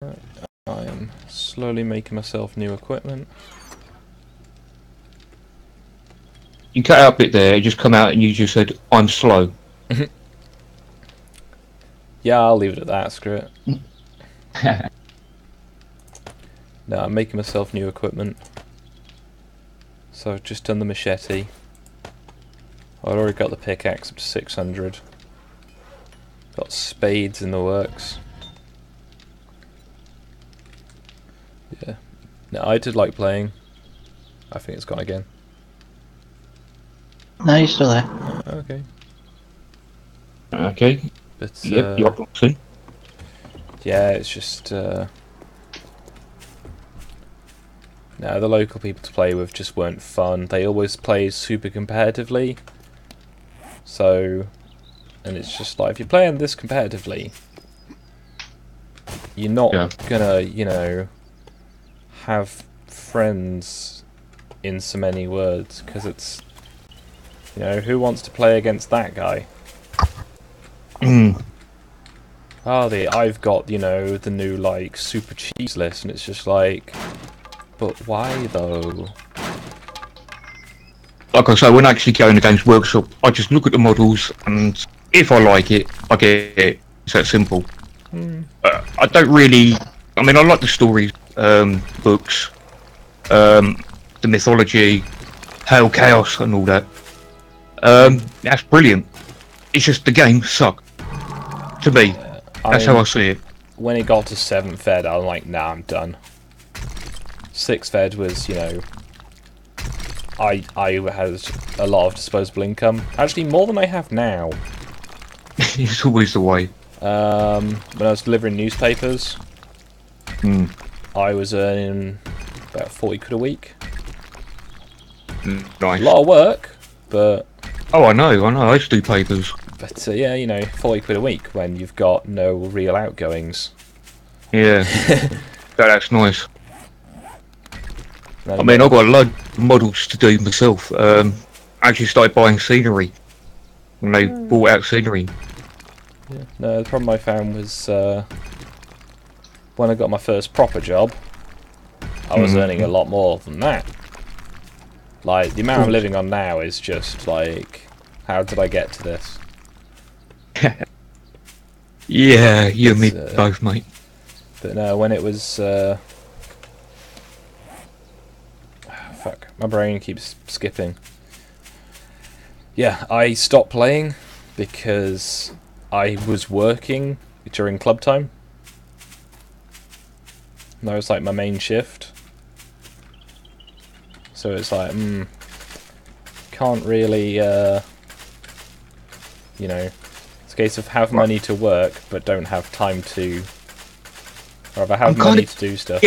I am slowly making myself new equipment. You cut out a bit there, you just come out and you just said, I'm slow. Yeah, I'll leave it at that, screw it. No, I'm making myself new equipment. So I've just done the machete. I've already got the pickaxe up to 600. Got spades in the works. Yeah. No, I did like playing. I think it's gone again. No, you're still there. Okay. Okay. But, Yep, you're up soon. yeah, it's just, no, the local people to play with just weren't fun. They always play super competitively. So, and it's just like, if you're playing this competitively, you're not gonna, you know, have friends in so many words, because it's, you know, who wants to play against that guy? I've got, you know, the new, like, super cheese list, and it's just like, but why though? Like I say, when I actually go in the games workshop, I just look at the models, and if I like it, I get it. It's that simple. I don't really. I mean, I like the stories, books, the mythology, Hail Chaos, and all that. That's brilliant. It's just the game suck. To me, that's how I see it. When it got to 7th Fed, I'm like, nah, I'm done. 6th Fed was, you know, I had a lot of disposable income. Actually, more than I have now. It's always the way. When I was delivering newspapers, I was earning about 40 quid a week. Nice. A lot of work, but... Oh, I know, I used to do papers. But, yeah, you know, 40 quid a week when you've got no real outgoings. Yeah. That's nice. I mean, I've got a load of models to do myself. I actually started buying scenery when they brought out scenery. Yeah. No, the problem I found was when I got my first proper job, I was earning a lot more than that. Like, the amount I'm living on now is just like, how did I get to this? Yeah, you and me both, mate. But no, when it was... fuck, my brain keeps skipping. Yeah, I stopped playing because I was working during club time. And that was like my main shift. So it's like, can't really, you know, it's a case of have money to work, but don't have time to, or if I have money to do stuff.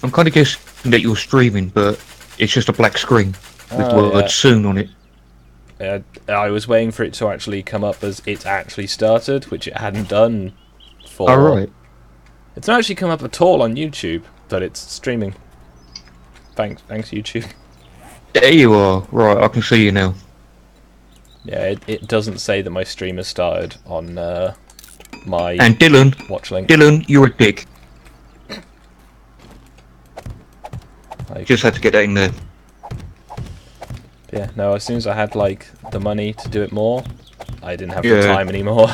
I'm kind of guessing that you're streaming, but it's just a black screen with the word soon on it. I was waiting for it to actually come up as it's actually started, which it hadn't done for... Oh, right. It's not actually come up at all on YouTube, but it's streaming. Thanks YouTube. There you are. Right, I can see you now. Yeah, it doesn't say that my stream has started on my and Dylan, watch link. Dylan, you're a dick. Just had to get that in there. Yeah, no, as soon as I had, like, the money to do it more, I didn't have the time anymore.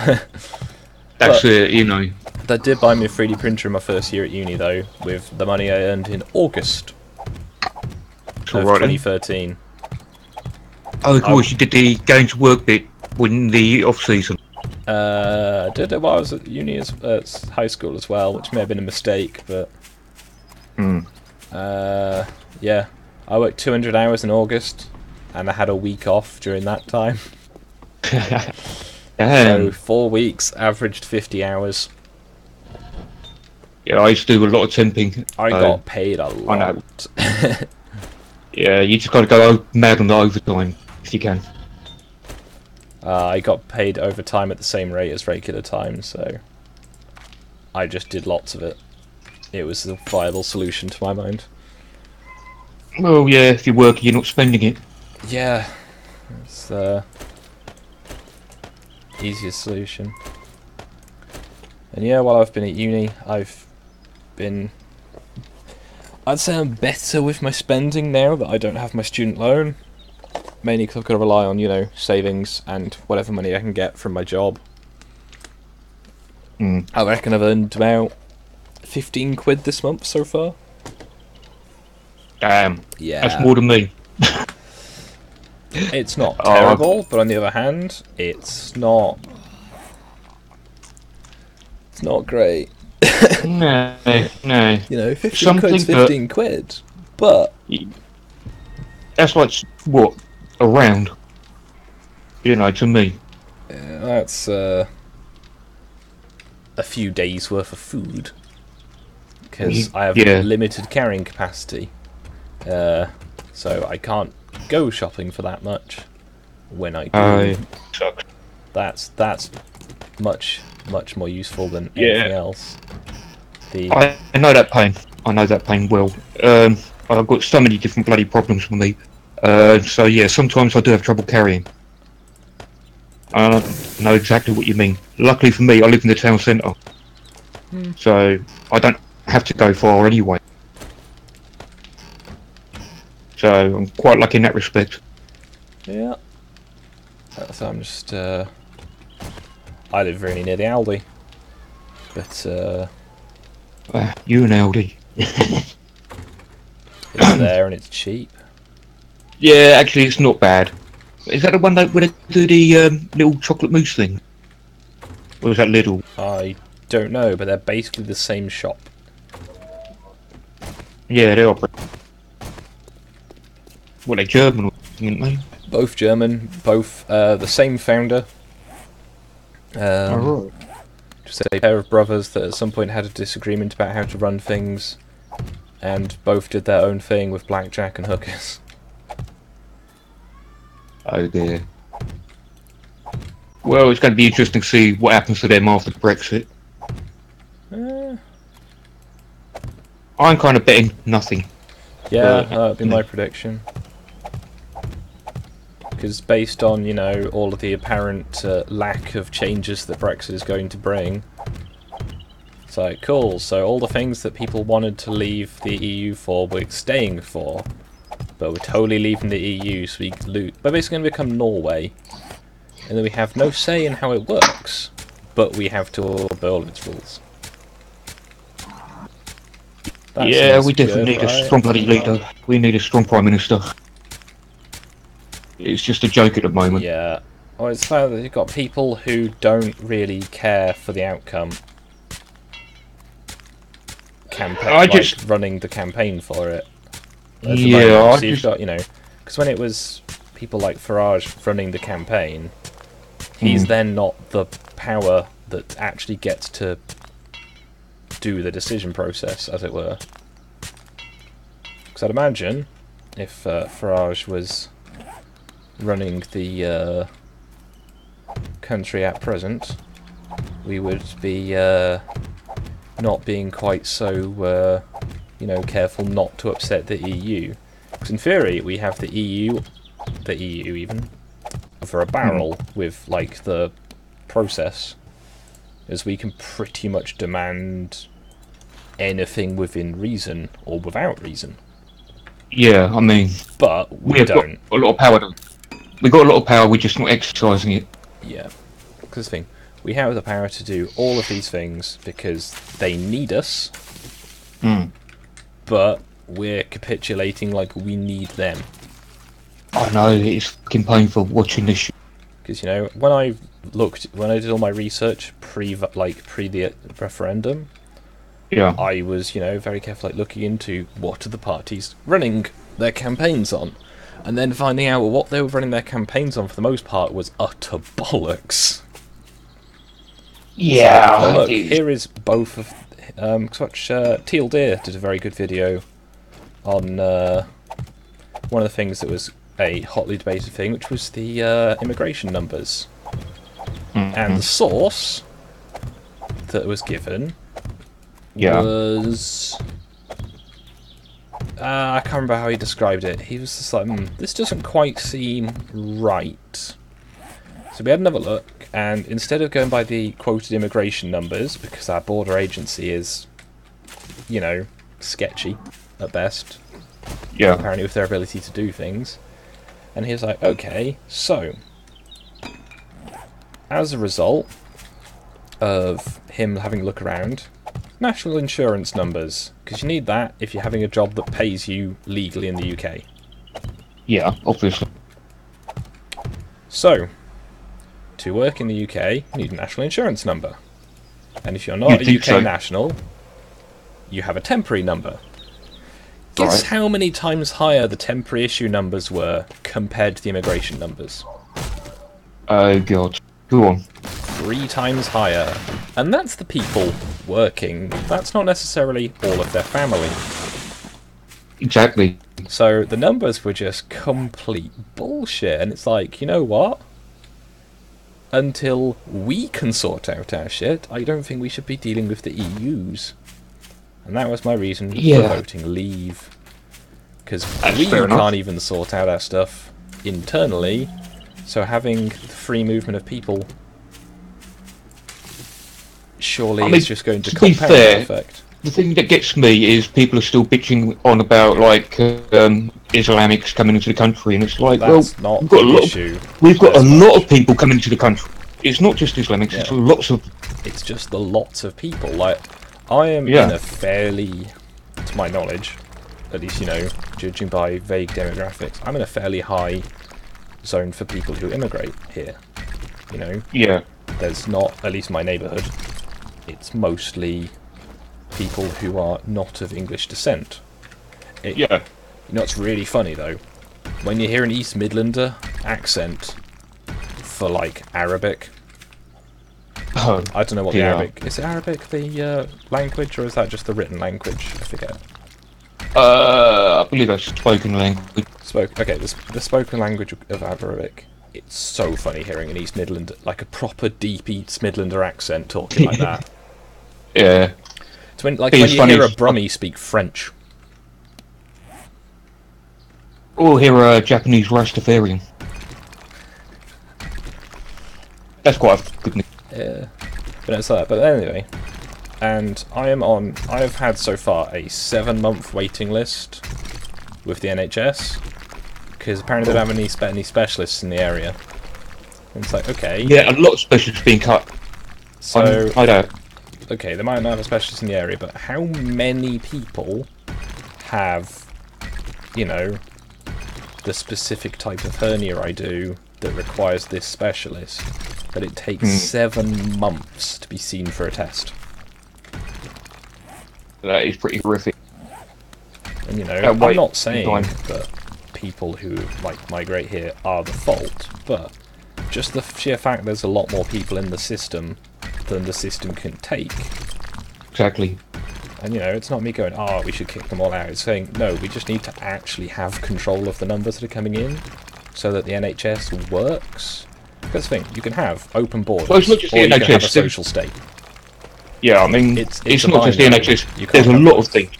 That's it, you know. That did buy me a 3D printer in my first year at uni, though, with the money I earned in August of 2013. Oh, of course, you did the going to work bit in the off-season. I did it while I was at uni, at high school as well, which may have been a mistake, but... yeah, I worked 200 hours in August, and I had a week off during that time. So 4 weeks, averaged 50 hours. Yeah, I used to do a lot of temping. I got paid a lot. Yeah, you just got to go mad on the overtime if you can. I got paid overtime at the same rate as regular time, so I just did lots of it. It was a viable solution to my mind. Well, yeah, if you're working, you're not spending it. Yeah, it's the easiest solution. And yeah, while I've been at uni, I've been... I'd say I'm better with my spending now that I don't have my student loan. Mainly because I've got to rely on, you know, savings and whatever money I can get from my job. I reckon I've earned about 15 quid this month so far. Damn. Yeah. That's more than me. It's not terrible, but on the other hand, it's not great. No. You know, 15 quid's 15 quid, but... That's like, what, around, you know, to me. Yeah, that's a few days worth of food. Because I have limited carrying capacity. So I can't go shopping for that much when I do. That's much more useful than anything else. I know that pain. I know that pain well. I've got so many different bloody problems with me. So yeah, sometimes I do have trouble carrying. I know exactly what you mean. Luckily for me, I live in the town centre, so I don't have to go far anyway. So I'm quite lucky in that respect. Yeah. So I'm just... I live really near the Aldi. But, you and Aldi. It's there and it's cheap. Yeah, actually it's not bad. Is that the one that where they do the little chocolate mousse thing? Or is that Lidl? I don't know, but they're basically the same shop. Yeah, they are. Well, they're German, aren't they? Both German, both the same founder. Right. Just a pair of brothers that at some point had a disagreement about how to run things, and both did their own thing with blackjack and hookers. Oh dear. Well, it's going to be interesting to see what happens to them after Brexit. I'm kind of betting nothing. Yeah, that would be my prediction. Because based on, you know, all of the apparent lack of changes that Brexit is going to bring, it's like, cool, so all the things that people wanted to leave the EU for, we're staying for. But we're totally leaving the EU, so we're basically going to become Norway. And then we have no say in how it works, but we have to obey all of its rules. Yeah, we definitely need a strong bloody leader. We need a strong Prime Minister. It's just a joke at the moment. Yeah. Well, it's fair that you've got people who don't really care for the outcome. Running the campaign for it. Yeah, so you've got, you know, because when it was people like Farage running the campaign, he's then not the power that actually gets to do the decision process, as it were. Because I'd imagine if Farage was running the country at present, we would be not being quite so, you know, careful not to upset the EU. Because in theory, we have the EU even, over a barrel with, like, the process, as we can pretty much demand anything within reason or without reason. Yeah, I mean, but we don't. Got a lot of power. We got a lot of power. We're just not exercising it. Yeah, because the thing, we have the power to do all of these things because they need us. But we're capitulating like we need them. I know, it's fucking painful watching this shit. Because, you know, when I did all my research pre the referendum, yeah, I was, you know, very careful, like, looking into what are the parties running their campaigns on, and then finding out what they were running their campaigns on for the most part was utter bollocks. Yeah. So, look, here is both of Teal Deer did a very good video on one of the things that was a hotly debated thing, which was the immigration numbers. And the source that was given was... I can't remember how he described it. He was just like, this doesn't quite seem right. So we had another look, and instead of going by the quoted immigration numbers, because our border agency is you know, sketchy at best. Yeah. Apparently with their ability to do things. And he's like, okay, so as a result of him having a look around, national insurance numbers, because you need that if you're having a job that pays you legally in the UK. Yeah, obviously. So, to work in the UK, you need a national insurance number. And if you're not a UK national, you have a temporary number. Guess how many times higher the temporary issue numbers were compared to the immigration numbers? Oh god. Go on. 3 times higher. And that's the people working. That's not necessarily all of their family. Exactly. So the numbers were just complete bullshit. And it's like, you know what? Until we can sort out our shit, I don't think we should be dealing with the EUs. And that was my reason for voting leave. Because we can't even sort out our stuff internally. So having the free movement of people surely is just going to compound the effect. The thing that gets me is people are still bitching on about like Islamics coming into the country, and it's like, that's well, not the issue. We've got a lot of people coming into the country. It's not just Islamics; it's lots of. It's just the lots of people. Like, I am in a fairly, to my knowledge, at least you know, judging by vague demographics, I'm in a fairly high zone for people who immigrate here. You know. Yeah. There's not, at least in my neighbourhood, it's mostly people who are not of English descent. You know what's really funny though? When you hear an East Midlander accent for like Arabic. I don't know what the Arabic... Is Arabic the language, or is that just the written language? I forget. I believe that's spoken language. Okay, the spoken language of Arabic. It's so funny hearing an East Midlander, like a proper deep East Midlander accent talking like that. Yeah. It's when you hear a Brummie speak French. Or hear a Japanese Rastafarian. That's quite a good name. Yeah. But it's that. But anyway. And I've had so far a 7-month waiting list with the NHS. Because apparently they don't have any specialists in the area. And it's like, okay. Yeah, a lot of specialists being cut. So, I don't. Okay, they might not have a specialist in the area, but how many people have, you know, the specific type of hernia I do that requires this specialist, that it takes 7 months to be seen for a test? That is pretty horrific. And you know, I'm not saying that people who like migrate here are the fault, but just the sheer fact there's a lot more people in the system than the system can take. Exactly. And you know, it's not me going, oh, we should kick them all out. It's saying, no, we just need to actually have control of the numbers that are coming in so that the NHS works. Because the thing, you can have open borders, well, it's not just or the you NHS, can have a social state. Yeah, I mean, it's not just the NHS. There's a lot of things.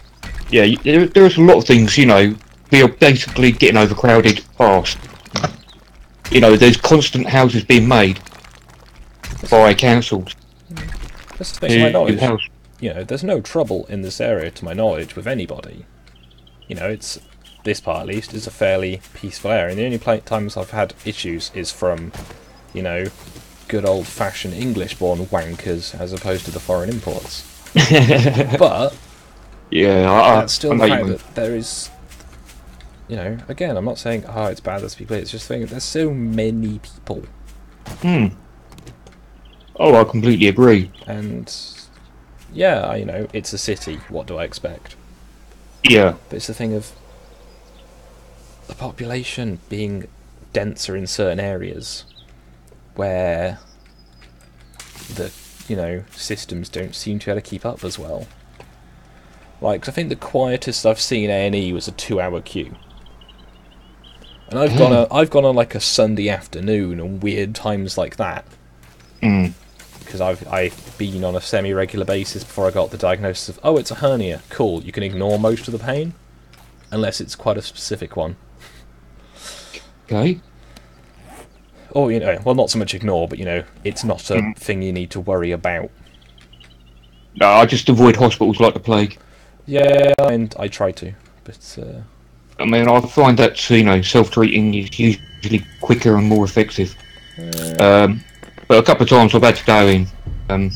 Yeah, there's a lot of things, you know, we are basically getting overcrowded fast. You know, there's constant houses being made by councils. That's the thing, to my knowledge, you know, there's no trouble in this area, to my knowledge, with anybody. You know, it's, this part at least, is a fairly peaceful area, and the only times I've had issues is from, you know, good old-fashioned English-born wankers, as opposed to the foreign imports. But, that's still the fact that there is, you know, again, I'm not saying, oh, it's bad there's people here, it's just saying there's so many people. Oh, I completely agree. And, yeah, you know, it's a city, what do I expect? Yeah. But it's the thing of the population being denser in certain areas where the, you know, systems don't seem to be able to keep up as well. Like, I think the quietest I've seen A&E was a 2-hour queue. And I've gone on like a Sunday afternoon on weird times like that. Because I've been on a semi-regular basis before I got the diagnosis of, oh, it's a hernia. Cool, you can ignore most of the pain. Unless it's quite a specific one. Okay. Or, you know, well, not so much ignore, but, you know, it's not a thing you need to worry about. No, I just avoid hospitals like the plague. Yeah, and I try to, but I mean, I find that, you know, self-treating is usually quicker and more effective. But a couple of times I've had to go in, um,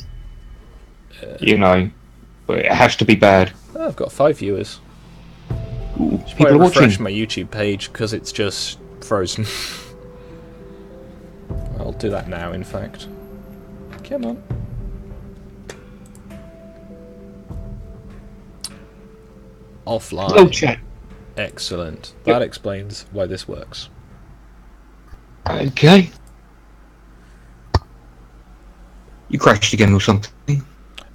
you know, but it has to be bad. oh, I've got 5 viewers. Ooh, Should people probably are refresh watching. my YouTube page because it's just frozen. I'll do that now, in fact. Come on. Offline. Hello, chat. Excellent. That explains why this works. Okay. You crashed again or something?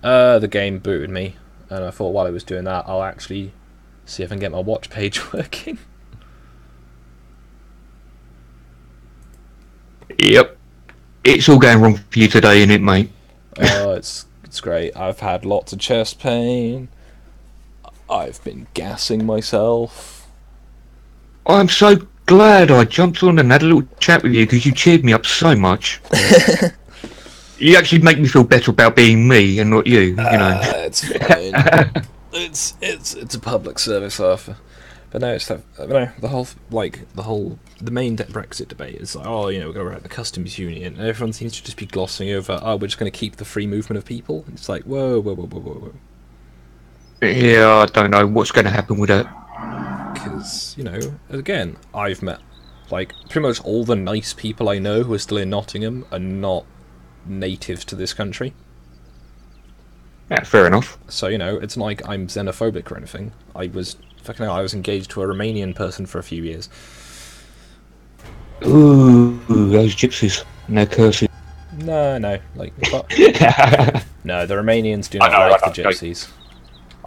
The game booted me, and I thought while I was doing that, I'll actually see if I can get my watch page working. Yep. It's all going wrong for you today, isn't it, mate? Oh, it's great. I've had lots of chest pain. I've been gassing myself. I'm so glad I jumped on and had a little chat with you because you cheered me up so much. You actually make me feel better about being me and not you, you know. It's fine. it's a public service offer. But no, it's the main Brexit debate is like, oh, you know, we're going to write the customs union, and everyone seems to just be glossing over, oh, we're just going to keep the free movement of people. And it's like, whoa, whoa, whoa, whoa, whoa, whoa. Yeah, I don't know what's going to happen with that. Because, you know, again, I've met, like, pretty much all the nice people I know who are still in Nottingham are not natives to this country. Yeah, fair enough. So, you know, it's not like I'm xenophobic or anything. I was engaged to a Romanian person for a few years. Ooh, those gypsies and their curses. No, like, but, I no, the Romanians do not know, like I the know. gypsies.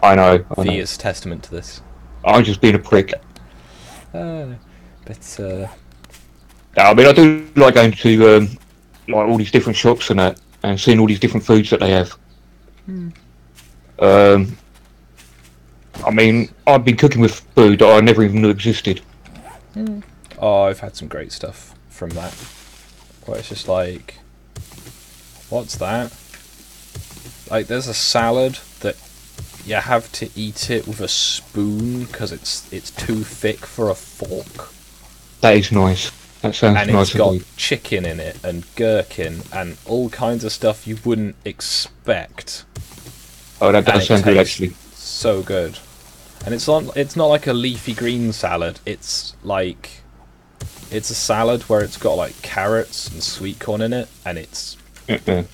I know. V is testament to this. I'm just being a prick. But, I mean, I do like going to like all these different shops and that, and seeing all these different foods that they have. I mean, I've been cooking with food that I never even knew existed. oh, I've had some great stuff from that. Where it's just like, what's that? Like, there's a salad that you have to eat it with a spoon because it's too thick for a fork. That is nice. That sounds And nice it's got indeed. chicken in it and gherkin and all kinds of stuff you wouldn't expect. Oh, that And does it sound good tastes actually. so good. And it's not like a leafy green salad. It's like, it's a salad where it's got like carrots and sweet corn in it, and it's Uh-uh. a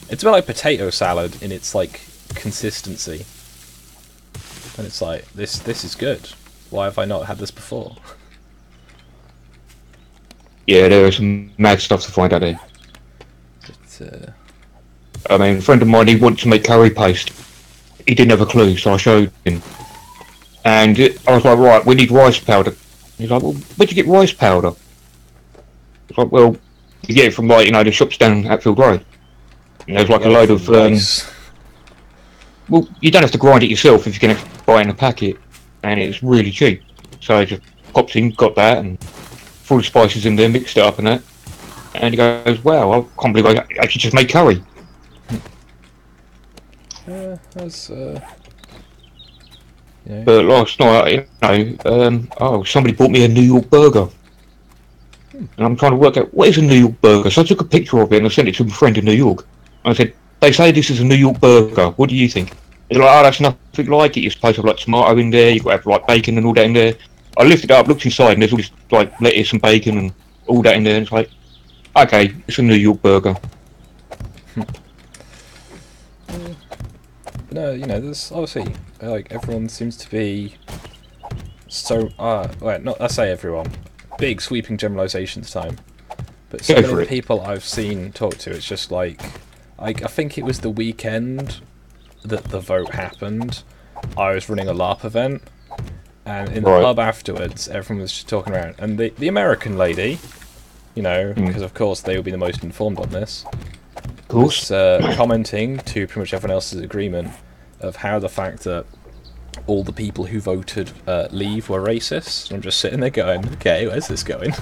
bit like potato salad in its like consistency. And it's like, this is good. Why have I not had this before? Yeah, there is some mad stuff to find out there. But, I mean, a friend of mine, he wanted to make curry paste. He didn't have a clue, so I showed him. And I was like, right, we need rice powder. He's like, well, where'd you get rice powder? I was like, well, you get it from, like, you know, the shops down Hatfield Road. And there's like a load of, rice. well, you don't have to grind it yourself if you're going to buy it in a packet. And it's really cheap. So I just popped in, got that, and threw the spices in there, mixed it up and that. And he goes, wow, I can't believe I actually just made curry. That's But last night, you know, oh, somebody bought me a New York burger. And I'm trying to work out, what is a New York burger? So I took a picture of it and I sent it to a friend in New York. And I said, they say this is a New York burger. What do you think? They're like, oh, that's nothing like it. You're supposed to have like tomato in there. You've got to have like bacon and all that in there. I lifted it up, looked inside, and there's all this like lettuce and bacon and all that in there. And it's like, okay, it's a New York burger. no, you know, there's obviously like everyone seems to be so. Well, not I say everyone. Big sweeping generalizations time. But so Go many for of the it. people I've seen talk to, it's just like I think it was the weekend that the vote happened. I was running a LARP event, and in the Right. pub afterwards, everyone was just talking around. And the American lady, you know, because of course they will be the most informed on this, Of course. was commenting to pretty much everyone else's agreement of how the fact that all the people who voted Leave were racist. And I'm just sitting there going, okay, where's this going?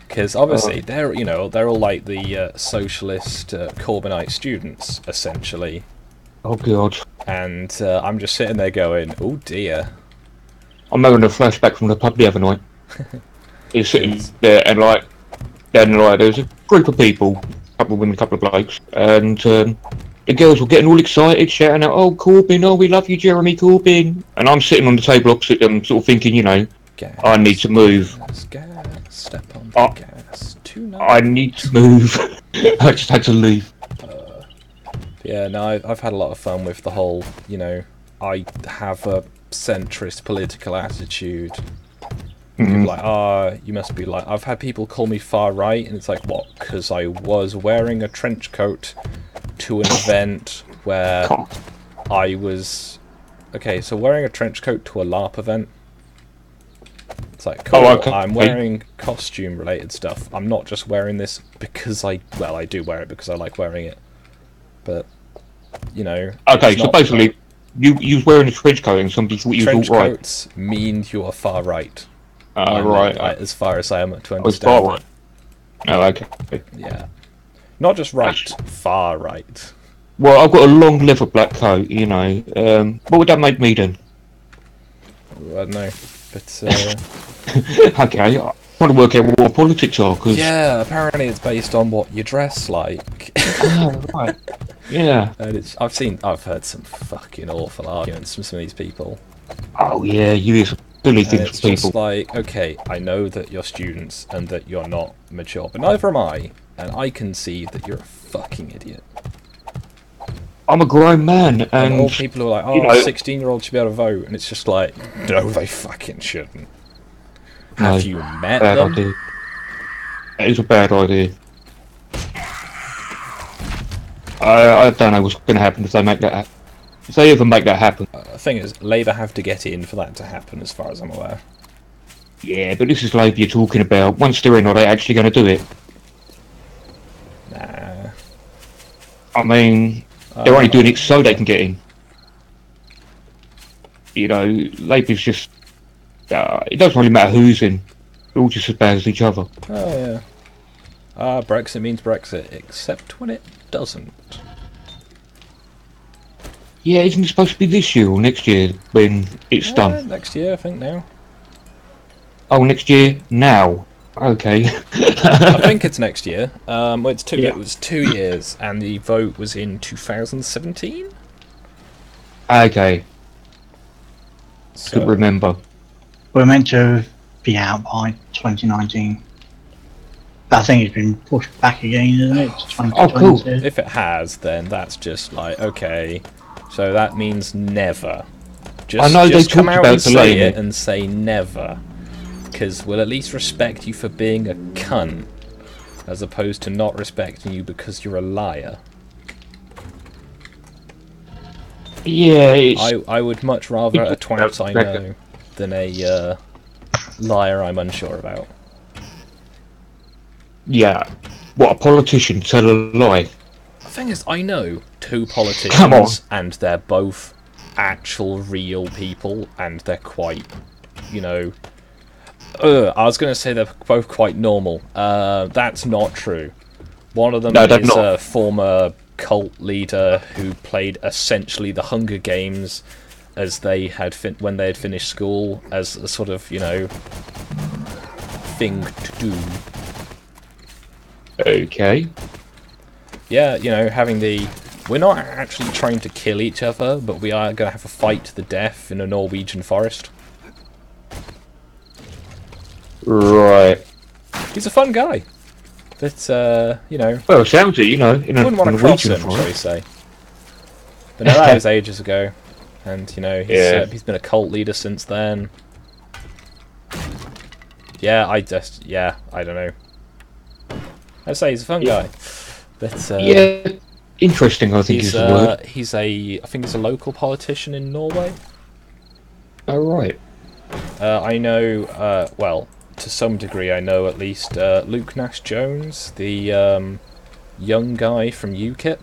Because obviously they're all like the socialist Corbynite students essentially, Oh god. And I'm just sitting there going, oh dear. I'm having a flashback from the pub the other night. He's sitting Yes. there and there's a group of people, a couple of women, a couple of blokes, and the girls were getting all excited, shouting out, "Oh Corbyn, oh we love you, Jeremy Corbyn," and I'm sitting on the table opposite them, sort of thinking, Gas, I need to move. gas, step on the gas. I need to move. I just had to leave. Yeah, no, I've had a lot of fun with the whole, I have a centrist political attitude. People are like, you must be like... I've had people call me far right, and it's like, what? Because I was wearing a trench coat to an event where I was... Okay, so wearing a trench coat to a LARP event. It's like, cool, okay. I'm wearing costume-related stuff. I'm not just wearing this because I do wear it because I like wearing it. But, Okay, so basically, you was wearing a trench coat and somebody thought you was all right. Trench coats mean you are far right. Right. As far as I am to I was understand. far right. Oh, okay. Yeah. Not just right, far right. Well, I've got a long leather black coat, what would that make me then? I don't know. But, Okay, I'm trying to work out what politics are, because... yeah, apparently it's based on what you dress like. Oh, right. Yeah. And I've heard some fucking awful arguments from some of these people. Oh, yeah, you hear some silly And things it's from just people. like, okay, I know that you're students and that you're not mature, but neither am I, and I can see that you're a fucking idiot. I'm a grown man, And all and... people who are like, 16-year-olds should be able to vote, and it's just like, no, they fucking shouldn't. Have you met bad them? idea. That is a bad idea. I don't know what's going to happen if they make that happen. If they ever make that happen. The thing is, Labour have to get in for that to happen, as far as I'm aware. Yeah, but this is Labour you're talking about. Once they're in, are they actually going to do it? Nah. I mean, they're only doing it so they can get in. Labour's just... it doesn't really matter who's in. They're all just as bad as each other. Oh, yeah. Brexit means Brexit, except when it doesn't. Yeah, isn't it supposed to be this year or next year when it's done? Next year, I think, now. Oh, next year? Now? Okay. I think it's next year. Well, it was 2 years, and the vote was in 2017? Okay. So, Could remember. We're meant to be out by 2019. But I think it's been pushed back again, isn't it? To 2022. Oh, cool. if it has, then that's just like, okay, so that means never. I know just they come talked out about and say delaying it it. and say never. Because we'll at least respect you for being a cunt, as opposed to not respecting you because you're a liar. Yeah, it's... I would much rather a twat I know than a liar I'm unsure about. Yeah. What, a politician tell a lie? The thing is, I know two politicians, Come on. and they're both actual real people, and they're quite, I was going to say they're both quite normal. That's not true. One of them is a former cult leader who played essentially the Hunger Games as they had when they had finished school as a sort of, thing to do. Okay. Yeah, having the... We're not actually trying to kill each other, but we are going to have a fight to the death in a Norwegian forest. Right. He's a fun guy. But, Well, it sounds it, in a wouldn't want to cross him, shall we say. But no, that was ages ago. And, he's been a cult leader since then. Yeah, I don't know. I'd say he's a fun guy. But, yeah, interesting, I think is the word. I think he's a local politician in Norway. Oh, right. I know, well, to some degree I know at least Luke Nash-Jones, the young guy from UKIP,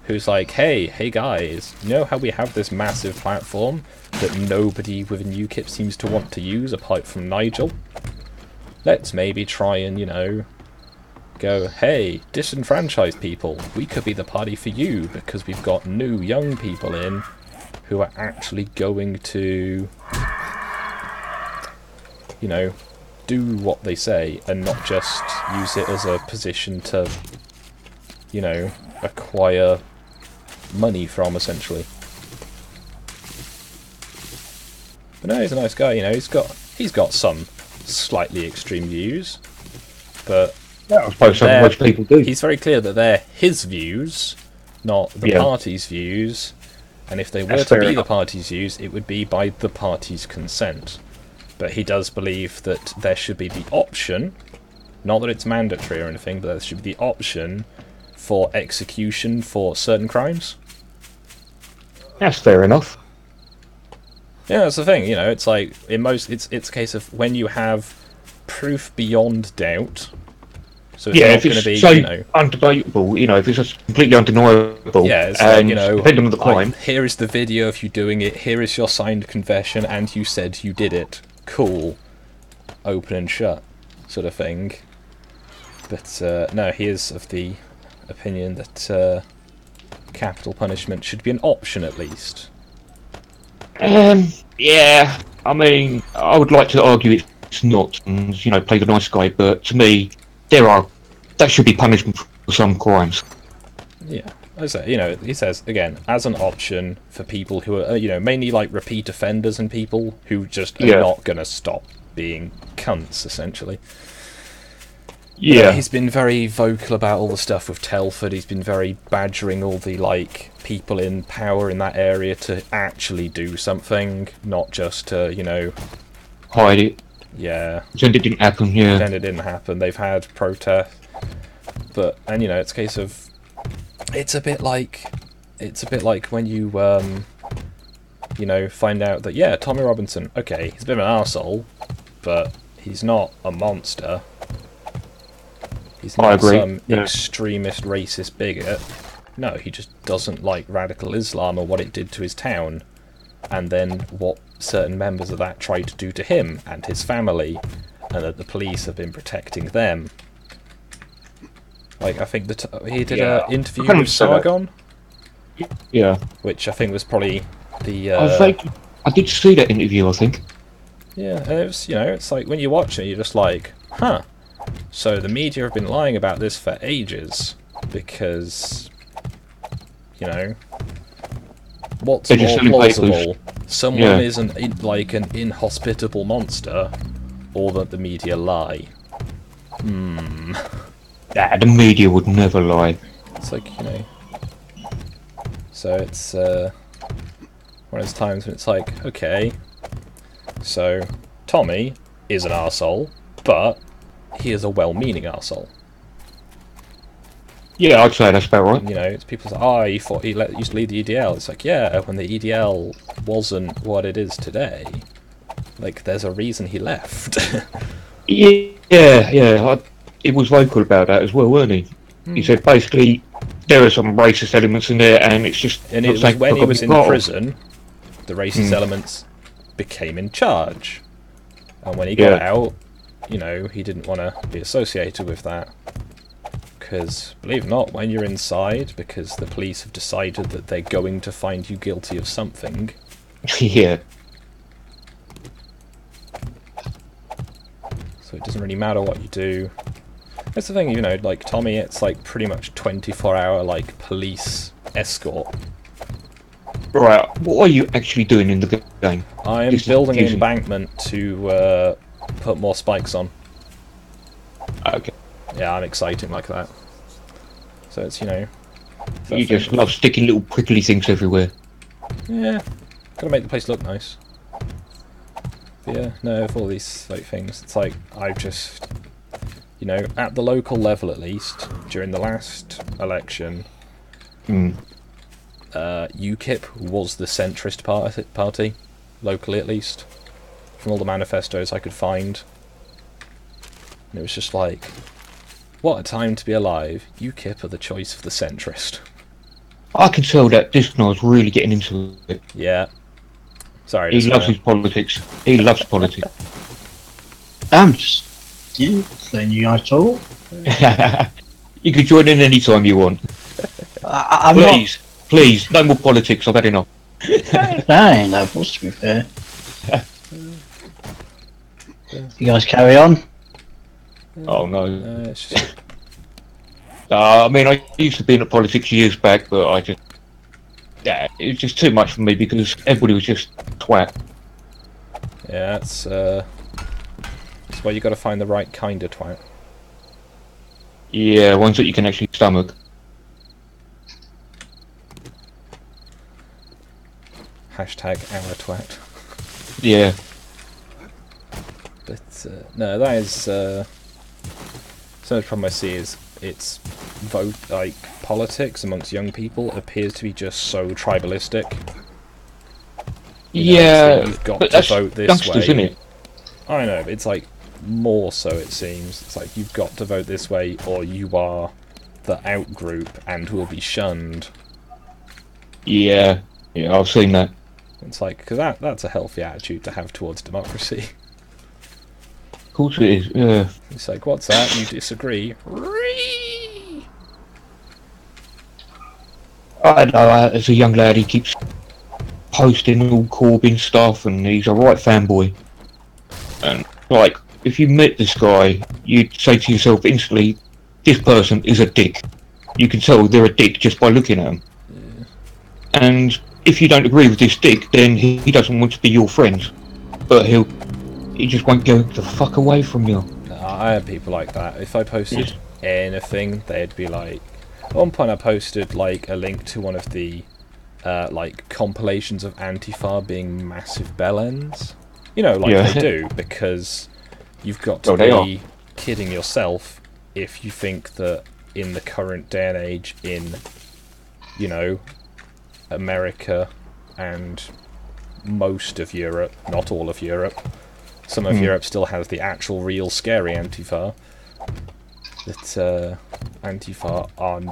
who's like, hey guys, you know how we have this massive platform that nobody within UKIP seems to want to use apart from Nigel? Let's maybe try and, go, hey, disenfranchised people, we could be the party for you because we've got new young people in who are actually going to, you know, do what they say and not just use it as a position to, you know, acquire money from, essentially. But no, he's a nice guy, you know, he's got some slightly extreme views, but Yeah, I suppose some most people do. he's very clear that they're his views, not the party's views, and if they were to be the party's views, it would be by the party's consent. But he does believe that there should be the option, not that it's mandatory or anything, but there should be the option for execution for certain crimes. That's fair enough. Yeah, that's the thing, you know, it's like, it's a case of when you have proof beyond doubt, so it's not going to be, so you know, undebatable, you know, if it's just completely undeniable, yeah, it's and like, you know, depending on the crime, here is the video of you doing it, here is your signed confession, and you said you did it. Cool. Open and shut, sort of thing. But, no, he is of the opinion that capital punishment should be an option, at least. yeah, I mean, I would like to argue it's not, and, you know, play the nice guy, but to me, that should be punishment for some crimes. Yeah, as I say, you know, he says, again, as an option for people who are, you know, mainly like repeat offenders and people who just are not going to stop being cunts, essentially. Yeah. He's been very vocal about all the stuff with Telford. He's been very badgering all the, like, people in power in that area to actually do something, not just to, you know, hide it. Yeah. Pretend it didn't happen, yeah. Pretend it didn't happen. They've had protests. But, and, you know, it's a case of, it's a bit like when you, you know, find out that, yeah, Tommy Robinson, okay, he's a bit of an arsehole, but he's not a monster. He's not some extremist racist bigot. No, he just doesn't like radical Islam or what it did to his town. And then what certain members of that tried to do to him and his family, and that the police have been protecting them. Like, I think that he did an interview with Skog, yeah, which I think was probably the. I did see that interview, I think. Yeah, and it was, you know, it's like when you watch it, you're just like, huh. So the media have been lying about this for ages because, you know, what's more plausible? Someone isn't like an inhospitable monster, or that the media lie. Yeah, the media would never lie. It's like, you know. So it's one of those times when it's like, okay, so Tommy is an arsehole, but he is a well-meaning arsehole. Yeah, I'd say that's about right. You know, it's people say, oh, he thought he used to lead the EDL. It's like, yeah, when the EDL wasn't what it is today, like, there's a reason he left. Yeah. He was vocal about that as well, weren't he? He said basically there are some racist elements in there, and it's just. And it was when he was in prison, the racist elements became in charge, and when he got out, you know, he didn't want to be associated with that. Because, believe it or not, when you're inside, because the police have decided that they're going to find you guilty of something. Yeah. So it doesn't really matter what you do. That's the thing, you know, like Tommy, it's like pretty much 24-hour, like, police escort. Right, what are you actually doing in the game? I am building an embankment to put more spikes on. Okay. Yeah, I'm exciting like that. So it's, you know... You just love sticking little prickly things everywhere. Yeah, gotta make the place look nice. But yeah, no, with all these like things, it's like, I've just... You know, at the local level at least, during the last election, UKIP was the centrist party, locally at least, from all the manifestos I could find. And it was just like, what a time to be alive. UKIP are the choice of the centrist. I can tell that this guy's really getting into it. Yeah. Sorry. He loves his politics. He loves politics. I'm just letting you guys talk. You can join in any time you want. I'm Please, no more politics. I've had enough. not. That ain't no fuss, to be fair. You guys carry on. Oh no. It's just, I mean, I used to be in politics years back, but I just, yeah, it was just too much for me because everybody was just twat. yeah, that's why you got to find the right kind of twat. Yeah, ones that you can actually stomach. Hashtag our twat. Yeah. But no, that is so the problem I see is it's politics amongst young people appears to be just so tribalistic. You know, Yeah, so you've got but to that's vote this youngsters, way. isn't it? I know, but it's like more so it seems. It's like you've got to vote this way or you are the out group and will be shunned. Yeah, I've seen that. It's like, because that's a healthy attitude to have towards democracy. Of course it is. Yeah. It's like, what's that? You disagree? I know. As a young lad, he keeps posting all Corbyn stuff, and he's a right fanboy. And like, if you met this guy, you'd say to yourself instantly, "This person is a dick." You can tell they're a dick just by looking at them. Yeah. And if you don't agree with this dick, then he doesn't want to be your friend. But he just won't go the fuck away from you. I had people like that. If I posted anything, they'd be like... At one point I posted like a link to one of the like compilations of Antifa being massive bellends. You know, like they do, because you've got to be kidding yourself if you think that in the current day and age in, you know, America and most of Europe, not all of Europe, some of Europe still has the actual real scary Antifa, that Antifa are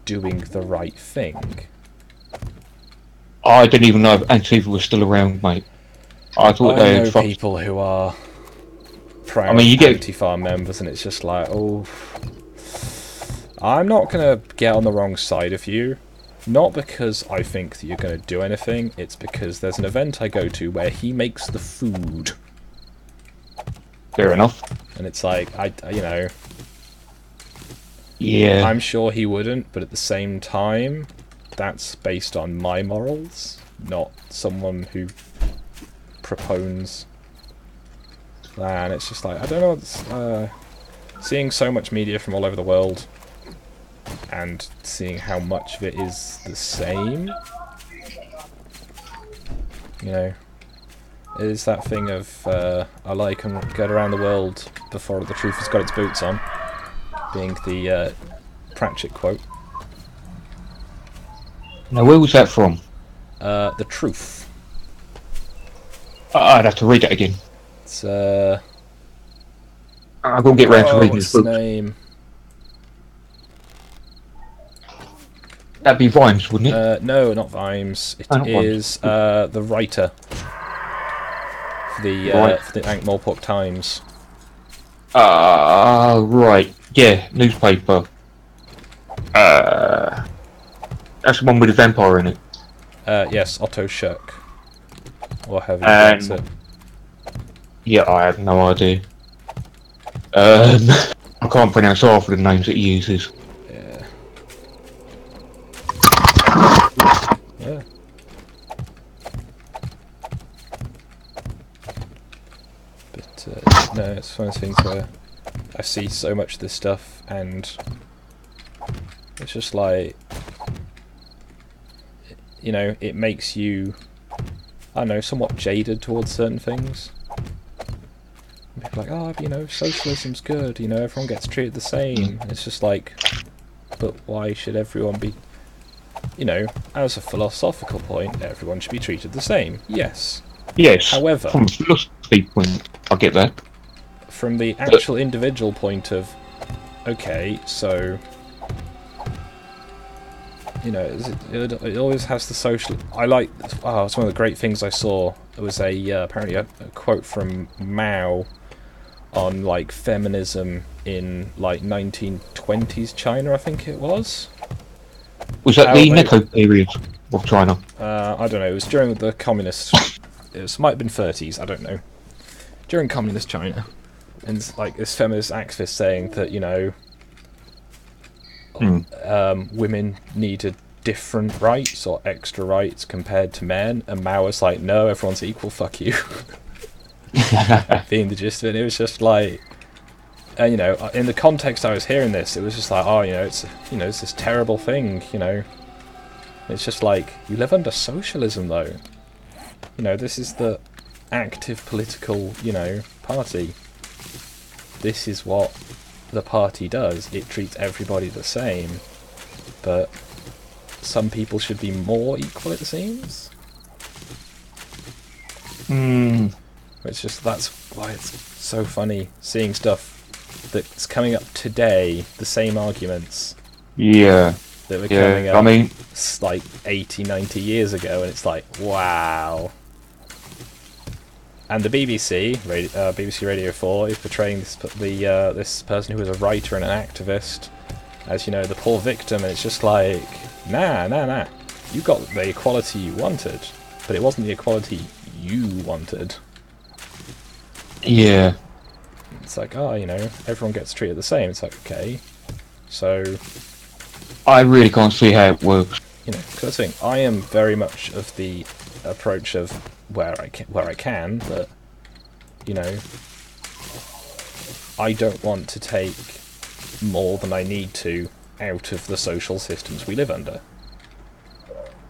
doing the right thing. I didn't even know if Antifa was still around, mate. I thought I they know had people who are proud you get Antifa members, and it's just like, oh, I'm not gonna get on the wrong side of you. Not because I think that you're going to do anything, it's because there's an event I go to where he makes the food. Fair enough. And it's like, you know... Yeah. I'm sure he wouldn't, but at the same time, that's based on my morals, not someone who propones that. And it's just like, I don't know, seeing so much media from all over the world, and seeing how much of it is the same, you know, it is that thing of I like and get around the world before the truth has got its boots on, being the Pratchett quote. Now, where was that from? The truth. I'd have to read that again. It's I'm gonna get round to reading what's this book. his name? That'd be Vimes, wouldn't it? No, not Vimes. It is the writer for the Ankh-Morpork Times. Right. Yeah, newspaper. That's the one with the vampire in it. Yes, Otto Schurk. Or however you pronounce it. Yeah, I have no idea. I can't pronounce half of the names that he uses. Yeah. But, no, it's one of those things where I see so much of this stuff, and it's just like, you know, it makes you, I don't know, somewhat jaded towards certain things. And people are like, oh, you know, socialism's good, you know, everyone gets treated the same. And it's just like, but why should everyone be... You know, as a philosophical point, everyone should be treated the same. Yes. Yes. However, from a philosophy point, I get that. From the actual individual point of, okay, so, you know, it always has the social. I like. Oh, it's one of the great things I saw. It was apparently a quote from Mao on like feminism in like 1920s China, I think it was. Was that the Neko period of China? I don't know. It was during the communist. Might have been 30s. I don't know. During communist China, and like this feminist activist saying that women needed different rights or extra rights compared to men, and Mao was like, no, everyone's equal, fuck you. Being the gist of it, it was just like, and in the context I was hearing this, it was just like, oh, it's it's this terrible thing, It's just like, you live under socialism though. This is the active political, party. This is what the party does. It treats everybody the same, but some people should be more equal, it seems. It's just, that's why it's so funny seeing stuff that's coming up today, the same arguments. Yeah. That were coming up like 80, 90 years ago, and it's like, wow. And the BBC, BBC Radio 4, is portraying this person who was a writer and an activist as, the poor victim, and it's just like, nah. You got the equality you wanted, but it wasn't the equality you wanted. Yeah. It's like, everyone gets treated the same. It's like, okay, so... I really can't see how it works. Because that's the thing, I am very much of the approach of where I can, but, I don't want to take more than I need to out of the social systems we live under.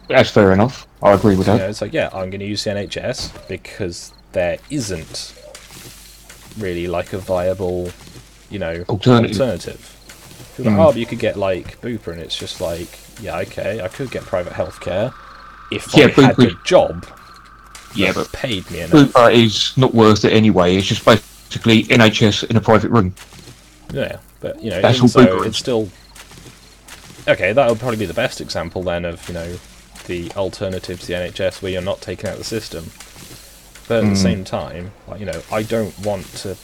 That's fair enough. I agree with that. It's like, yeah, I'm going to use the NHS because there isn't really like a viable, alternative. Like, but you could get like Bupa, and it's just like, yeah, okay, I could get private healthcare if I had a job. Yeah, but paid me enough. Bupa is not worth it anyway. It's just basically NHS in a private room. Yeah, but that's all so it's still okay. That would probably be the best example then of the alternative to the NHS where you're not taking out the system. But at the same time, like, I don't want to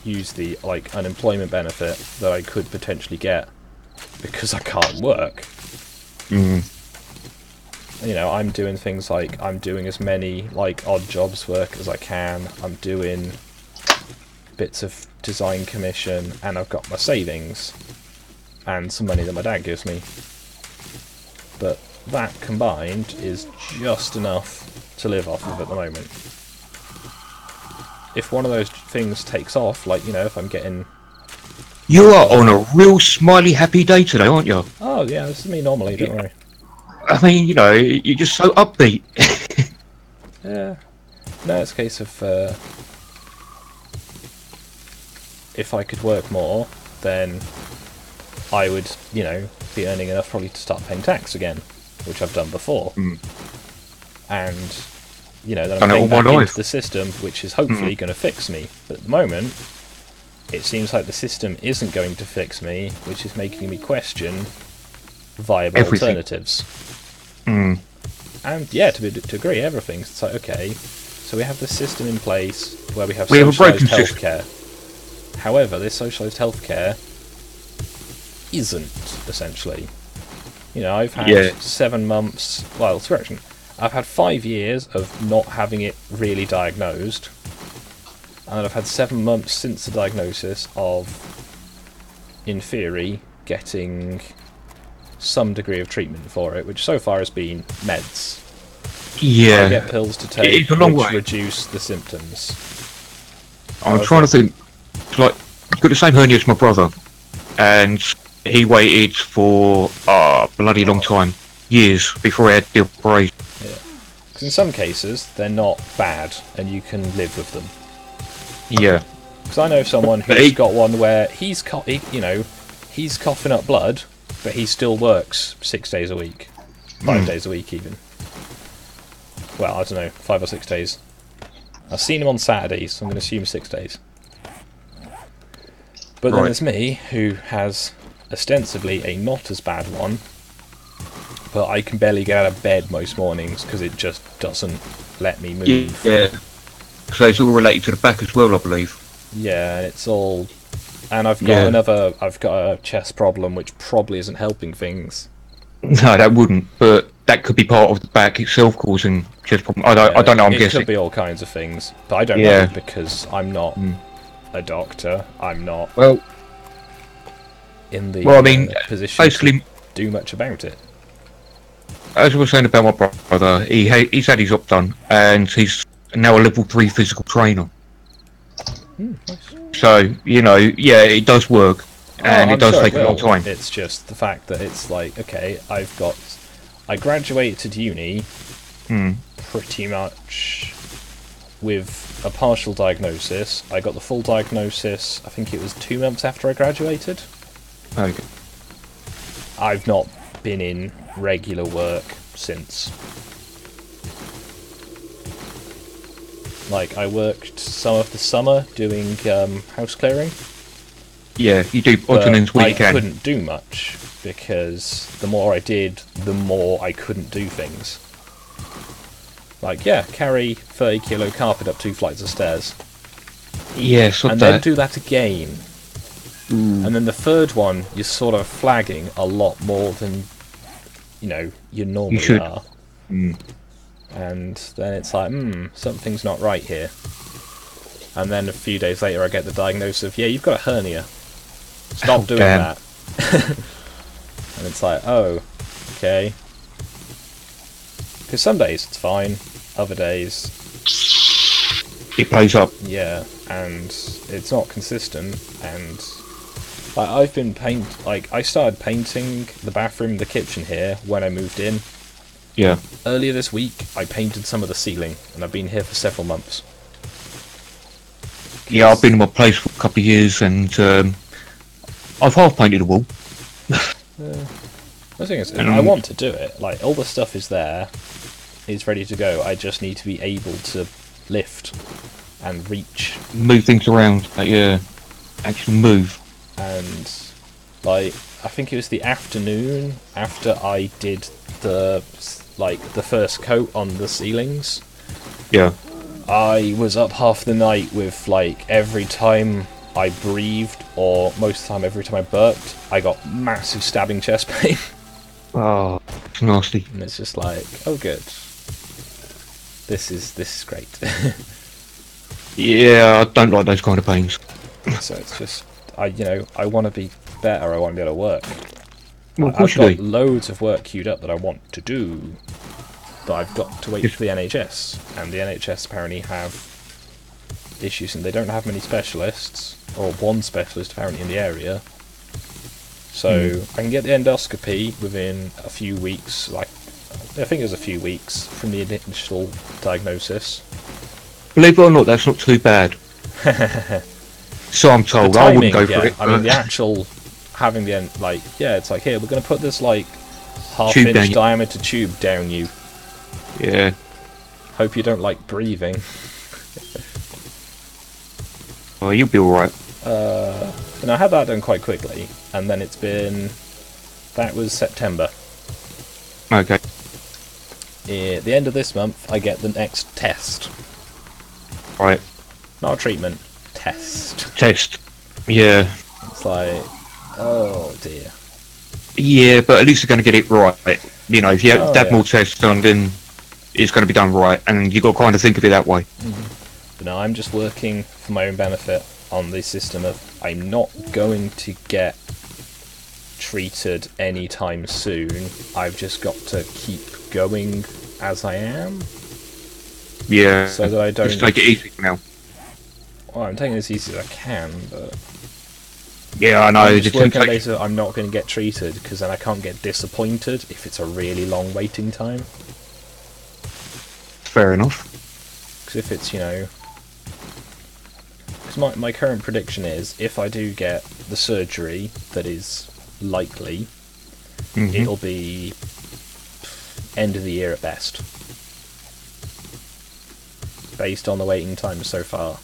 use the unemployment benefit that I could potentially get because I can't work. I'm doing things like I'm doing as many odd jobs work as I can. I'm doing bits of design commission, and I've got my savings and some money that my dad gives me. But that combined is just enough to live off of at the moment. If one of those things takes off, if I'm getting... You are on a real smiley, happy day today, aren't you? Oh, yeah, this is me normally, don't worry. I mean, you're just so upbeat. Yeah. No, it's a case of... if I could work more, then I would, be earning enough probably to start paying tax again, which I've done before. And... then I'm paying back into the system, which is hopefully going to fix me. But at the moment, it seems like the system isn't going to fix me, which is making me question viable alternatives. And yeah, to agree, everything. It's like, okay, so we have this system in place where we have socialised healthcare. However, this socialised healthcare isn't, essentially. I've had 7 months... Well, correction. I've had 5 years of not having it really diagnosed, and then I've had 7 months since the diagnosis of, in theory, getting some degree of treatment for it, which so far has been meds. Yeah. I get pills to take which reduce the symptoms. I'm trying to think, I've got the same hernia as my brother, and he waited for a bloody long time, years, before he had the operation. In some cases, they're not bad, and you can live with them. Yeah. Because I know someone who's got one where he's coughing up blood, but he still works 6 days a week, 5 days a week even. Well, I don't know, 5 or 6 days. I've seen him on Saturdays, so I'm going to assume 6 days. But then there's me, who has ostensibly a not as bad one, but I can barely get out of bed most mornings because it just doesn't let me move. Yeah. So it's all related to the back as well, I believe. Yeah, and it's all... And I've got I've got a chest problem, which probably isn't helping things. No, that wouldn't. But that could be part of the back itself causing chest problem. I don't know. I'm guessing. It could be all kinds of things, but I don't Yeah. know because I'm not a doctor. I'm not Well, in the I mean, position basically, to do much about it. as I was saying about my brother, he's had his op done, and he's now a level 3 physical trainer. Nice. So you know, yeah, it does work, and I'm it does sure take a long will. time. It's just the fact that it's like, okay, I graduated uni pretty much with a partial diagnosis. I got the full diagnosis, I think it was 2 months after I graduated. Okay. I've not been in regular work since. Like, I worked some of the summer doing house clearing. Yeah, you do odds and ends when you I can. couldn't do much because the more I did, the more I couldn't do things. Like, yeah, carry 30 kilo carpet up 2 flights of stairs. Yeah, so And then do that again. And then the third one, you're sort of flagging a lot more than, you normally should. are. And then it's like, something's not right here. And then a few days later I get the diagnosis of, yeah, you've got a hernia. Stop doing that. And it's like, oh, okay. Because some days it's fine, other days it plays up. yeah, and it's not consistent. And like, I've been I started painting the bathroom, the kitchen here when I moved in. Yeah. Earlier this week, I painted some of the ceiling, and I've been here for several months. Yeah, I've been in my place for a couple of years, and I've half painted a wall. The thing is, I want to do it. Like, all the stuff is there, it's ready to go. I just need to be able to lift and reach. Move things around. Yeah, actually move. And like, I think it was the afternoon after I did the first coat on the ceilings. Yeah. I was up half the night with, like, every time I breathed, or most of the time every time I burped, I got massive stabbing chest pain. Oh, it's nasty. And it's just like, oh good. This is great. Yeah, I don't like those kind of pains. So it's just, I want to be better, I want to be able to work. Well, of I've course got you do. loads of work queued up that I want to do, but I've got to wait for the NHS, and the NHS apparently have issues, and they don't have many specialists, or one specialist apparently in the area. So I can get the endoscopy within a few weeks, like, I think it was a few weeks from the initial diagnosis. Believe it or not, that's not too bad. So I'm told. The I timing, wouldn't go yeah, for it. I mean, the actual having the end, like, yeah, it's like, here, we're going to put this, like, Tube down half-inch you. diameter tube down you. Yeah. Hope you don't like breathing. Well, you'll be alright. And I had that done quite quickly, and then that was September. Okay. At the end of this month, I get the next test. Right. Not a treatment, test. Test. Yeah. It's like, oh dear. Yeah, but at least you're going to get it right. You know, if you have more tests done, then it's going to be done right, and you've got to kind of think of it that way. But no, I'm just working for my own benefit on the system of, I'm not going to get treated anytime soon. I've just got to keep going as I am. Yeah. So that I don't... Just take it easy now. Well, I'm taking it as easy as I can, but... Yeah, I know. I'm just Just working on the take... basis that I'm not going to get treated, because then I can't get disappointed if it's a really long waiting time. Fair enough. Because if it's, because my current prediction is, if I do get the surgery that is likely, it'll be end of the year at best, based on the waiting time so far.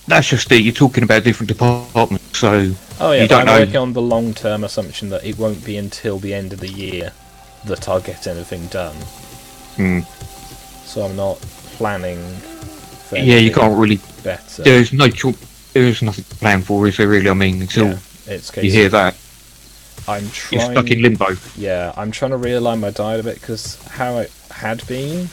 That's just it. You're talking about different departments, so Oh yeah, you but don't I'm know. working on the long-term assumption that it won't be until the end of the year that I'll get anything done. So I'm not planning for Yeah, you anything can't really. better. There's no choice. there's nothing to plan for, is there really? I mean, until Yeah, it's you hear that, I'm you're trying. stuck in limbo. Yeah, I'm trying to realign my diet a bit because how it had been,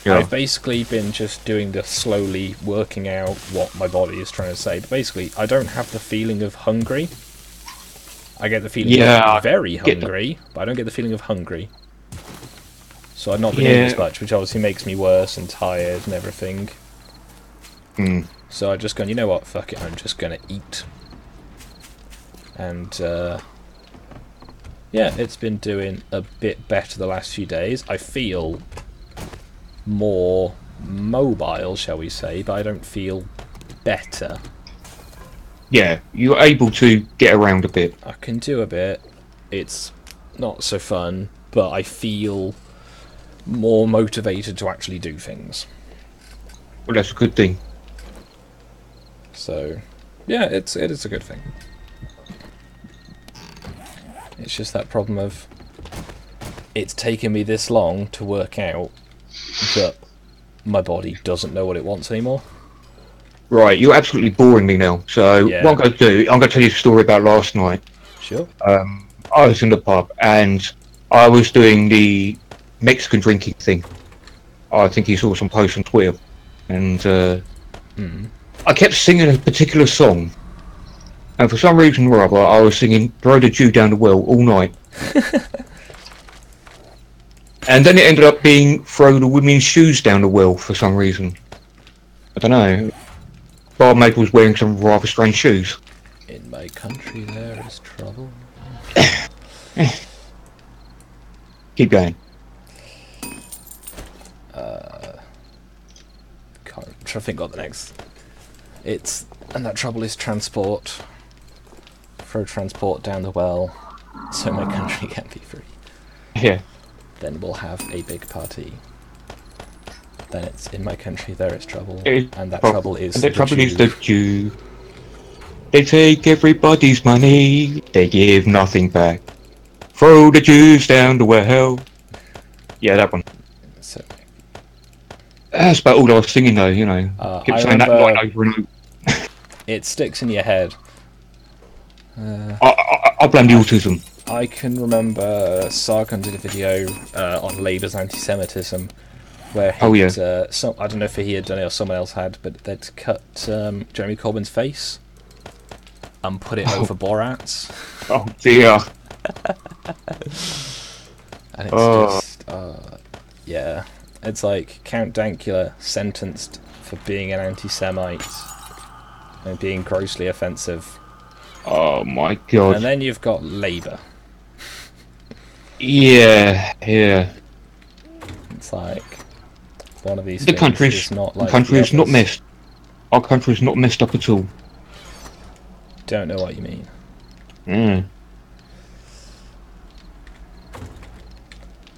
Yeah. I've basically been just doing the slowly working out what my body is trying to say. But basically, I don't have the feeling of hungry. I get the feeling of very hungry, but I don't get the feeling of hungry. So I've not been eating as much, which obviously makes me worse and tired and everything. So I just gone, you know what, fuck it, I'm just gonna eat. And yeah, it's been doing a bit better the last few days. I feel more mobile, shall we say, but I don't feel better. Yeah, you're able to get around a bit. I can do a bit. It's not so fun, but I feel more motivated to actually do things. Well, that's a good thing. So, yeah, it is a good thing. It's just that problem of it's taken me this long to work out that my body doesn't know what it wants anymore. Right, you're absolutely boring me now. So Yeah. what I'm going to do, I'm going to tell you a story about last night. Sure. I was in the pub and I was doing the Mexican drinking thing. I think you saw some posts on Twitter, and I kept singing a particular song, and for some reason or other, I was singing "Throw the Jew Down the Well" all night. And then it ended up being "Throw the Women's Shoes Down the Well" for some reason. I don't know. Barmaid was wearing some rather strange shoes. In my country there is trouble. Keep going. Can't, I'm trying to think what the next. And that trouble is transport. Throw transport down the well, so my country can be free. Yeah. Then we'll have a big party. Then it's in my country there is trouble, and that Oh, trouble is and the trouble is Jew. the Jew. They take everybody's money, they give nothing back. Throw the Jews down the well. Yeah, that one. So, That's about all I was singing though, you know. Keep I saying that remember- line over and over. it sticks in your head. I blame the autism. I can remember Sargon did a video on Labour's anti-Semitism, where he'd, I don't know if he had done it or someone else had, but they'd cut Jeremy Corbyn's face and put it over Borat's. Oh dear. And it's just, yeah, it's like Count Dankula sentenced for being an anti-Semite and being grossly offensive. Oh my god. And then you've got Labour. Yeah. It's like one of these The things country's is not like the country is not others. messed. Our country is not messed up at all. Don't know what you mean.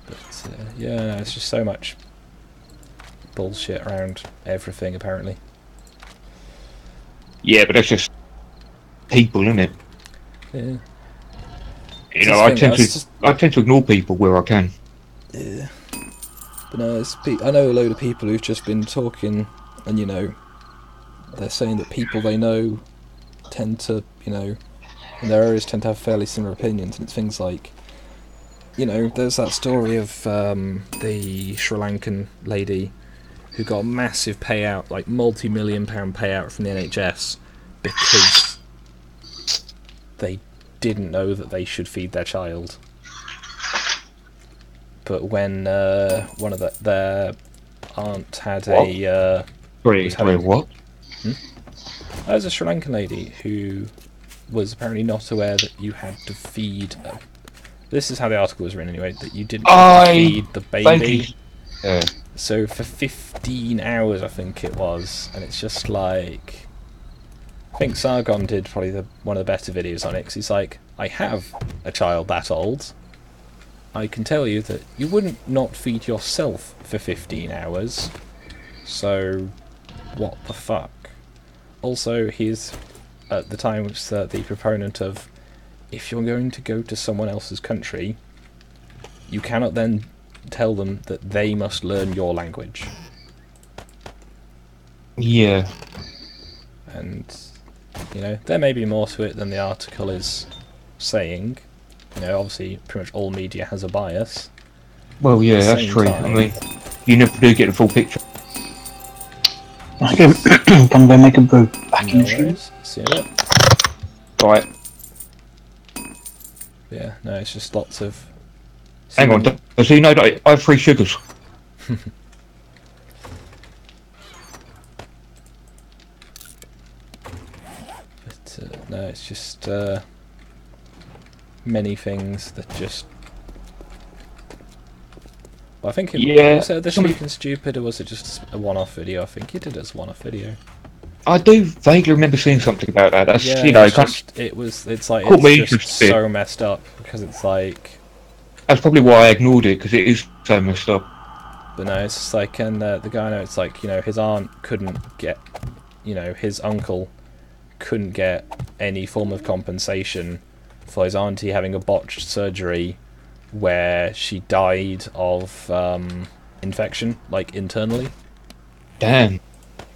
But yeah, no, it's just so much bullshit around everything apparently. Yeah, but that's just people, isn't it? Yeah. You know, I tend to ignore people where I can. Yeah. But no, I know a load of people who've just been talking, and you know, they're saying that people they know tend to, you know, in their areas tend to have fairly similar opinions, and it's things like, you know, there's that story of the Sri Lankan lady who got a massive payout, like multi-million-pound payout from the NHS because they didn't know that they should feed their child. But when one of their aunt had a... what? There's a Sri Lankan lady who was apparently not aware that you had to feed... this is how the article was written anyway, that you didn't have to feed the baby. Yeah. So for 15 hours, I think it was, and it's just like... I think Sargon did probably one of the better videos on it, because he's like, I have a child that old. I can tell you that you wouldn't not feed yourself for 15 hours. So, what the fuck? Also, he's, at the time, was the proponent of, if you're going to go to someone else's country, you cannot then tell them that they must learn your language. Yeah. And, you know, there may be more to it than the article is saying. You know, obviously, pretty much all media has a bias. Well, yeah, At the that's same true. time- I mean, you never do get the full picture. I'm gonna go make a brew. Back in No the machine. worries. See you in a bit. Right. Yeah, no, it's just lots of... Hang on. Does he know that I have 3 sugars? But, no, it's just many things that just... Well, I think it Yeah, was this somebody- week in Stupid, or was it just a one-off video? I think he did it as a one-off video. I do vaguely remember seeing something about that. That's, Yeah, you know, it's just, it's like, caught me it's just interested. so messed up, because it's like... that's probably why I ignored it, because it is so messed up. But no, it's just like, and the guy, I know, it's like, you know, his aunt couldn't get, you know, his uncle couldn't get any form of compensation for his auntie having a botched surgery where she died of infection, like internally. Damn.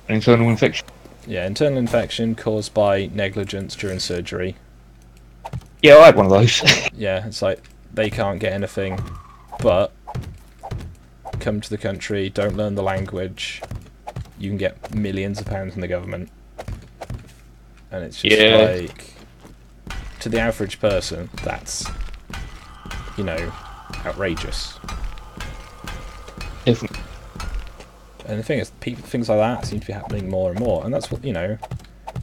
An internal infection. Yeah, internal infection caused by negligence during surgery. Yeah, I had one of those. Yeah, it's like, they can't get anything, but come to the country, don't learn the language, you can get millions of pounds from the government. And it's just like, to the average person, that's, you know, outrageous. Definitely. And the thing is, things like that seem to be happening more and more, and that's what, you know,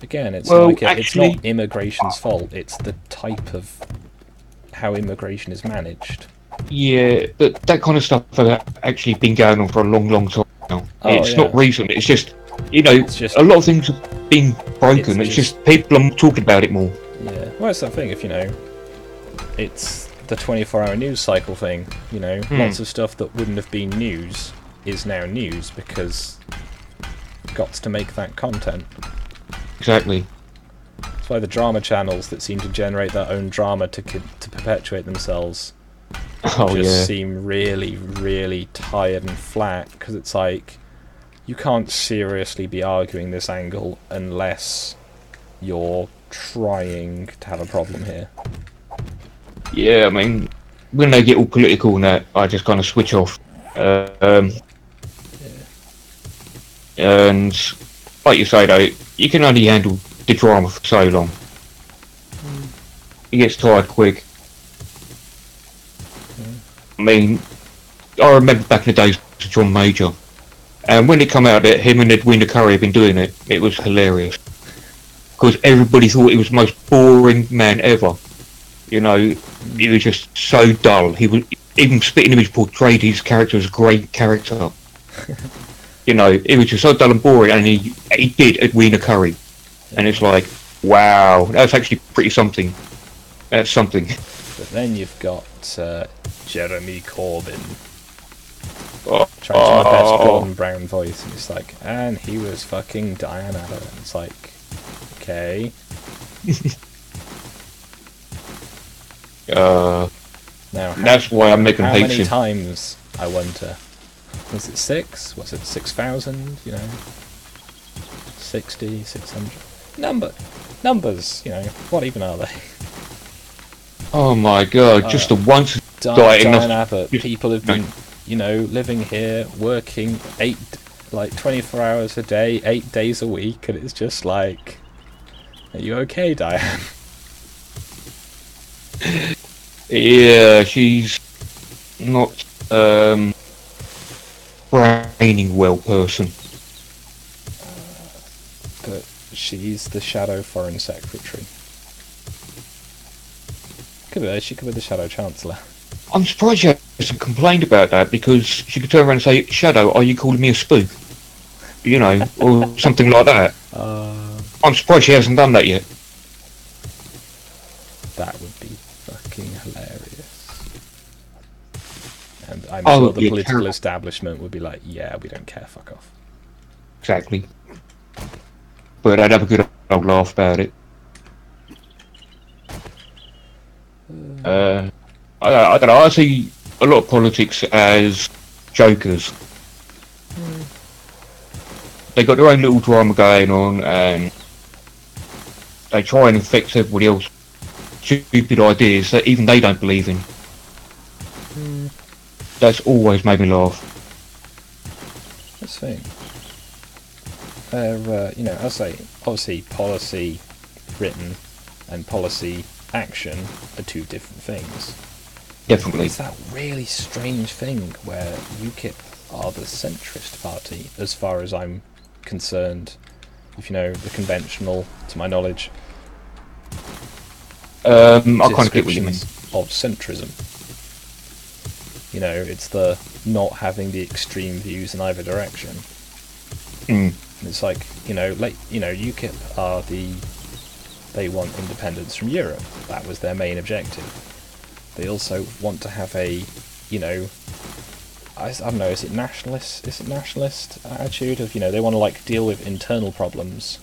again, it's Well, like, it's actually- not immigration's fault, it's the type of how immigration is managed. Yeah, but that kind of stuff has actually been going on for a long, long time now. Oh, It's yeah. not recent. It's just, you know, It's just- a lot of things have been broken. It's It's just people are talking about it more. Yeah, well, it's that thing, if, you know, it's the 24-hour news cycle thing, you know, lots of stuff that wouldn't have been news is now news because got to make that content. Exactly. That's why the drama channels that seem to generate their own drama to perpetuate themselves Oh, just yeah. seem really, really tired and flat, because it's like, you can't seriously be arguing this angle unless you're trying to have a problem here. Yeah, I mean, when they get all political and that, I just kind of switch off. And, like you say though, you can only handle the drama for so long. It gets tired quick. I mean, I remember back in the days of John Major, and when it come out that him and Edwina Curry had been doing it, it was hilarious. Because everybody thought he was the most boring man ever. You know, he was just so dull. He was, even Spitting Image portrayed his character as a great character. You know, it was just so dull and boring, and he did Edwina Curry. And it's like, wow, that's actually pretty something. That's something. But then you've got Jeremy Corbyn Oh, trying to do the best Gordon Brown voice, and it's like, and he was fucking Diane Abbott. And it's like, okay. Now, that's why I'm making how hate many him. times, I wonder? Was it 6? Was it 6,000? You know, 60, 600? Numbers. You know, what even are they? Oh my god, just the once Diane enough. Abbott. People have been, you know, living here, working 24 hours a day, 8 days a week, and it's just like, are you okay, Diane? Yeah, she's not braining well person. But she's the Shadow Foreign Secretary. Could be, she could be the Shadow Chancellor. I'm surprised she hasn't complained about that, because she could turn around and say, Shadow, are you calling me a spook? You know, or something like that. I'm surprised she hasn't done that yet. That would be fucking hilarious. And I'm Oh, sure the yeah, political terrible. establishment would be like, yeah, we don't care, fuck off. Exactly. But I'd have a good old laugh about it. I don't know, I see a lot of politics as jokers. They got their own little drama going on, and they try and infect everybody else. Stupid ideas that even they don't believe in. That's always made me laugh. Let's think. You know, I'll say, obviously policy written and policy action are two different things. Definitely. It's that really strange thing where UKIP are the centrist party, as far as I'm concerned, if you know the conventional, to my knowledge, I can't get what you mean. of centrism. You know, it's the not having the extreme views in either direction. It's like, you know, UKIP are they want independence from Europe. That was their main objective. They also want to have a, you know, I don't know, is it nationalist attitude of, you know, they want to like deal with internal problems.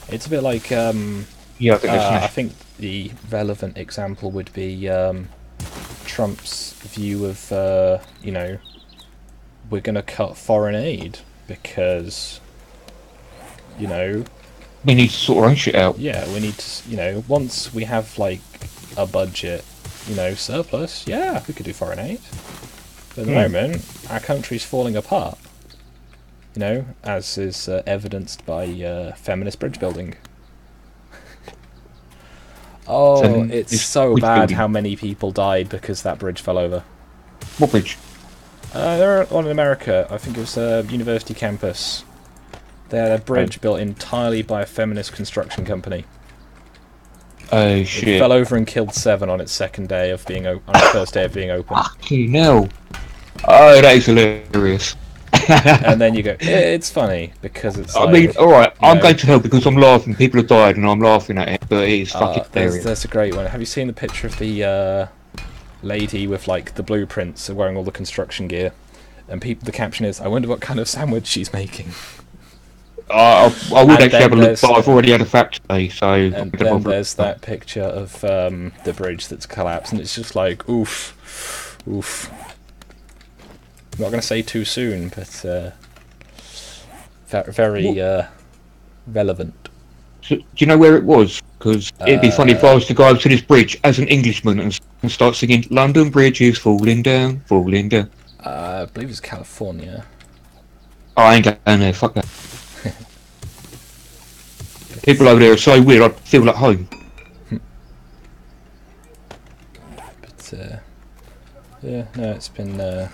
It's a bit like Yeah, I think the relevant example would be Trump's view of you know, we're going to cut foreign aid because, you know, we need to sort our own shit out. yeah, we need to, you know, once we have like a budget, you know, surplus, yeah, we could do foreign aid. But at the moment, our country's falling apart, you know, as is evidenced by feminist bridge building. Oh, it's so bad how many people died because that bridge fell over. What bridge? There are one in America, I think it was a university campus. They had a bridge built entirely by a feminist construction company. Oh shit. It fell over and killed 7 on its second day of being on its first day of being open. Fucking hell. Oh, that is hilarious. And then you go, it's funny because it's like, I mean, alright, I'm know, going to help because I'm laughing. People have died and I'm laughing at it, but it is fucking hilarious. there's a great one. Have you seen the picture of the lady with like the blueprints and wearing all the construction gear? And the caption is, I wonder what kind of sandwich she's making. I would And actually have a then look, but I've already had a fact today, so... And then there's that picture of the bridge that's collapsed, and it's just like, oof, oof. I'm not going to say too soon, but very relevant. So, do you know where it was? Because it'd be funny if I was to go over to this bridge as an Englishman and start singing, London Bridge is falling down, falling down. I believe it's California. Oh, I ain't going there, fuck that. People over there are so weird, I feel at home. But, yeah, no, it's been, what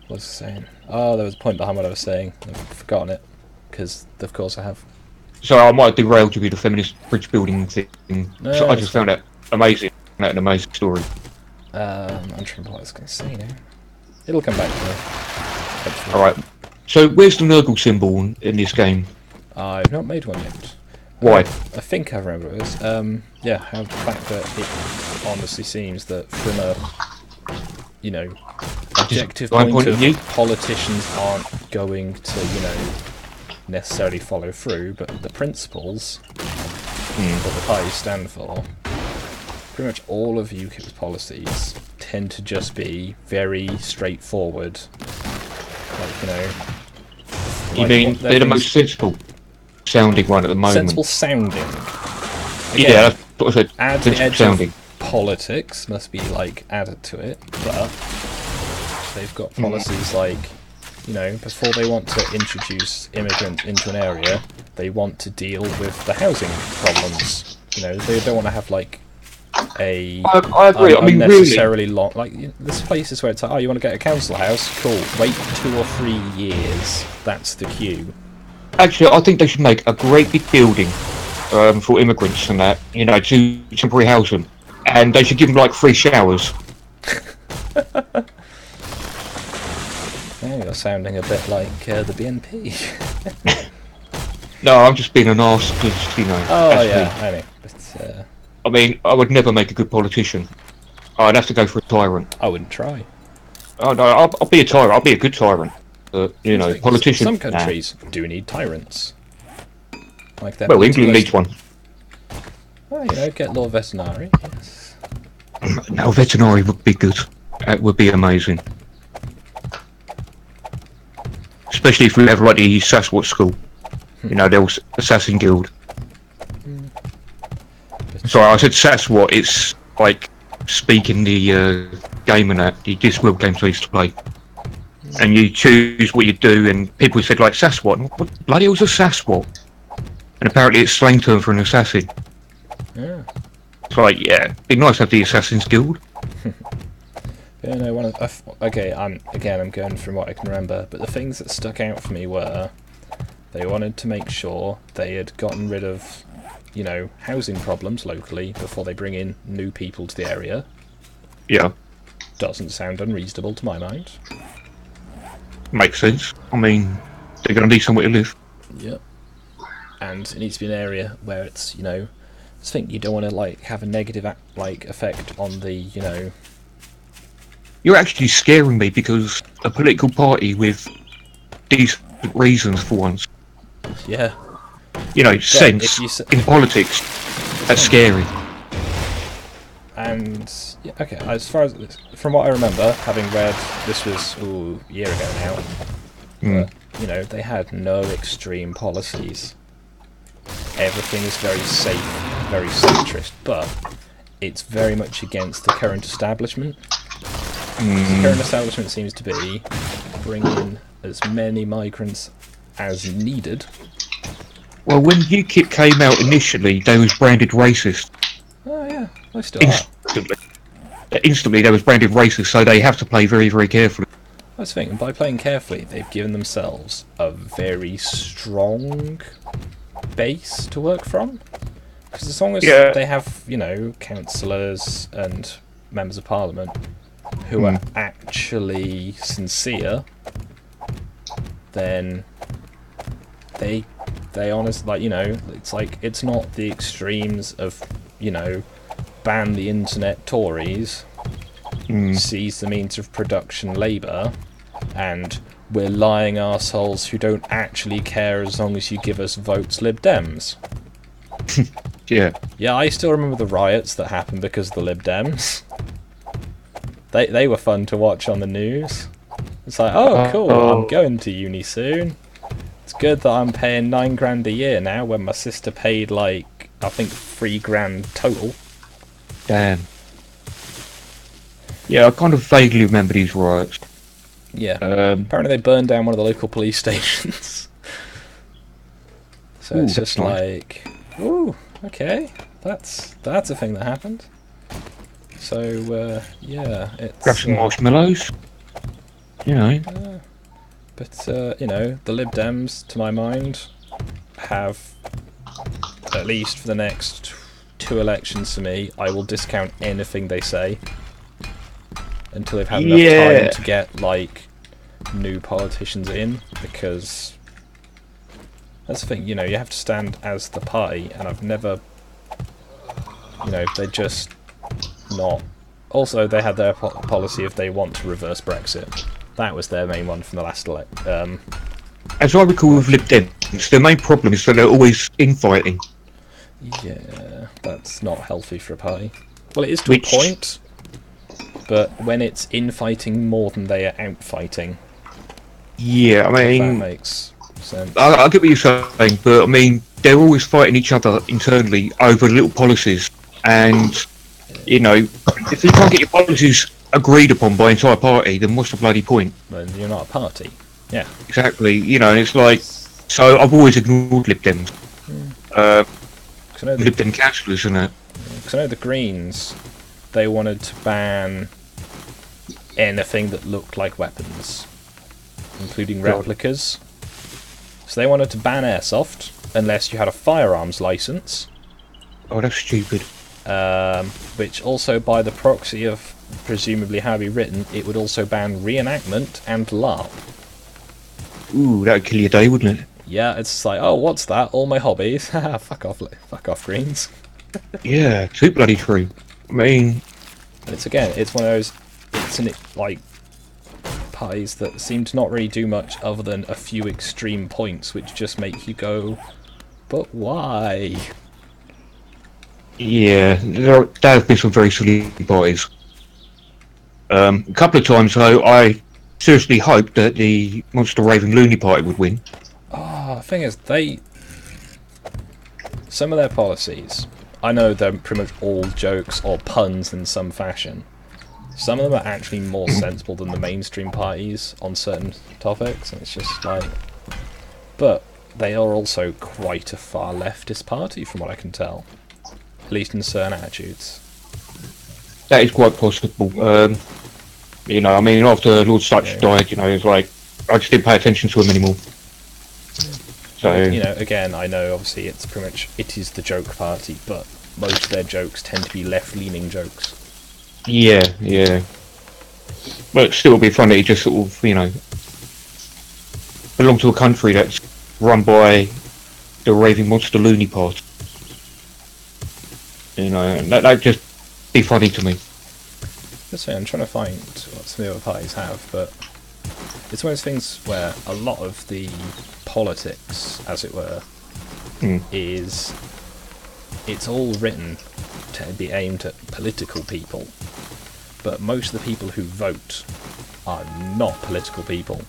was I saying? Oh, there was a point behind what I was saying. I've forgotten it, because of course I have. So I might derail to be the feminist bridge building thing. No, So I just found that amazing. An amazing story. I'm trying to remember what I was going to say now. It'll come back to me. Hopefully. Alright. So where's the Nurgle symbol in this game? I've not made one yet. Why? I think I remember it was. Yeah, how the fact that it honestly seems that from a, you know, objective point of view, politicians aren't going to, you know, necessarily follow through, but the principles that the parties stand for, pretty much all of UKIP's policies tend to just be very straightforward. Like, you know... You mean they're the most sensible sounding one at the moment? Sensible sounding. Again, yeah, that's what I said. add the Sensible edge sounding. of politics must be, like, added to it, but they've got policies like, you know, before they want to introduce immigrants into an area, they want to deal with the housing problems. You know, they don't want to have, like, I agree. I mean, unnecessarily really, long. Like, there's places where it's like, oh, you want to get a council house? Cool. Wait 2 or 3 years. That's the queue. Actually, I think they should make a great big building for immigrants and that, you know, to temporary house them, and they should give them like free showers. Oh, you're sounding a bit like the BNP. No, I'm just being an arse because, you know. Oh that's yeah, me. I know. But, I mean, I would never make a good politician. I'd have to go for a tyrant. I wouldn't try. Oh no, I'll be a tyrant. I'll be a good tyrant. You know, politician. Some countries do need tyrants. Like that. Well, England needs one. Well, you know, get Lord Veterinary. Yes. No, veterinary would be good. It would be amazing. especially if we have like the Sasquatch school. You know, the assassin guild. Sorry, I said Sasquatch. It's like speaking the game and that the Discworld games I used to play. And you choose what you do, and people said like Sasquatch. What bloody hell's a Sasquatch? And apparently it's slang term for an assassin. Yeah. It's like, yeah, it'd be nice to have the Assassin's Guild. Yeah, no, okay, I'm going from what I can remember, but the things that stuck out for me were they wanted to make sure they had gotten rid of, you know, housing problems locally before they bring in new people to the area. Yeah. Doesn't sound unreasonable to my mind. Makes sense. I mean, they're going to need somewhere to live. Yep. And it needs to be an area where it's, you know, I think you don't want to like have a negative effect on the, you know. You're actually scaring me because a political party with decent reasons for once. Yeah. You know, sense in politics. That's scary. And yeah, okay, as far as from what I remember, having read this was a year ago now. But, you know, they had no extreme policies. Everything is very safe, very centrist, but it's very much against the current establishment. The current establishment seems to be bringing in as many migrants as needed. Well, when UKIP came out initially, they was branded racist. Oh yeah, I still are. Instantly, they was branded racist, so they have to play very, very carefully. That's the thing, and by playing carefully, they've given themselves a very strong base to work from. Because as long as they have, you know, councillors and members of parliament who are actually sincere, then they honestly, like, you know, it's like, it's not the extremes of, you know, ban the internet Tories, seize the means of production labour, and we're lying arseholes who don't actually care as long as you give us votes Lib Dems. Yeah, I still remember the riots that happened because of the Lib Dems. They were fun to watch on the news. It's like, oh cool, I'm going to uni soon. It's good that I'm paying £9 grand a year now when my sister paid like, I think £3 grand total. Damn. Yeah, I kind of vaguely remember these riots. Yeah. Apparently they burned down one of the local police stations. So it's just like, ooh, okay, that's a thing that happened. So yeah, it's grab some marshmallows. You know. But you know, the Lib Dems, to my mind, have, at least for the next 2 elections for me, I will discount anything they say until they've had enough time to get like new politicians in, because that's the thing, you know, you have to stand as the party, and I've never, you know, they're just not. Also, they had their policy if they want to reverse Brexit. That was their main one from the last As I recall with Lib Dems, their main problem is that they're always infighting. Yeah, that's not healthy for a party. Well, it is to a point, but when it's infighting more than they are outfighting. Yeah, I mean, that makes sense. I get what you're saying, but I mean, they're always fighting each other internally over little policies, and you know, if you can't get your policies agreed upon by entire party, then what's the bloody point? Then you're not a party. Yeah. Exactly. You know, and it's like, so I've always ignored Lib Dems. Lib Dem councillors, isn't it? Because I know the Greens, they wanted to ban anything that looked like weapons, including replicas. So they wanted to ban airsoft unless you had a firearms license. Oh, that's stupid. Which also, by the proxy of presumably how it'd be written, it would also ban reenactment and LARP. Ooh, that would kill your day, wouldn't it? Yeah, it's like, oh, what's that? All my hobbies. Fuck off, Greens. Yeah, too bloody true. I mean, and it's one of those, like, parties that seem to not really do much other than a few extreme points, which just make you go, but why? Yeah, there have been some very silly parties. A couple of times though, I seriously hoped that the Monster Raving Looney Party would win. Oh, the thing is, some of their policies, I know they're pretty much all jokes or puns in some fashion. Some of them are actually more sensible than the mainstream parties on certain topics, and it's just like... But they are also quite a far leftist party, from what I can tell. At least in certain attitudes. That is quite possible. You know, I mean, after Lord Such died, you know, it's like, I just didn't pay attention to him anymore. So... You know, again, I know obviously it's pretty much, it is the joke party, but most of their jokes tend to be left-leaning jokes. Yeah, yeah. But it'd still be funny to just sort of, you know, belong to a country that's run by the Raving Monster Looney Party. You know, and that'd just be funny to me. Just saying, I'm trying to find what some of the other parties have, but it's one of those things where a lot of the politics, as it were, is... It's all written to be aimed at political people, but most of the people who vote are not political people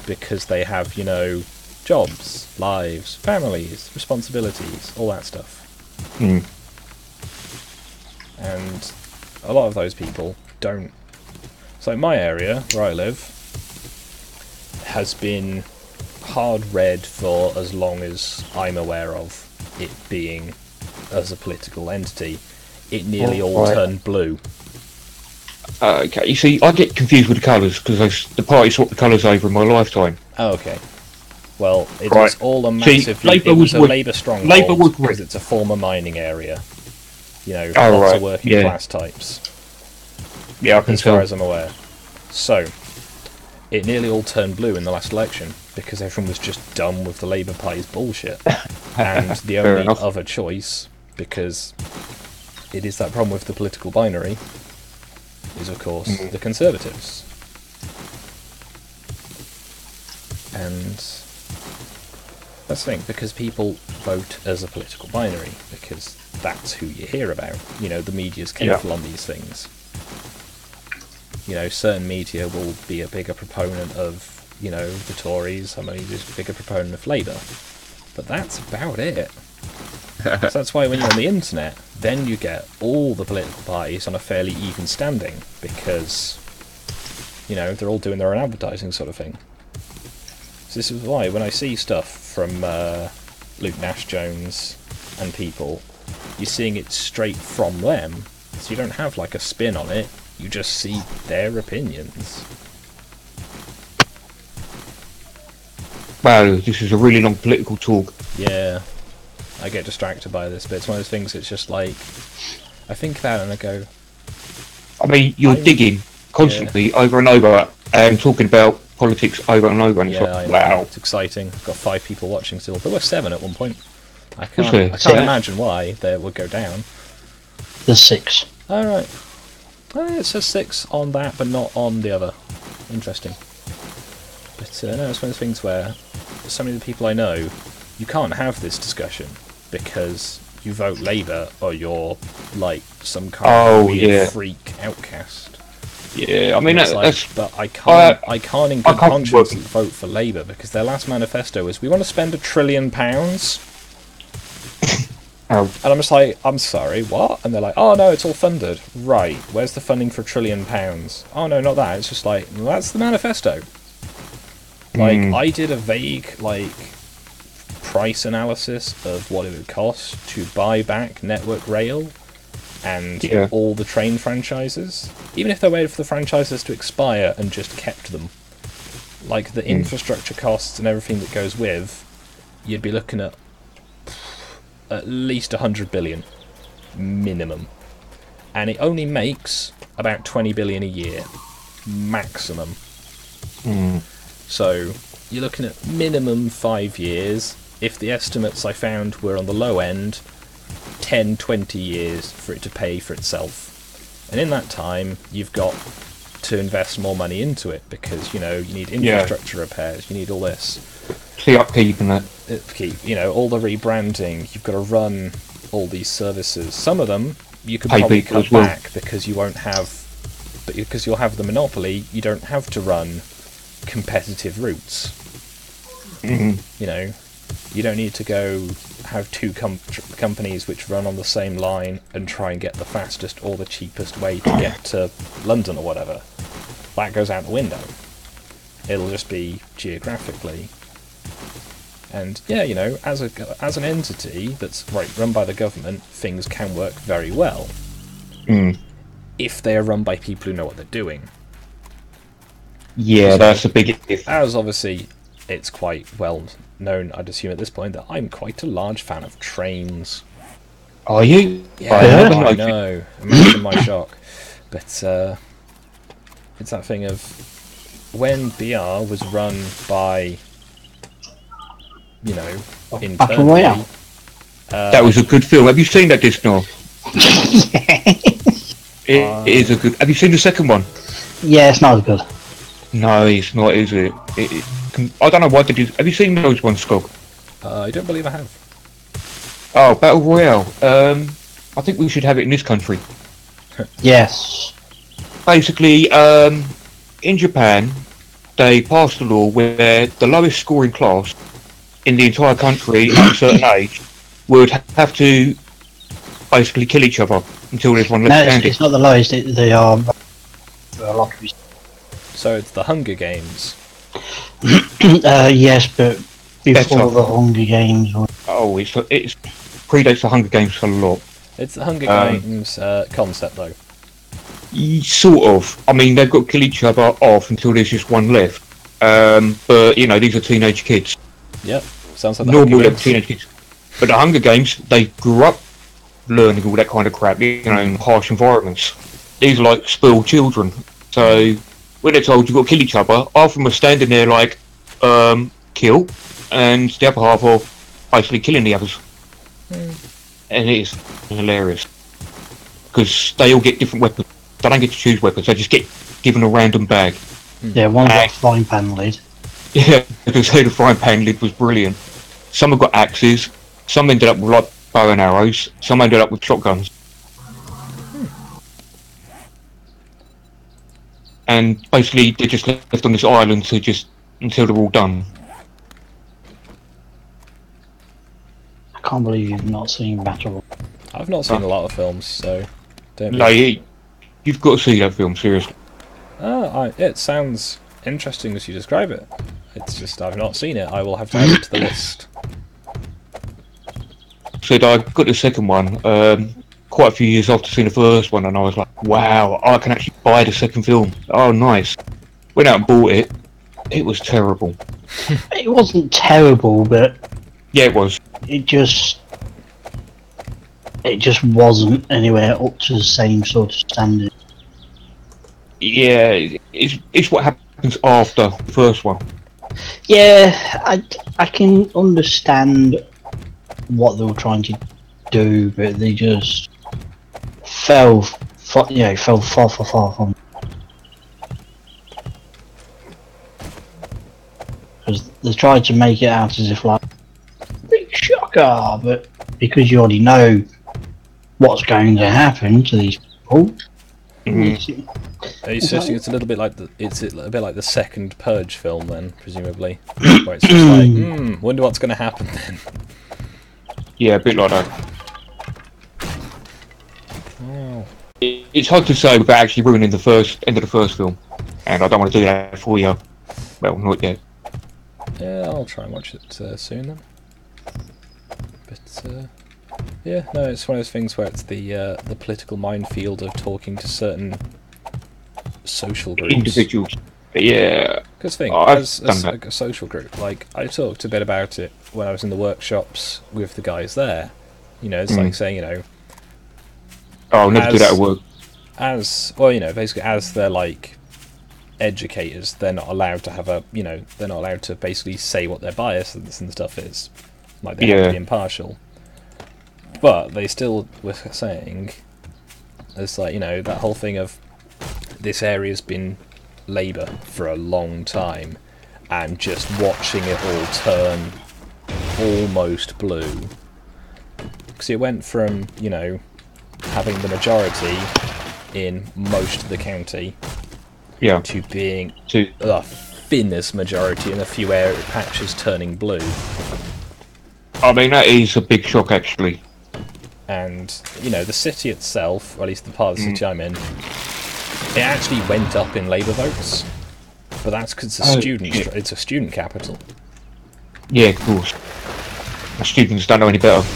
because they have, you know, jobs, lives, families, responsibilities, all that stuff. And a lot of those people don't. So my area, where I live, has been hard red for as long as I'm aware of it being as a political entity. It nearly all turned blue. Okay, you see, I get confused with the colours because the party swapped the colours over in my lifetime. Oh, okay. Well, it was all a massive... See, Labour it was a was Labour stronghold was because it's a former mining area. You know, Oh, lots right, of working yeah. class types, Yeah, I can as far tell. as I'm aware. So, it nearly all turned blue in the last election because everyone was just done with the Labour Party's bullshit. And the Fair only enough. other choice, because it is that problem with the political binary, is of course the Conservatives. And that's the thing, because people vote as a political binary, because that's who you hear about. You know, the media's careful on these things. You know, certain media will be a bigger proponent of, you know, the Tories, somebody who's a bigger proponent of Labour. But that's about it. So that's why when you're on the internet, then you get all the political parties on a fairly even standing, because, you know, they're all doing their own advertising sort of thing. So this is why when I see stuff from Luke Nash-Jones and people, you're seeing it straight from them, so you don't have like a spin on it, you just see their opinions. Wow, this is a really long political talk. Yeah, I get distracted by this, but it's one of those things, it's just like, I think about it and I go... I mean, you're digging constantly over and over and talking about politics over and over, and it's Yeah, I like, know, wow. it's exciting. I've got 5 people watching still. There were 7 at one point. I there? can't imagine why they would go down. There's 6. Alright. It says 6 on that, but not on the other. Interesting. But no, it's one of those things where so many of the people I know, you can't have this discussion because you vote Labour or you're like some kind of weird freak outcast. Yeah, I mean, It's that's... but I can't in good conscience work. vote for Labour because their last manifesto was, we want to spend £1 trillion. Oh. And I'm just like, I'm sorry, what? And they're like, oh no, it's all funded. Right, where's the funding for £1 trillion? Oh no, not that. It's just like, well, that's the manifesto. Like, I did a vague, like, price analysis of what it would cost to buy back Network Rail and all the train franchises. Even if they waited for the franchises to expire and just kept them. Like, the infrastructure costs and everything that goes with, you'd be looking at least 100 billion minimum, and it only makes about 20 billion a year maximum. So you're looking at minimum 5 years. If the estimates I found were on the low end, 10-20 years for it to pay for itself, and in that time you've got to invest more money into it because, you know, you need infrastructure repairs, you need all this. The upkeep and that. Upkeep, you know, all the rebranding, you've got to run all these services. Some of them you could Pay probably people cut as well. back because you won't have but because you'll have the monopoly, you don't have to run competitive routes. You know, you don't need to go have two companies which run on the same line and try and get the fastest or the cheapest way to get to London or whatever. That goes out the window. It'll just be geographically. And yeah, you know, as an entity that's run by the government, things can work very well. If they are run by people who know what they're doing. Yeah, that's a big if. As obviously, it's quite well known, I'd assume at this point, that I'm quite a large fan of trains. Are you? Yeah, I know. Imagine my shock. But it's that thing of when BR was run by, you know, Battle Royale. That was a good film. Have you seen that, Disney? It is a good. Have you seen the second one? Yeah, it's not as good. No, it's not, is it? I don't know why they did. Have you seen those ones, Skog? I don't believe I have. Oh, Battle Royale. I think we should have it in this country. Yes. Basically, in Japan, they passed a law where the lowest scoring class in the entire country at a certain age would have to basically kill each other until there's one left standing. It's not the lowest. They are a lot of. So it's the Hunger Games. Yes, but before Better. the Hunger Games. Oh, it's predates the Hunger Games a lot. It's the Hunger Games concept, though. Sort of. I mean, they've got to kill each other off until there's just one left. But you know, these are teenage kids. Yep, sounds like the Normal Hunger Games. teenage kids. But the Hunger Games, they grew up learning all that kind of crap, you know, in harsh environments. These are like spoiled children. So when they're told you've got to kill each other, half of them are standing there like, kill, and the other half are basically killing the others. And it is hilarious. Because they all get different weapons. They don't get to choose weapons, they just get given a random bag. Yeah, one's got a frying pan lid. Yeah, because the frying pan lid was brilliant. Some have got axes, some ended up with like bow and arrows, some ended up with shotguns. And basically they're just left on this island to just until they're all done. I can't believe you've not seen Battle. I've not seen a lot of films, so don't. No, you've got to see that film, seriously. It sounds interesting as you describe it. It's just I've not seen it. I will have to add it to the list. So I got the second one quite a few years after seeing the first one, and I was like, wow, I can actually buy the second film. Oh, nice. Went out and bought it. It was terrible. It wasn't terrible, but Yeah, it was. it just wasn't anywhere up to the same sort of standard. Yeah, it's what happens after the first one. Yeah, I can understand what they were trying to do, but they just fell far from. Because they tried to make it out as if like big shocker, but because you already know what's going to happen to these people. Are you suggesting it's a little bit like the second Purge film then, presumably, where it's just like, wonder what's going to happen then. Yeah, a bit like that. Oh. It's hard to say without actually ruining the end of the first film, and I don't want to do that for you. Well, not yet. Yeah, I'll try and watch it soon then. But yeah, no, it's one of those things where it's the political minefield of talking to certain social groups. Individuals. Yeah. Because think, I've as done that. like a social group, like I talked a bit about it when I was in the workshops with the guys there. You know, it's like saying, you know, Oh, I'll never do that at work. as well, you know, basically as they're like educators, they're not allowed to have a, you know, they're not allowed to basically say what their bias and stuff is. Like they have to be impartial. But they still were saying, it's like, you know, that whole thing of this area's been Labour for a long time, and just watching it all turn almost blue. Because it went from, you know, having the majority in most of the county Yeah. to being To the thinnest majority in a few area patches turning blue. I mean, that is a big shock, actually. And, you know, the city itself, or at least the part of the city I'm in, it actually went up in Labour votes. But that's because it's a student capital. Yeah, of course. The students don't know any better.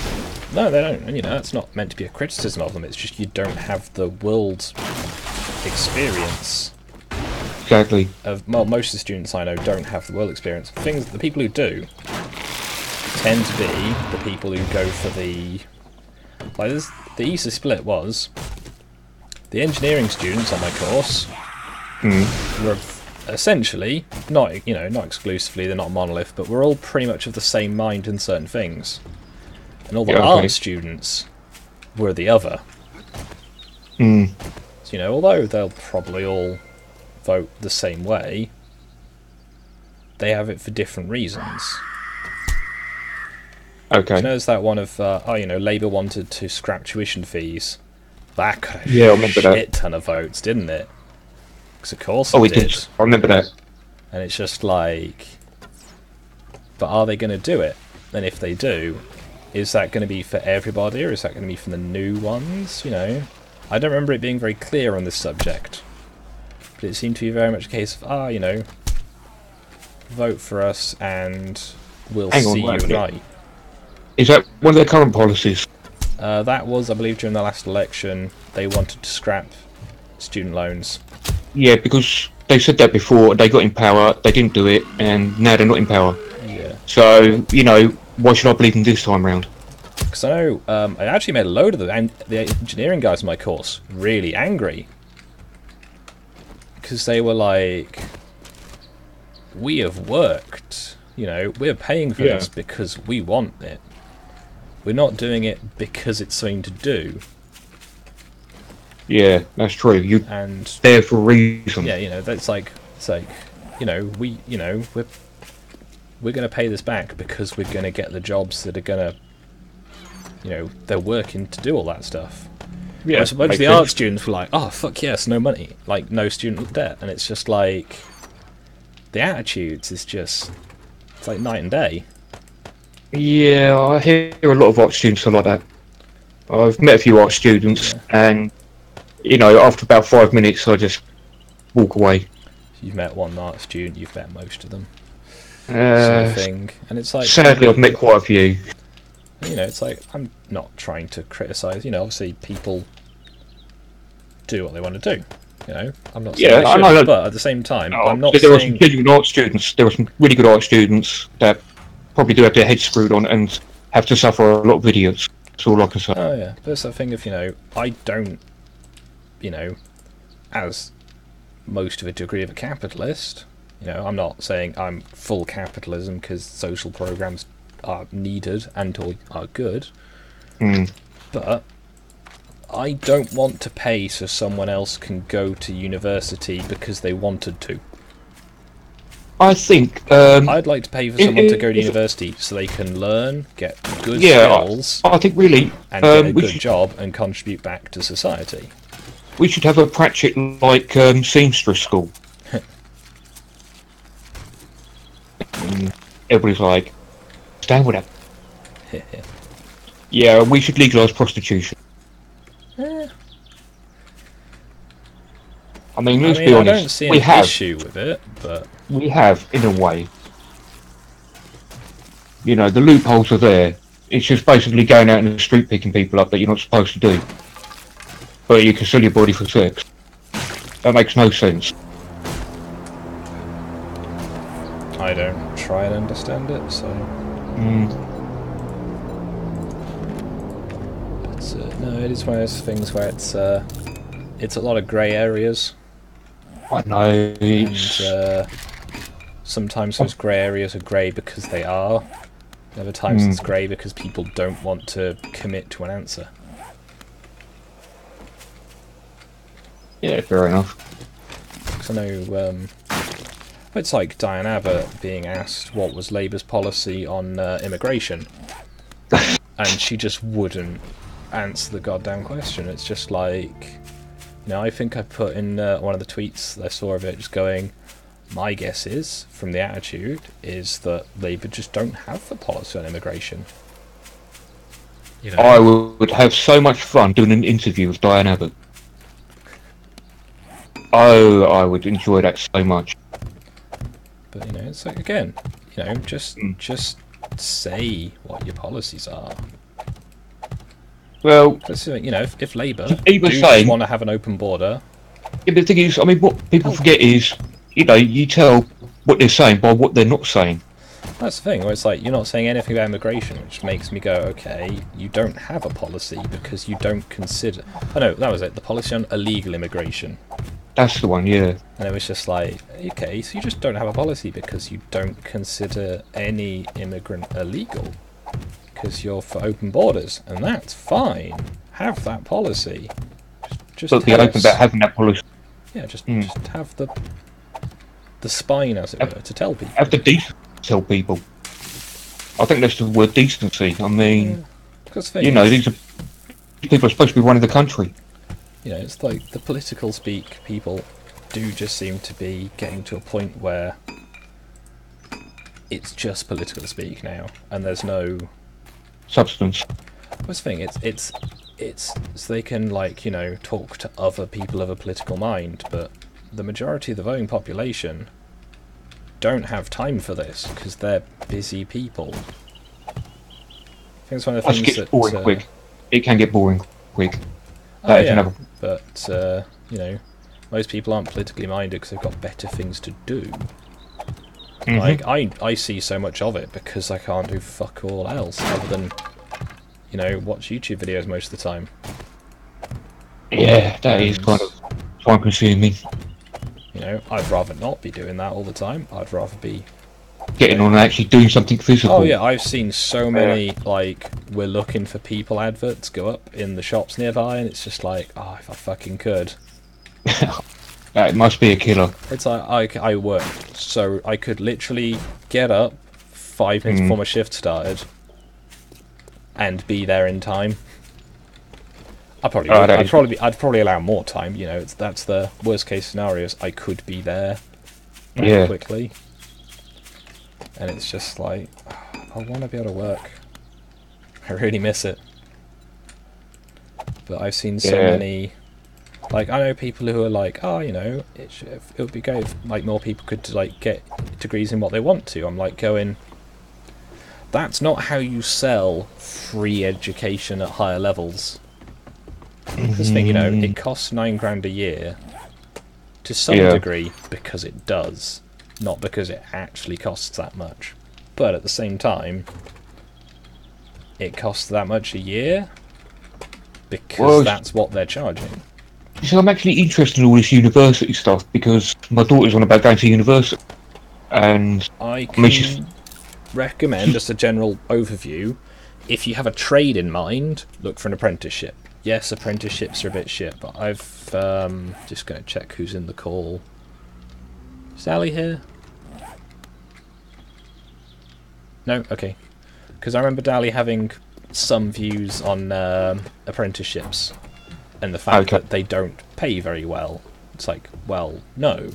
No, they don't. And, you know, that's not meant to be a criticism of them. It's just you don't have the world experience. Exactly. Well, most of the students I know don't have the world experience. The people who do tend to be the people who go for the... Like, the easy split was the engineering students on my course were essentially, not exclusively, they're not a monolith, but we're all pretty much of the same mind in certain things. And all the art students were the other. So, you know, although they'll probably all vote the same way, they have it for different reasons. Okay. There's that one of, Labour wanted to scrap tuition fees. That got a Yeah, I remember shit ton of votes, didn't it? Because of course Oh, it we did. did. I remember that. And it's just like, but are they going to do it? And if they do, is that going to be for everybody, or is that going to be for the new ones? You know, I don't remember it being very clear on this subject, but it seemed to be very much a case of, vote for us and we'll see you right. Is that one of their current policies? That was, I believe, during the last election, they wanted to scrap student loans. Yeah, because they said that before, they got in power, they didn't do it, and now they're not in power. Yeah. So, you know, why should I believe them this time round? Because I know, I actually made a load of the engineering guys in my course really angry. Because they were like, we have worked, we're paying for this because we want it. We're not doing it because it's something to do. Yeah, that's true. You're and there for a reason. Yeah, that's like, we're going to pay this back because we're going to get the jobs that are going to, they're working to do all that stuff. Yeah, most of the art students were like, oh, fuck yes, no money. Like, no student debt. And it's just like, the attitudes is just, it's like night and day. Yeah, I hear a lot of art students are like that. I've met a few art students, and, after about 5 minutes, I just walk away. You've met one art student, you've met most of them. Sort of thing. And it's like, sadly, I've met quite a few. It's like, I'm not trying to criticise, obviously people do what they want to do. I'm not saying they should, but at the same time, I'm not there saying... are some genuine art students, there are some really good art students that probably do have their heads screwed on and have to suffer a lot of idiots. That's all I can say. Oh yeah, but it's that thing of, I don't, as most of a degree of a capitalist, I'm not saying I'm full capitalism because social programs are needed and are good, but I don't want to pay so someone else can go to university because they wanted to. I think I'd like to pay for someone to go to university so they can learn, get good skills, I think really, and get a good job and contribute back to society. We should have a Pratchett like seamstress school. Everybody's like, stand with that. Yeah, we should legalise prostitution. I mean, let's be honest. I don't see an issue with it, but... We have, in a way. The loopholes are there. It's just basically going out in the street picking people up that you're not supposed to do. But you can sell your body for sex. That makes no sense. I don't try and understand it, so... But, no, it is one of those things where it's a lot of grey areas. I know. And, sometimes those grey areas are grey because they are. Other times it's grey because people don't want to commit to an answer. Yeah, fair enough. Because I know, it's like Diane Abbott being asked what was Labour's policy on immigration. And she just wouldn't answer the goddamn question. It's just like, Now, I think I put in one of the tweets that I saw of it, just going, my guess is, from the attitude, is that Labour just don't have the policy on immigration. You know? I would have so much fun doing an interview with Diane Abbott. Oh, I would enjoy that so much. But, you know, it's like, again, you know, just say what your policies are. Well, You know, if Labour saying, want to have an open border... Yeah, but the thing is, I mean, what people forget is, you know, you tell what they're saying by what they're not saying. That's the thing, where it's like, you're not saying anything about immigration, which makes me go, okay, you don't have a policy because you don't consider... Oh no, that was it, the policy on illegal immigration. That's the one, yeah. And it was just like, okay, so you just don't have a policy because you don't consider any immigrant illegal. Because you're for open borders, and that's fine. Have that policy. Just But be open about having that policy. Yeah, just have the spine, as it were, to tell people. Have the decency to tell people. I think that's the word decency. I mean, you know, these people are supposed to be running the country. You know, it's like the political speak people do just seem to be getting to a point where it's just political speak now, and there's no substance. What's the thing? It's so they can, like, you know, talk to other people of a political mind, but the majority of the voting population don't have time for this because they're busy people. I think it's one of the things that boring quick. It can get boring quick. Oh, yeah, but you know, most people aren't politically minded because they've got better things to do. Like, I see so much of it because I can't do fuck all else other than, you know, watch YouTube videos most of the time. Yeah, that is kind of time consuming. You know, I'd rather not be doing that all the time. I'd rather be getting on and actually doing something physical. Oh yeah, I've seen so many, like, we're looking for people adverts go up in the shops nearby, and it's just like, oh, if I fucking could. That must be a killer. It's like, I worked, so I could literally get up 5 minutes before my shift started and be there in time. I'd probably allow more time, you know, that's the worst case scenarios. I could be there quickly. And it's just like, I want to be able to work. I really miss it. But I've seen so many, like, I know people who are like, oh, you know, it would be great if, like, more people could, like, get degrees in what they want to. I'm like going, that's not how you sell free education at higher levels. This thing, you know, it costs £9 a year to some degree because it does, not because it actually costs that much. But at the same time, it costs that much a year because that's what they're charging. So I'm actually interested in all this university stuff because my daughter's on about going to university, and I can recommend, just a general overview, if you have a trade in mind, look for an apprenticeship. Yes, apprenticeships are a bit shit, but I've just going to check who's in the call. Is Sally here? No? Okay. Because I remember Dally having some views on apprenticeships and the fact that they don't pay very well. It's like, well, no.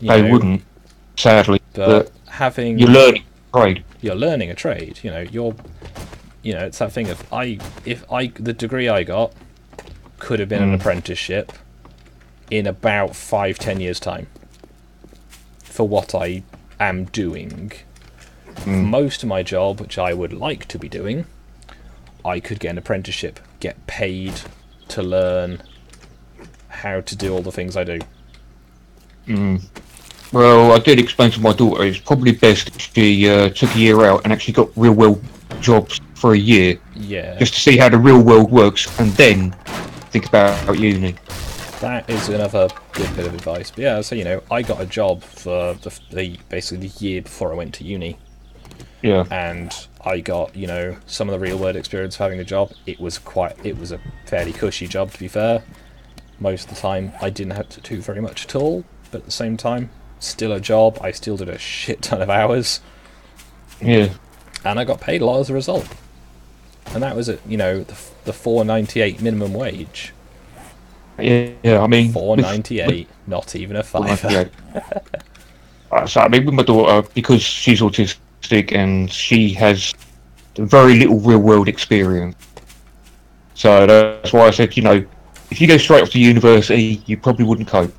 They wouldn't, sadly. But having... You're learning a trade. You're learning a trade. You know, it's that thing of, the degree I got could have been an apprenticeship in about 5-10 years' time for what I am doing. Most of my job, which I would like to be doing, I could get an apprenticeship, get paid to learn how to do all the things I do. Well, I did explain to my daughter it's probably best if she took a year out and actually got real world jobs for a year. Yeah. Just to see how the real world works, and then think about uni. That is another good bit of advice. But yeah, so, you know, I got a job for basically the year before I went to uni. Yeah. And I got, you know, some of the real world experience of having a job. It was a fairly cushy job, to be fair. Most of the time I didn't have to do very much at all, but at the same time, still a job. I still did a shit ton of hours. Yeah. And I got paid a lot as a result. And that was at, you know, the $4.98 minimum wage. Yeah, I mean, £4.98, not even a fiver. So I mean, with my daughter, because she's autistic and she has very little real world experience. So that's why I said, if you go straight off to university, you probably wouldn't cope.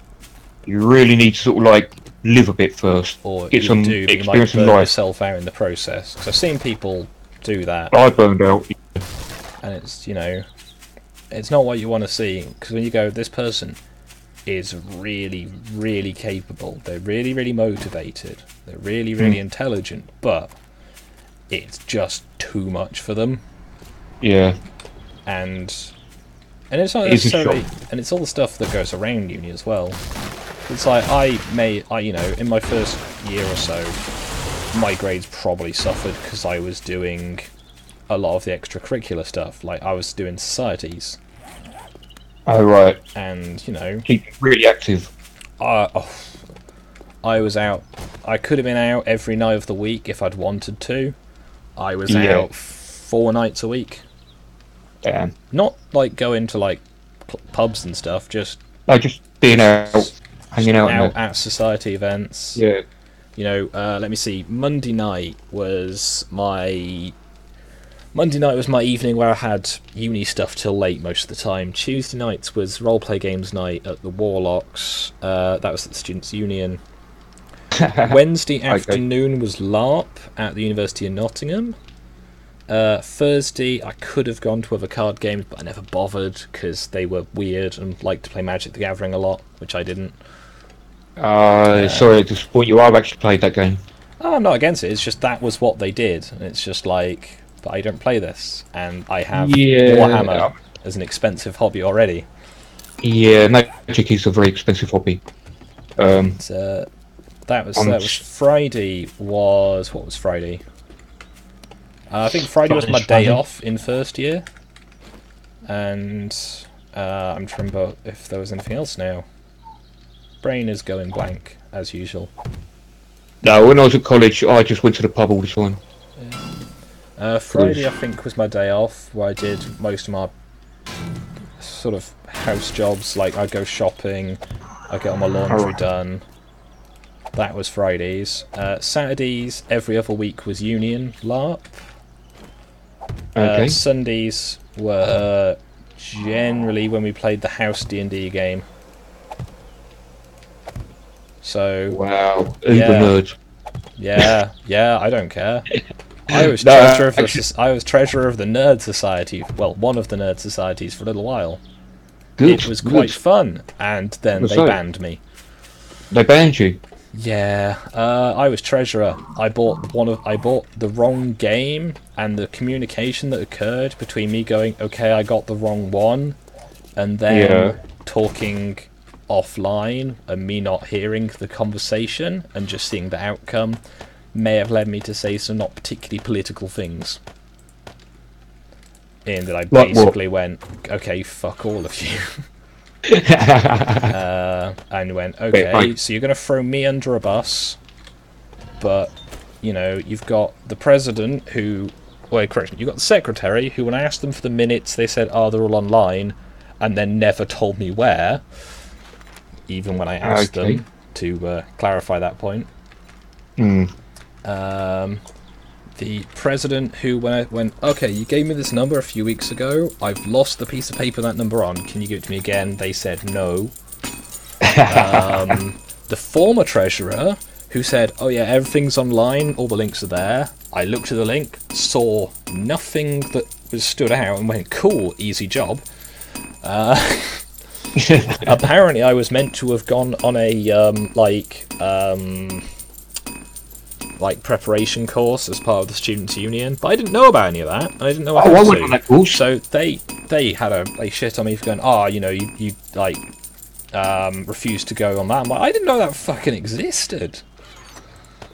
You really need to sort of like live a bit first, Or get you some do, but you might experience in burn life. yourself out in the process. Because I've seen people do that, I burned out. and it's it's not what you want to see. Because when you go, this person is really, really capable. They're really, really motivated. They're really, really intelligent, but it's just too much for them. Yeah. And it's not necessarily, and it's all the stuff that goes around uni as well. It's like in my first year or so, my grades probably suffered because I was doing a lot of the extracurricular stuff. Like I was doing societies. Oh right. And keep really active. I was out. I could have been out every night of the week if I'd wanted to. I was out 4 nights a week. Damn. Not like going to like pubs and stuff. Just being out, hanging out at society events. Yeah. Let me see. Monday night was my evening where I had uni stuff till late most of the time. Tuesday nights was roleplay games night at the Warlocks. That was at the Students' Union. Wednesday afternoon was LARP at the University of Nottingham. Thursday I could have gone to other card games, but I never bothered because they were weird and liked to play Magic the Gathering a lot, which I didn't. Sorry to disappoint you, I've actually played that game. Oh, I'm not against it, it's just that was what they did, and it's just like, but I don't play this, and I have Warhammer as an expensive hobby already. Yeah, Magic is a very expensive hobby. That was Friday. What was Friday? I think Friday was my day off in first year, and I'm trying to remember if there was anything else now. Brain is going blank as usual. No, when I was at college, I just went to the pub all the time. Friday, I think, was my day off, where I did most of my sort of house jobs. Like I'd go shopping, I'd get all my laundry done. That was Fridays. Saturdays, every other week was Union LARP. Sundays were generally when we played the house D&D game. So wow, nerd. Yeah, I don't care. I was treasurer of the Nerd Society. Well, one of the Nerd Societies for a little while. It was quite fun, and then they banned me. They banned you? Yeah, I was treasurer. I bought the wrong game, and the communication that occurred between me going, okay, I got the wrong one, and then talking offline and me not hearing the conversation and just seeing the outcome may have led me to say some not particularly political things. And that I basically went, okay, fuck all of you. And went, okay, so you're going to throw me under a bus, but, you've got the president who... Wait, correction, you've got the secretary who, when I asked them for the minutes, they said, oh, they're all online, and then never told me where, even when I asked them to clarify that point. The president who, when I went, okay, you gave me this number a few weeks ago, I've lost the piece of paper that number on, can you give it to me again? They said no. The former treasurer who said, oh yeah, everything's online, all the links are there. I looked at the link, saw nothing that was stood out and went, cool, easy job. Apparently I was meant to have gone on a preparation course as part of the Students' Union, but I didn't know about any of that. I didn't know how to. That course. So they shit on me for going, you refused to go on that. I'm like, I didn't know that fucking existed.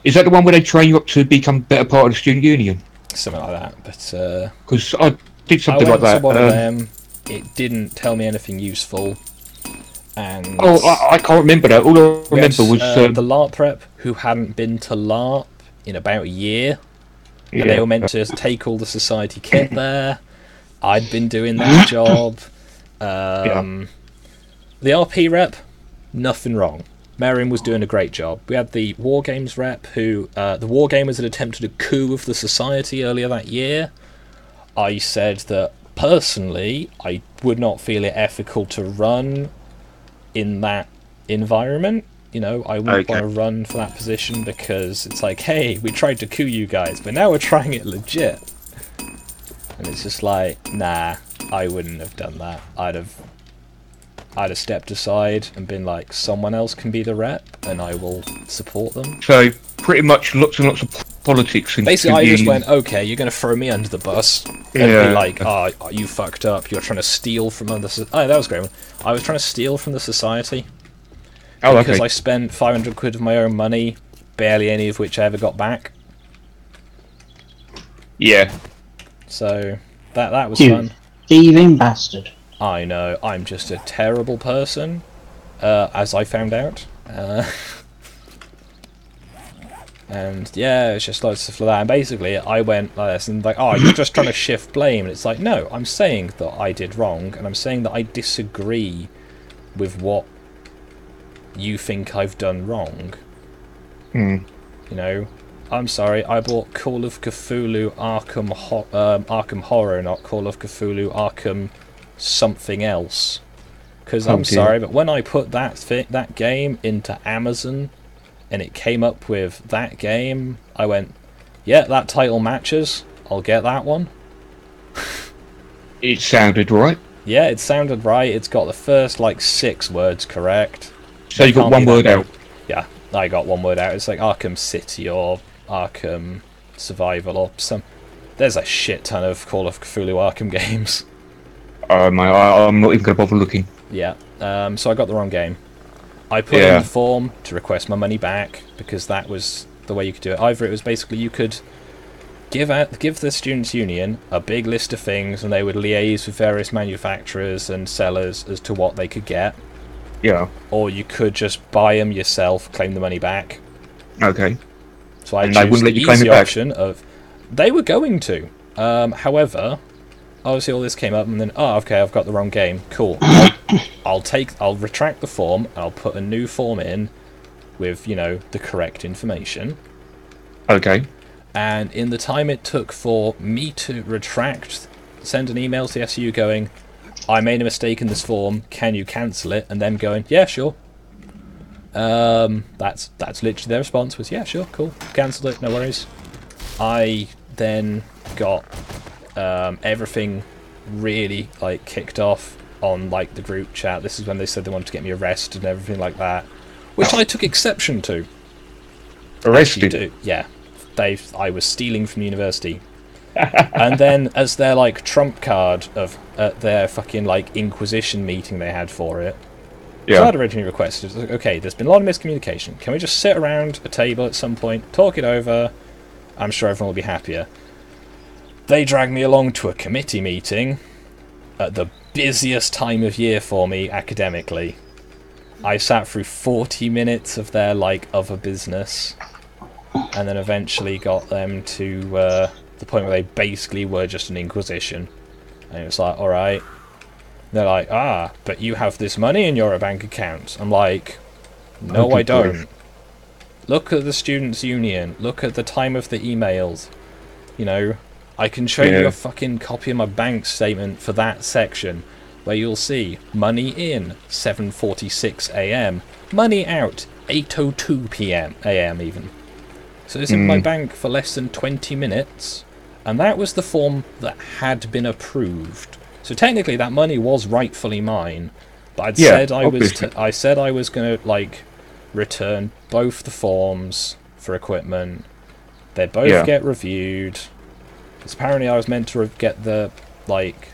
Is that the one where they train you up to become a better part of the Student Union? Something like that, but because I did something like that. To one of them. It didn't tell me anything useful. And I can't remember that. All I remember was the LARP rep who hadn't been to LARP in about a year, and they were meant to take all the society kit there. I'd been doing that job. the RP rep, nothing wrong. Merriam was doing a great job. We had the War Games rep who, the War Gamers had attempted a coup of the society earlier that year. I said that personally, I would not feel it ethical to run in that environment. You know, I wouldn't want to run for that position because it's like, hey, we tried to coup you guys, but now we're trying it legit. And it's just like, nah, I wouldn't have done that. I'd have stepped aside and been like, someone else can be the rep, and I will support them. So, pretty much lots and lots of politics. Basically, I just went, okay, you're going to throw me under the bus. And be like, oh, you fucked up. You're trying to steal from other... Oh, that was a great one. I was trying to steal from the society. Oh, because I spent 500 quid of my own money, barely any of which I ever got back. Yeah. So, that was fun. Thieving bastard. I know, I'm just a terrible person, as I found out. And yeah, it's just loads of stuff like that. And basically, I went like this and like, oh, you're just trying to shift blame. And it's like, no, I'm saying that I did wrong, and I'm saying that I disagree with what you think I've done wrong. You know, I'm sorry, I bought Call of Cthulhu Arkham Horror, not Call of Cthulhu Arkham something else. Because I'm sorry, but when I put that game into Amazon and it came up with that game, I went, yeah, that title matches, I'll get that one. It sounded right. Yeah, it sounded right. It's got the first like 6 words correct. So you got one word out. Yeah, I got one word out. It's like Arkham City or Arkham Survival or some... There's a shit ton of Call of Cthulhu Arkham games. I'm not even going to bother looking. Yeah, so I got the wrong game. I put in the form to request my money back because that was the way you could do it. Either it was basically you could give the Students' Union a big list of things and they would liaise with various manufacturers and sellers as to what they could get. Yeah. Or you could just buy them yourself, claim the money back. Okay. So I chose the easy option of... They were going to. However, obviously all this came up and then, oh, okay, I've got the wrong game. Cool. I'll retract the form, and I'll put a new form in with, you know, the correct information. Okay. And in the time it took for me to retract, send an email to the SU going, I made a mistake in this form, can you cancel it? And them going, yeah, sure. That's literally their response was, yeah, sure, cool, cancel it, no worries. I then got everything really like kicked off on like the group chat. This is when they said they wanted to get me arrested and everything like that, which I took exception to. Arrested? Yeah. I was stealing from university. And then as their like trump card of their fucking like Inquisition meeting they had for it, so I'd originally requested, okay, there's been a lot of miscommunication. Can we just sit around a table at some point, talk it over? I'm sure everyone will be happier. They dragged me along to a committee meeting at the busiest time of year for me academically. I sat through 40 minutes of their like other business, and then eventually got them to the point where they basically were just an Inquisition. And it was like, alright. They're like, ah, but you have this money in your bank account. I'm like, no, I don't. Look at the Students' Union. Look at the time of the emails. You know, I can show you a fucking copy of my bank statement for that section, where you'll see money in 7:46 a.m. Money out 8:02 p.m. a.m. even. So it's in my bank for less than 20 minutes, and that was the form that had been approved. So technically that money was rightfully mine, but I'd said I said I was going to like return both the forms for equipment. They both get reviewed. Because apparently I was meant to get the like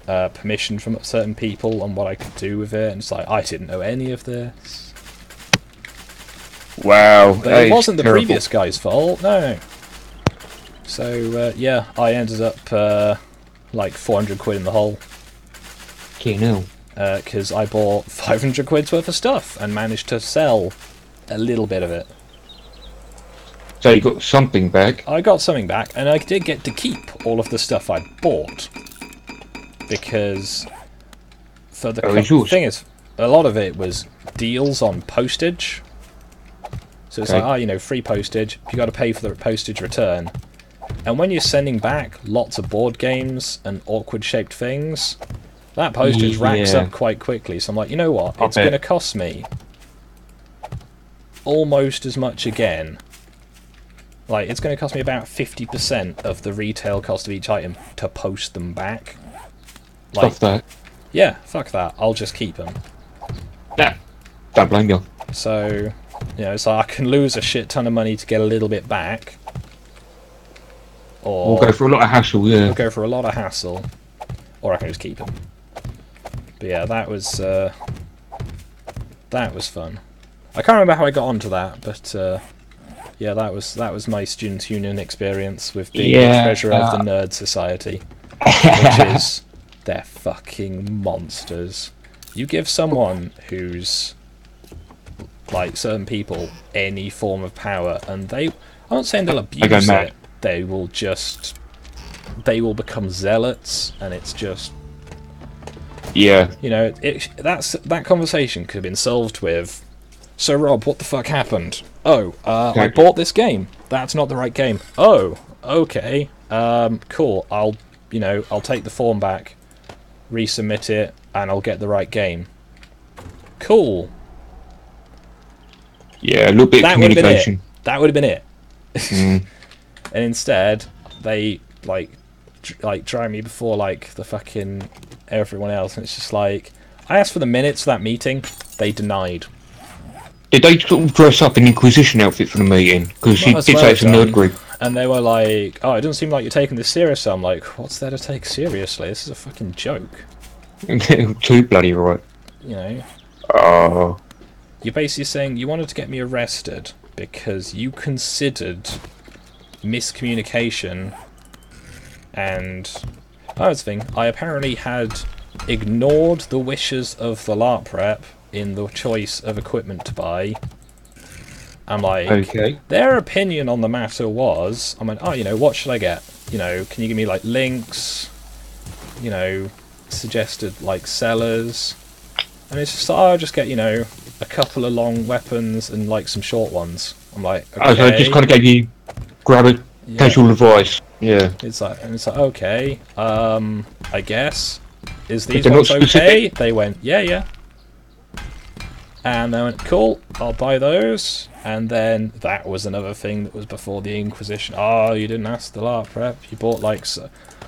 permission from certain people on what I could do with it, and it's like I didn't know any of this. Wow. But it wasn't the previous guy's fault, no. So yeah, I ended up like 400 quid in the hole. Okay, no. Because I bought 500 quid's worth of stuff and managed to sell a little bit of it. So you got something back? I got something back, and I did get to keep all of the stuff I bought. Because for the thing is, a lot of it was deals on postage. So it's like, oh, you know, free postage. You got to pay for the postage return. And when you're sending back lots of board games and awkward shaped things, that postage racks up quite quickly. So I'm like, you know what? It's going to cost me almost as much again. Like, it's going to cost me about 50% of the retail cost of each item to post them back. Like, Fuck that. Yeah, fuck that. I'll just keep them. Yeah, don't blame you. So, you know, so I can lose a shit ton of money to get a little bit back. Or we'll go for a lot of hassle, yeah. We'll go for a lot of hassle. Or I can just keep them. But yeah, that was fun. I can't remember how I got onto that, but yeah, that was my Students' Union experience with being the treasurer of the Nerd Society. Which is, they're fucking monsters. You give someone who's, like, certain people any form of power, and I'm not saying they'll abuse it, they will become zealots, and it's just... Yeah. You know, that conversation could have been solved with, so Rob, what the fuck happened? Oh, I bought this game. That's not the right game. Oh, okay. Cool. I'll take the form back, resubmit it, and I'll get the right game. Cool. Yeah, a little bit of communication. That would have been it. And instead, they like drag me before like the fucking everyone else, and it's just like, I asked for the minutes of that meeting. They denied. Did they sort of dress up in Inquisition outfit for the meeting? Because he did say it's a nerd group. And they were like, oh, it doesn't seem like you're taking this seriously. I'm like, what's there to take seriously? This is a fucking joke. Too bloody right. You know? Oh. You're basically saying you wanted to get me arrested because you considered miscommunication and... Oh, that's the thing. I apparently had ignored the wishes of the LARP rep in the choice of equipment to buy. I'm like, okay. Their opinion on the matter was, I went, oh, you know, what should I get? You know, can you give me, like, links? You know, suggested, like, sellers. And it's just, oh, I'll just get, you know, a couple of long weapons and, like, some short ones. I'm like, okay. Oh, so I just kind of gave you casual advice. Yeah. It's like, okay, I guess. Is these ones okay? They went, yeah. And they went, cool, I'll buy those. And then that was another thing that was before the Inquisition. Oh, you didn't ask the LARP rep. You bought, like,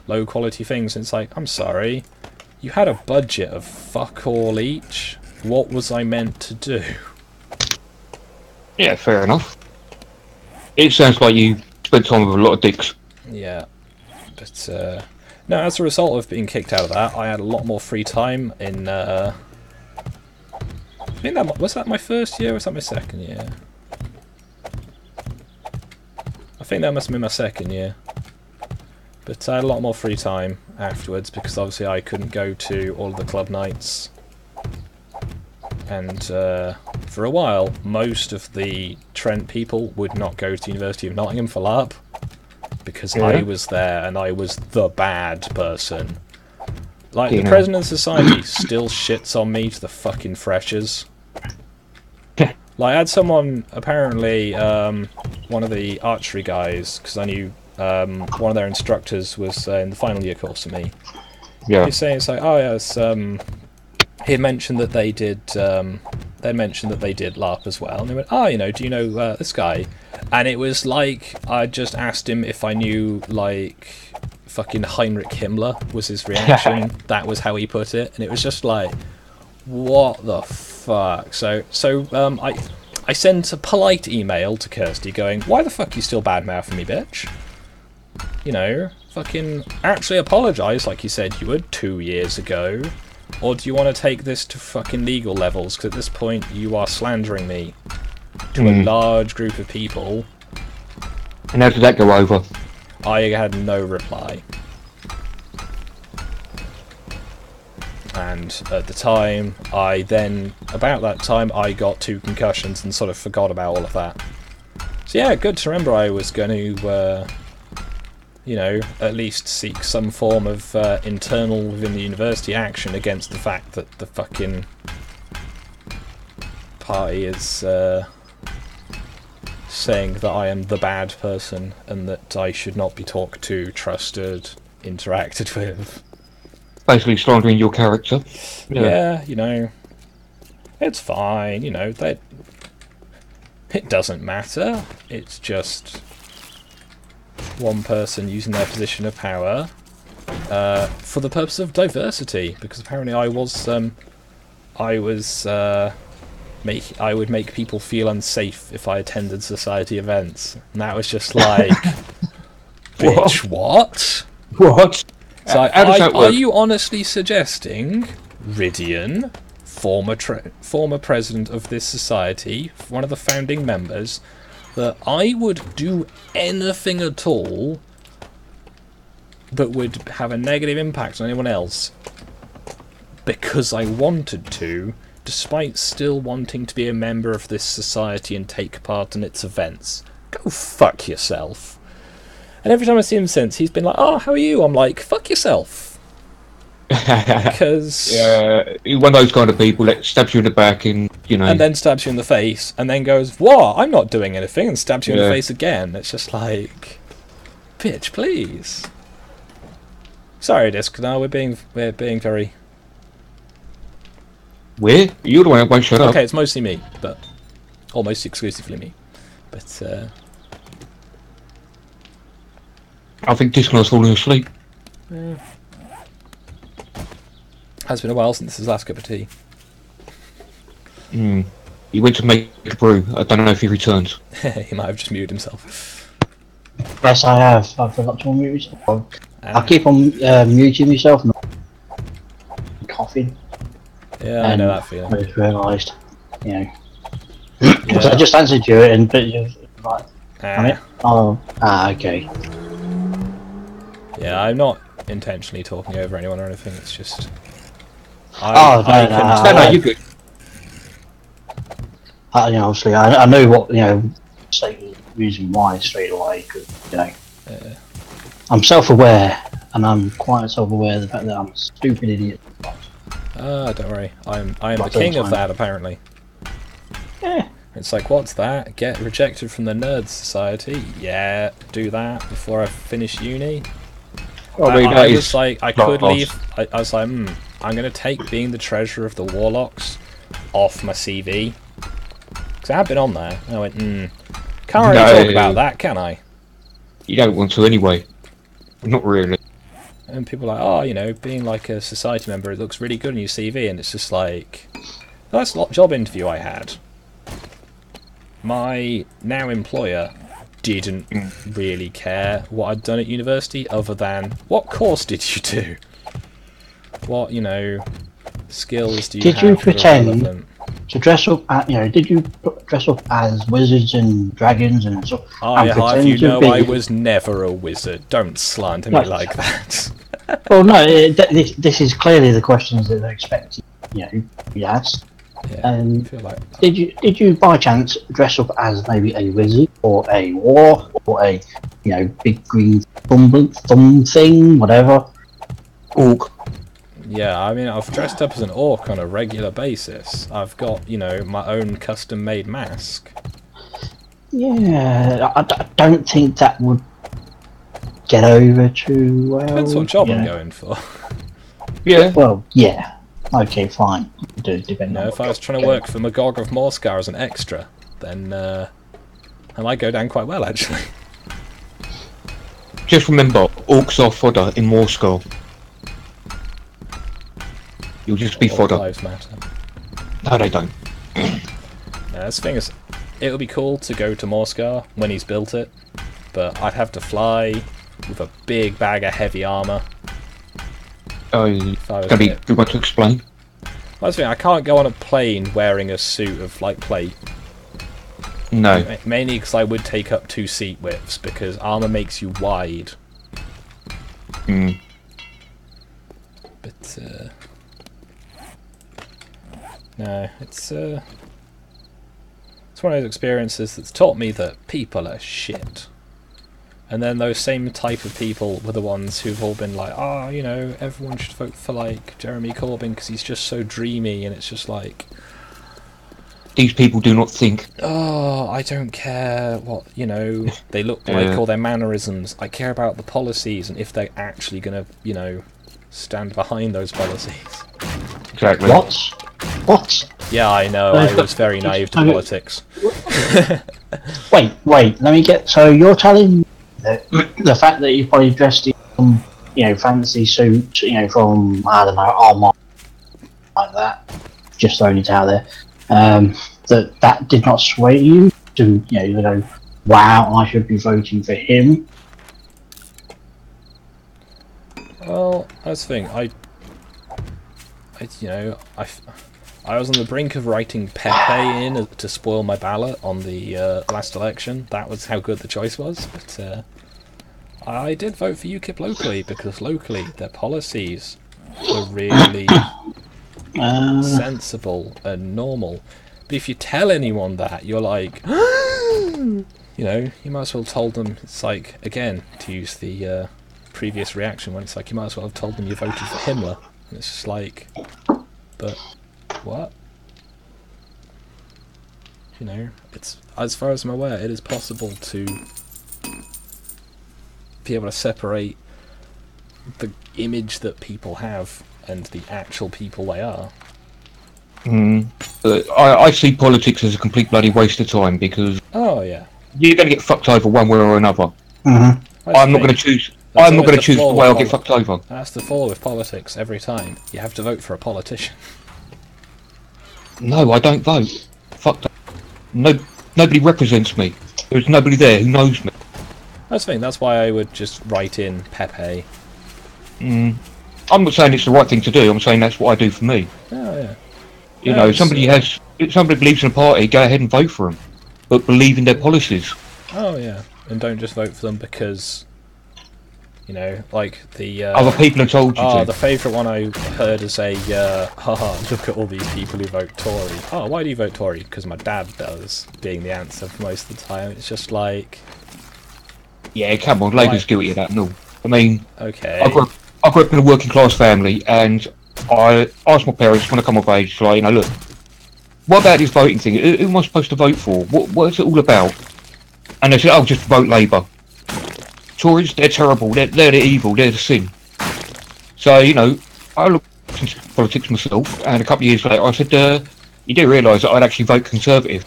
low quality things. And it's like, I'm sorry. You had a budget of fuck all each. What was I meant to do? Yeah, fair enough. It sounds like you spent time with a lot of dicks. Yeah. But, no, as a result of being kicked out of that, I had a lot more free time in, I think was that my first year or was that my second year? I think that must have been my second year. But I had a lot more free time afterwards because obviously I couldn't go to all of the club nights. And for a while, most of the Trent people would not go to the University of Nottingham for LARP because I was there and I was the bad person. Like, the President of the Society still shits on me to the fucking freshers. Like, I had someone, apparently, one of the archery guys, because I knew one of their instructors was in the final year course with me. Yeah. He's saying, it's like, oh, yes, he mentioned that they did, they mentioned that they did LARP as well. And they went, oh, you know, do you know this guy? And it was like, I just asked him if I knew, like, fucking Heinrich Himmler was his reaction. That was how he put it. And it was just like, what the fuck? So I sent a polite email to Kirsty going, why the fuck are you still bad-mouthing me, bitch? You know, fucking actually apologise like you said you would 2 years ago. Or do you want to take this to fucking legal levels? Because at this point you are slandering me to a large group of people. And how did that go over? I had no reply. And at the time, about that time, I got 2 concussions and sort of forgot about all of that. So yeah, good to remember I was going to, you know, at least seek some form of internal within the university action against the fact that the fucking party is saying that I am the bad person and that I should not be talked to, trusted, interacted with. Basically slandering your character. Yeah, you know, it's fine, you know, that it doesn't matter. It's just one person using their position of power for the purpose of diversity, because apparently I would make people feel unsafe if I attended society events, and that was just like, bitch, what? What? So How does that work? are you honestly suggesting Ridian, former president of this society, one of the founding members, that I would do anything at all that would have a negative impact on anyone else because I wanted to, despite still wanting to be a member of this society and take part in its events? Go fuck yourself. And every time I see him since, he's been like, oh, how are you? I'm like, fuck yourself. Because... one of those kind of people that stabs you in the back and, you know... And then stabs you in the face, and then goes, what? I'm not doing anything, and stabs you in the face again. It's just like... Bitch, please. Sorry, Disc, no, we're being very... Where? You're the one that won't shut up. Okay, it's mostly me, but... Almost exclusively me. But, I think Discord's falling asleep. Has been a while since his last cup of tea. He went to make a brew. I don't know if he returns. He might have just muted himself. Yes, I have. I forgot to unmute myself. I keep on muting myself and coughing. Yeah, I know that feeling. I just realised, you know. Yeah. So I just answered you and but you're like, okay. Yeah, I'm not intentionally talking over anyone or anything. It's just. No, you're good. You know, obviously, I know what, you know, say reason why straight away, because, you know, I'm self-aware, and I'm quite self-aware of the fact that I'm a stupid idiot. Don't worry. I am the king of that, apparently. Yeah. It's like, what's that? Get rejected from the Nerd Society? Yeah, do that before I finish uni. I was like, I could leave. I was like, I'm going to take being the treasurer of the Warlocks off my CV. Because I have been on there. And I went, can't really talk about that, can I? You don't want to anyway. Not really. And people are like, oh, you know, being like a society member, it looks really good on your CV. And it's just like, that's not job interview I had. My now employer didn't really care what I'd done at university, other than, what course did you do? What, you know, skills do you have? Did you pretend to dress up, did you dress up as wizards and dragons and stuff? I have you know I was never a wizard. Don't slander me like that. Well, no, this is clearly the questions that they're expecting, you know, to be asked. Yeah, I feel like... Did you by chance dress up as maybe a wizard or a warlock or a, you know, big green thumb thing, whatever? Orc. Yeah, I mean, I've dressed up as an orc on a regular basis. I've got, you know, my own custom-made mask. Yeah, I don't think that would get over too well. Depends what job I'm going for. Yeah. Well, yeah. Okay, fine. Depending on if I was trying to work for Magog of Morscar as an extra, then I might go down quite well, actually. Just remember, orcs are fodder in Morscar. You'll just be fodder. Lives matter. No, they don't. The thing is, it would be cool to go to Morscar when he's built it, but I'd have to fly with a big bag of heavy armour. Oh, it's going to be a good one to explain. That's the thing, I can't go on a plane wearing a suit of like plate. No. Mainly because I would take up 2 seat widths, because armour makes you wide. But, no, it's one of those experiences that's taught me that people are shit. And then those same type of people were the ones who've all been like, oh, you know, everyone should vote for, like, Jeremy Corbyn because he's just so dreamy, and it's just like... these people do not think. Oh, I don't care what, they look like or their mannerisms. I care about the policies and if they're actually going to, stand behind those policies. Exactly. What? Yeah, I know, I was very naive to politics. Wait, let me get... So you're telling me that the fact that you've probably dressed in, fancy suits, from, I don't know, Armand, like that, just throwing it out there, that did not sway you to, go, wow, I should be voting for him? Well, that's the thing, I was on the brink of writing Pepe in to spoil my ballot on the last election. That was how good the choice was. But I did vote for UKIP locally because locally their policies were really sensible and normal. But if you tell anyone that, you're like, you might as well have told them. It's like, again, to use the previous reaction when it's like, you might as well have told them you voted for Himmler. And it's just like, but what? It's, as far as I'm aware, it is possible to be able to separate the image that people have and the actual people they are. I see politics as a complete bloody waste of time because Oh yeah, you're going to get fucked over one way or another. Mm-hmm. I'm not going to choose. That's I'm not going to always choose the the flaw way I'll with get fucked over. That's the flaw with politics every time. You have to vote for a politician. No, I don't vote. Fuck that. No, nobody represents me. There's nobody there who knows me. That's the thing, that's why I would just write in Pepe. I'm not saying it's the right thing to do. I'm saying that's what I do for me. Oh yeah. If somebody believes in a party, go ahead and vote for them, but believe in their policies. Oh yeah, and don't just vote for them because, like the Other people have told you to. the favourite one I heard is a, haha, look at all these people who vote Tory. Oh, why do you vote Tory? Because my dad does, being the answer for most of the time. It's just like... Yeah, come on, Labour's guilty of that, no. I mean, Okay. I grew up in a working class family, and I asked my parents when I come of age, like, look, what about this voting thing? Who am I supposed to vote for? What's it all about? And they said, oh, just vote Labour. Tories, they're terrible, they're the evil, they're the sin. So, I looked into politics myself, and a couple of years later I said, you do realise that I'd actually vote Conservative.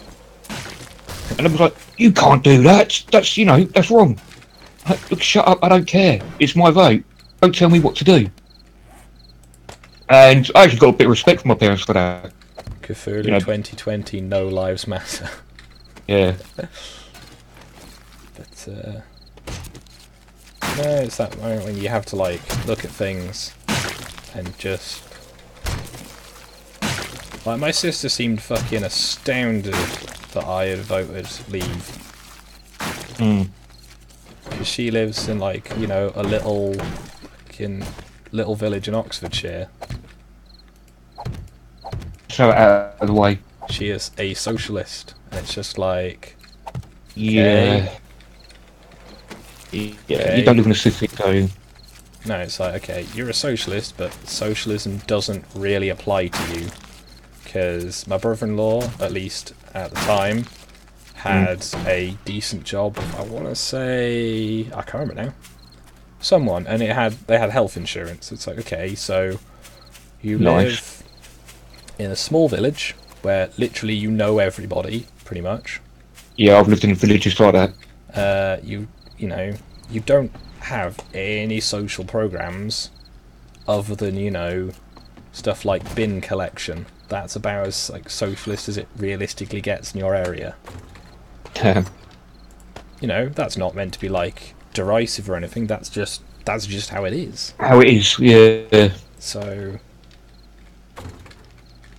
And I was like, you can't do that, that's wrong. Look, shut up, I don't care, it's my vote, don't tell me what to do. And I actually got a bit of respect from my parents for that. Cthulhu 2020, no lives matter. Yeah. But, no, it's that moment when you have to, look at things and just... Like, my sister seemed fucking astounded that I had voted Leave. Because she lives in, a little village in Oxfordshire. So out of the way. She is a socialist. And it's just like... Yeah. Yeah, you don't live in a city, do you? No, it's like, okay, you're a socialist, but socialism doesn't really apply to you. Because my brother-in-law, at least at the time, had a decent job. I want to say... I can't remember now. Someone, and they had health insurance. It's like, okay, so you live in a small village where literally you know everybody, pretty much. Yeah, I've lived in villages like that. You don't have any social programs other than, stuff like bin collection. That's about as socialist as it realistically gets in your area. That's not meant to be derisive or anything. That's just how it is. How it is, yeah. So,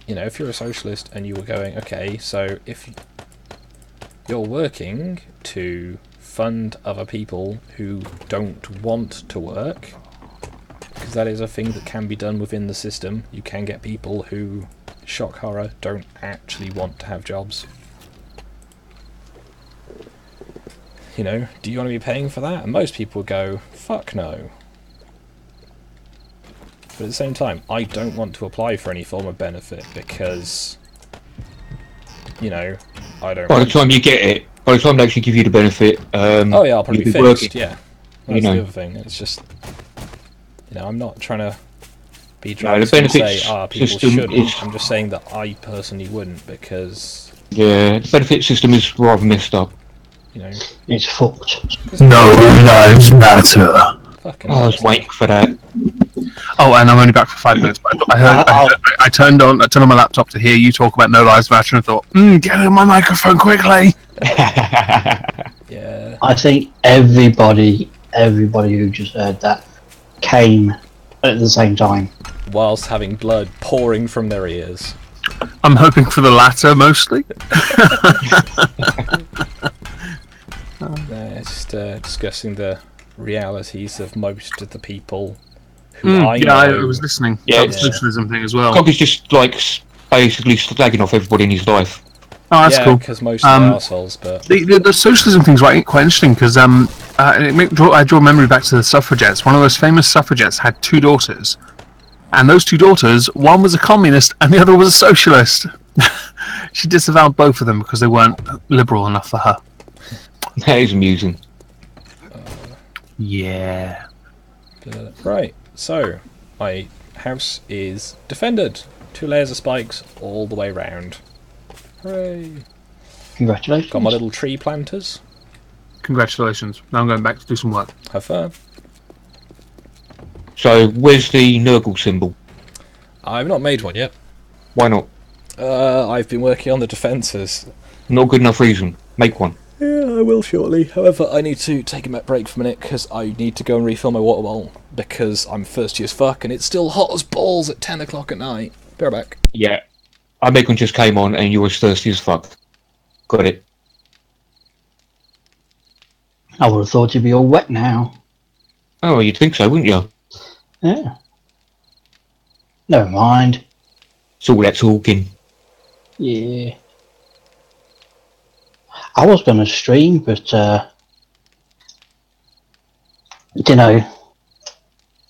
if you're a socialist and you were going, okay, so if you're working to fund other people who don't want to work, because that is a thing that can be done within the system. You can get people who, shock horror, don't actually want to have jobs. Do you want to be paying for that? And most people go, fuck no. But at the same time, I don't want to apply for any form of benefit because you know, I don't. By the time you get it, by the time they actually give you the benefit, Oh yeah, I'll probably be you'll fixed. working. Yeah, You that's know. the other thing. It's just, you know, I'm not trying to be No, the dramatic and say, benefits people system shouldn't. is. I'm just saying that I personally wouldn't because, Yeah, the benefit system is rather messed up. you know, It's fucked. No lives matter. fucking. I was waiting for that. Oh, and I'm only back for 5 minutes. But I turned on my laptop to hear you talk about No Lives Matter, and I thought, get on my microphone quickly. Yeah. I think everybody who just heard that came at the same time. Whilst having blood pouring from their ears. I'm hoping for the latter mostly. Just discussing the realities of most of the people who I know. Yeah, I was listening. Yeah, The socialism thing as well. Skog is just like basically slagging off everybody in his life. Oh, that's yeah, cool. because most of them are assholes, but The socialism thing's quite interesting because I draw memory back to the suffragettes. One of those famous suffragettes had 2 daughters, and those 2 daughters, one was a communist and the other was a socialist. She disavowed both of them because they weren't liberal enough for her. That is amusing. Yeah. right. So my house is defended. 2 layers of spikes all the way round. Hooray! Congratulations. Got my little tree planters. Congratulations. Now I'm going back to do some work. Have fun. So, where's the Nurgle symbol? I've not made one yet. Why not? I've been working on the defences. Not good enough reason. Make one. Yeah, I will shortly. However, I need to take a break for a minute because I need to go and refill my water bottle because I'm thirsty as fuck and it's still hot as balls at 10 o'clock at night. Be right back. Yeah. Our bacon just came on and you were as thirsty as fuck. Got it. I would have thought you'd be all wet now. Oh, you'd think so, wouldn't you? Yeah. Never mind. It's all that talking. Yeah. I was going to stream, but, you know,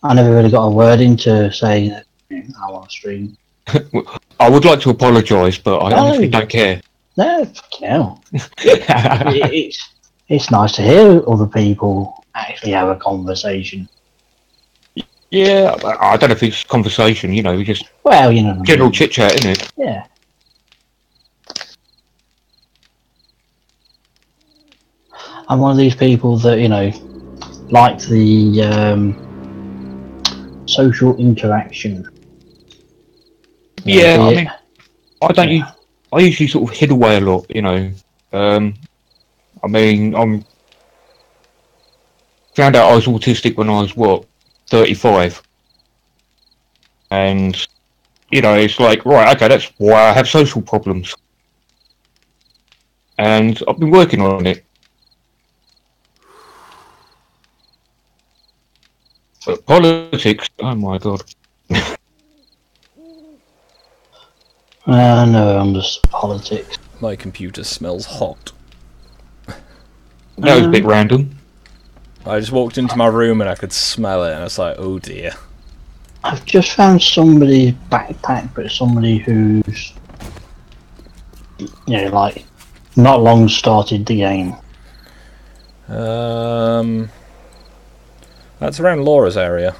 I never really got a word in to say that I want to stream. I would like to apologise, but I honestly don't care. No, fucking hell. It's nice to hear other people actually have a conversation. Yeah, I don't know if it's conversation, you know, just Well, you know. general chit chat, isn't it? Yeah. I'm one of these people that, you know, like the social interaction. Yeah, I mean, I usually sort of hid away a lot, you know. I mean, I'm found out I was autistic when I was 35, and you know, it's like, right, okay, that's why I have social problems, and I've been working on it. But politics, oh my god. No, I'm just politics. My computer smells hot. That was a bit random. I just walked into my room and I could smell it and I was like, oh dear. I've just found somebody's backpack, but somebody who's, you know, like, not long started the game. That's around Laura's area.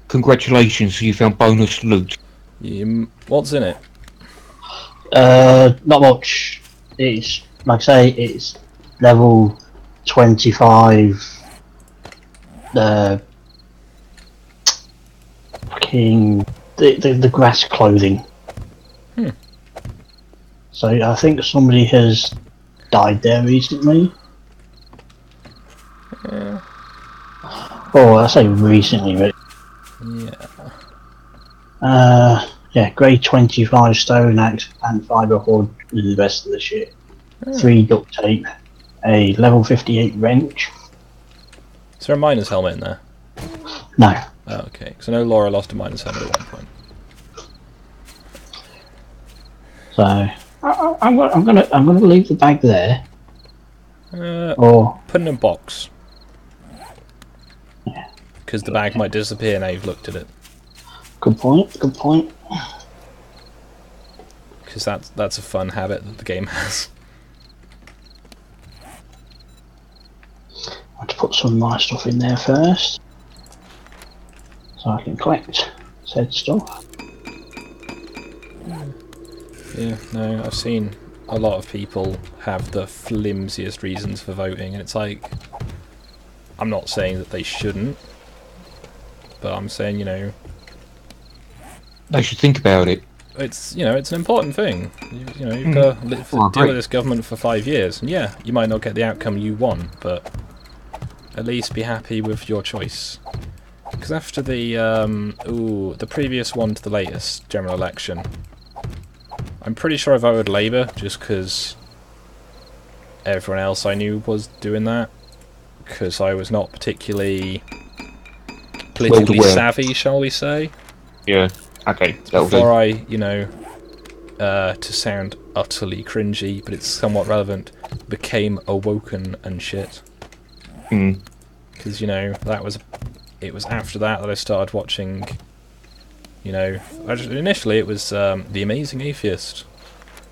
Congratulations, you found bonus loot. What's in it? Not much. It's, like I say, it's level 25. Fucking the grass clothing. So I think somebody has died there recently. Yeah. Oh, I say recently, but yeah, grade 25 stone axe and fibre hoard with the rest of the shit. 3 duct tape, a level 58 wrench. Is there a miner's helmet in there? No. Oh, okay. Because I know Laura lost a miner's helmet at one point. So I'm gonna leave the bag there. Or Put it in a box. Because the bag might disappear now you've looked at it. Good point. Good point. Because that's a fun habit that the game has. I have to put some of my stuff in there first, so I can collect said stuff. Yeah, no, I've seen a lot of people have the flimsiest reasons for voting, and it's like, I'm not saying that they shouldn't, but I'm saying, you know, They should think about it. it's, you know, it's an important thing. You know, you've got to deal with this government for 5 years, and yeah, you might not get the outcome you want, but at least be happy with your choice. Because after the previous one to the latest general election, I'm pretty sure I voted Labour just because everyone else I knew was doing that. Because I was not particularly politically savvy, shall we say. Yeah, okay. Before I, you know, to sound utterly cringy, but it's somewhat relevant, became awoken and shit. Because, you know, it was after that I started watching, you know, initially it was The Amazing Atheist,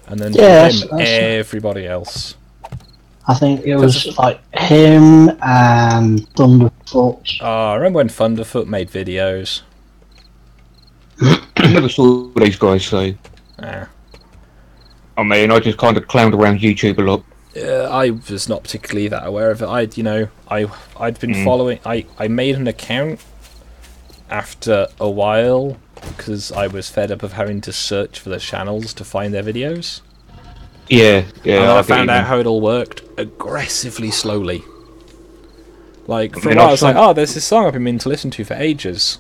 and then everybody else. I think it was like him and Thunderfoot. I remember when Thunderfoot made videos. I never saw these guys, so... Ah. I mean, I just kind of clowned around YouTube a lot. I was not particularly that aware of it. I'd been following. I made an account after a while because I was fed up of having to search for the channels to find their videos. Yeah. And I found out how it all worked aggressively slowly. Like for a while, I was like, "Oh, there's this song I've been meaning to listen to for ages."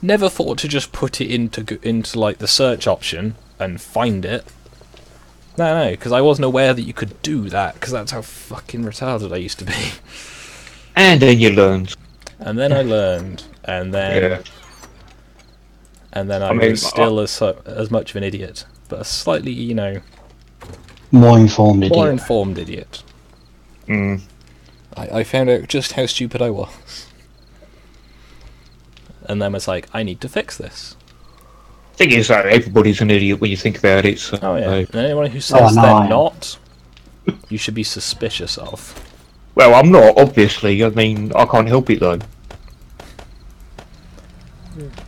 Never thought to just put it into like the search option and find it. No, because I wasn't aware that you could do that, because that's how fucking retarded I used to be. And then you learned. And then I learned, and then I was still as much of an idiot, but a slightly, you know, more informed idiot. I found out just how stupid I was, and then was like, I need to fix this. Thing is, everybody's an idiot when you think about it. So, oh yeah, and anyone who says they're not, you should be suspicious of. Well, I'm not, obviously. I mean, I can't help it though.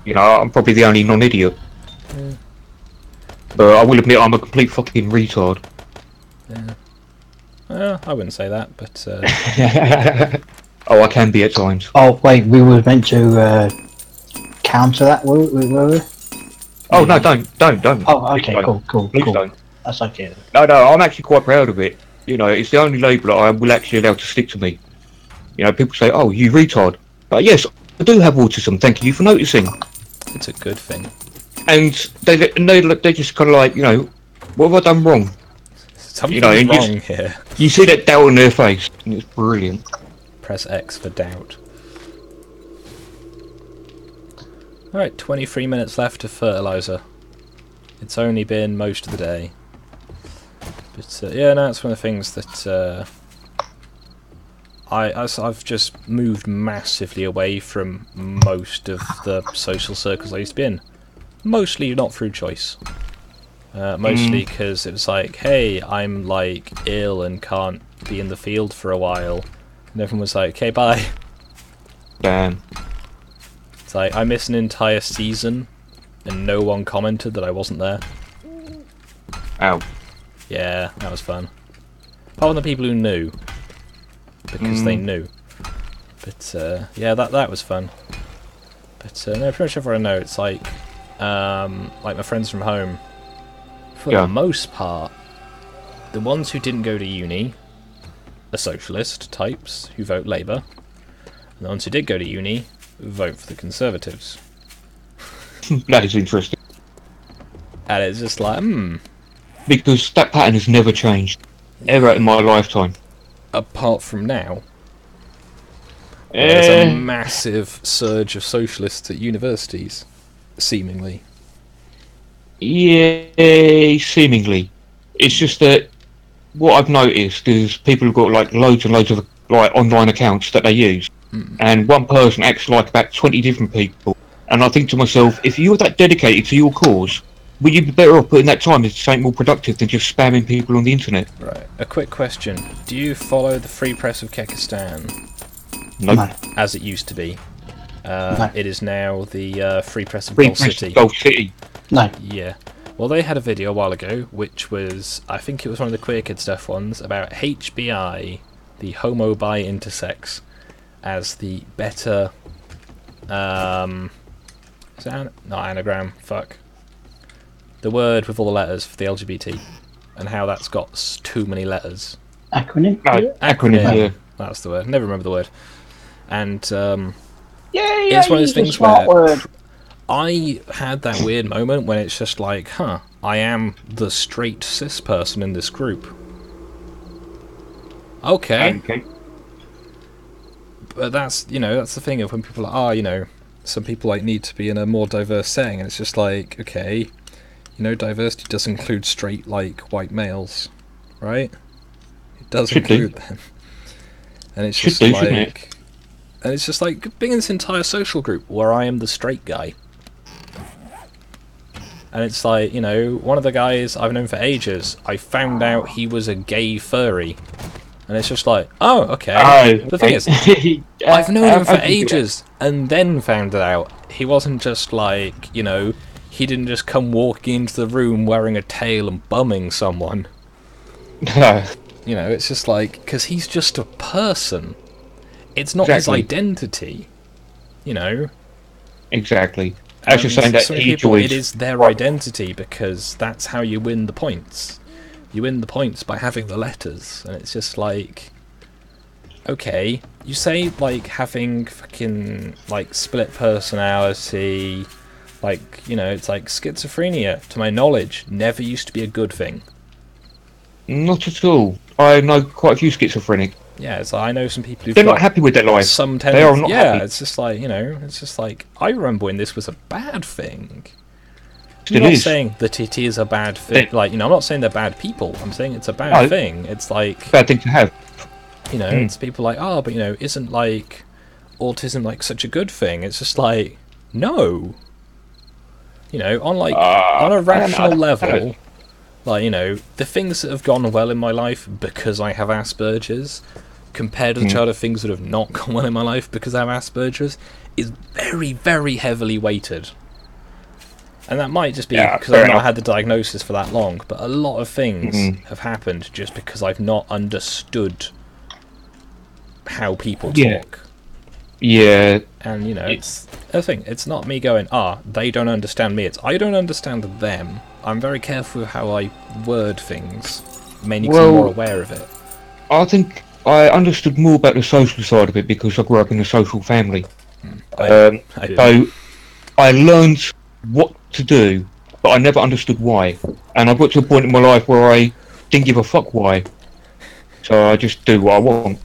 You know, I'm probably the only non-idiot. But I will admit I'm a complete fucking retard. Yeah. Well, I wouldn't say that, but... Oh, I can be at times. Oh, wait, we were meant to counter that, were we? Oh, no, don't. Oh, okay, don't. Cool. Please don't. That's okay. No, I'm actually quite proud of it. You know, it's the only label that I will actually allow to stick to me. You know, people say, oh, you retard. But yes, I do have autism, thank you for noticing. It's a good thing. And they just kind of like, you know, what have I done wrong? Something's wrong here. You see that doubt on their face, and it's brilliant. Press X for doubt. Alright, 23 minutes left of fertiliser. It's only been most of the day. But yeah, no, it's one of the things that I've just moved massively away from most of the social circles I used to be in. Mostly not through choice. Mostly because it was like, hey, I'm like ill and can't be in the field for a while. And everyone was like, okay, bye. Damn. It's like, I missed an entire season and no one commented that I wasn't there. Ow. Yeah, that was fun. Apart from the people who knew. Because they knew. But yeah, that was fun. But no, pretty much everyone I know, it's like my friends from home, for the most part, the ones who didn't go to uni are socialist types who vote Labour. And the ones who did go to uni vote for the Conservatives. That is interesting. And it's just like, Because that pattern has never changed. Ever in my lifetime. Apart from now. There's a massive surge of socialists at universities, seemingly. Yeah, seemingly. It's just that what I've noticed is people have got like loads and loads of like online accounts that they use, and one person acts like about 20 different people, And I think to myself, if you're that dedicated to your cause, would you be better off putting that time into something more productive than just spamming people on the internet? Right. A quick question: do you follow the Free Press of Kekistan? No. No. As it used to be. No. It is now the Free Press of Free Gold Press City. Gold City. No. Yeah. Well, they had a video a while ago, which was, I think it was one of the Queer Kid stuff ones, about HBI, the homo bi intersex, as the better, is that not anagram, fuck. The word with all the letters for the LGBT, and how that's got too many letters. Acronym? No, acronym, yeah. That's the word, never remember the word. And, Yeah, it's one of those things smart where word. I had that weird moment when it's just like, I am the straight cis person in this group. Okay. Okay. But that's, that's the thing of when people are like, some people like need to be in a more diverse setting, and it's just like, okay, diversity does include straight, like, white males, right? It does include them. And it's just like... And it's just like being in this entire social group where I am the straight guy. And it's like, one of the guys I've known for ages, I found out he was a gay furry. And it's just like, oh, okay. The thing is, I've known him for ages and then found it out. He wasn't just like, he didn't just come walking into the room wearing a tail and bumming someone. No. It's just like, because he's just a person. It's not his identity, Exactly. I was just saying that it is their identity, because that's how you win the points. You win the points by having the letters, and it's just like, okay, you say like having fucking like split personality, like it's like schizophrenia. To my knowledge, never used to be a good thing. Not at all. I know quite a few schizophrenic. Yeah, so I know some people who've They're not happy with their life. Some they are not happy. It's just like, it's just like, I remember when this was a bad thing. Still I'm not is. saying that it is a bad thing. Like, I'm not saying they're bad people. I'm saying it's a bad thing. It's like... Bad thing to have. It's people like, oh, but, isn't, like, autism, like, such a good thing? It's just like, no. On a rational level... Like, the things that have gone well in my life because I have Asperger's, compared to the chart of things that have not gone well in my life because I have Asperger's, is very, very heavily weighted. And that might just be because I've not had the diagnosis for that long, but a lot of things have happened just because I've not understood how people talk. Yeah. And, it's the thing, it's not me going, they don't understand me, it's I don't understand them. I'm very careful with how I word things, mainly because I'm more aware of it. I think I understood more about the social side of it because I grew up in a social family. So I learned what to do, but I never understood why. And I got to a point in my life where I didn't give a fuck why. So I just do what I want.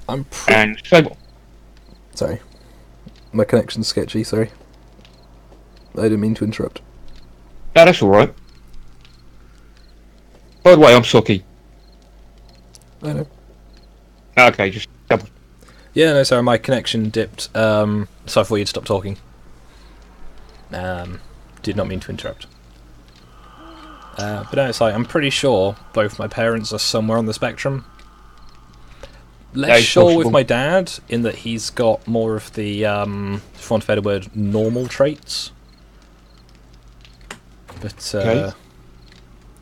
Sorry. My connection's sketchy, sorry. I didn't mean to interrupt. No, that's alright. By the way, I'm Socky. I know. Okay, just double. Yeah, no, sorry, my connection dipped, so I thought you'd stop talking. Did not mean to interrupt. But no, it's like, I'm pretty sure both my parents are somewhere on the spectrum. Less sure with my dad, in that he's got more of the, for want of a better word, normal traits. But,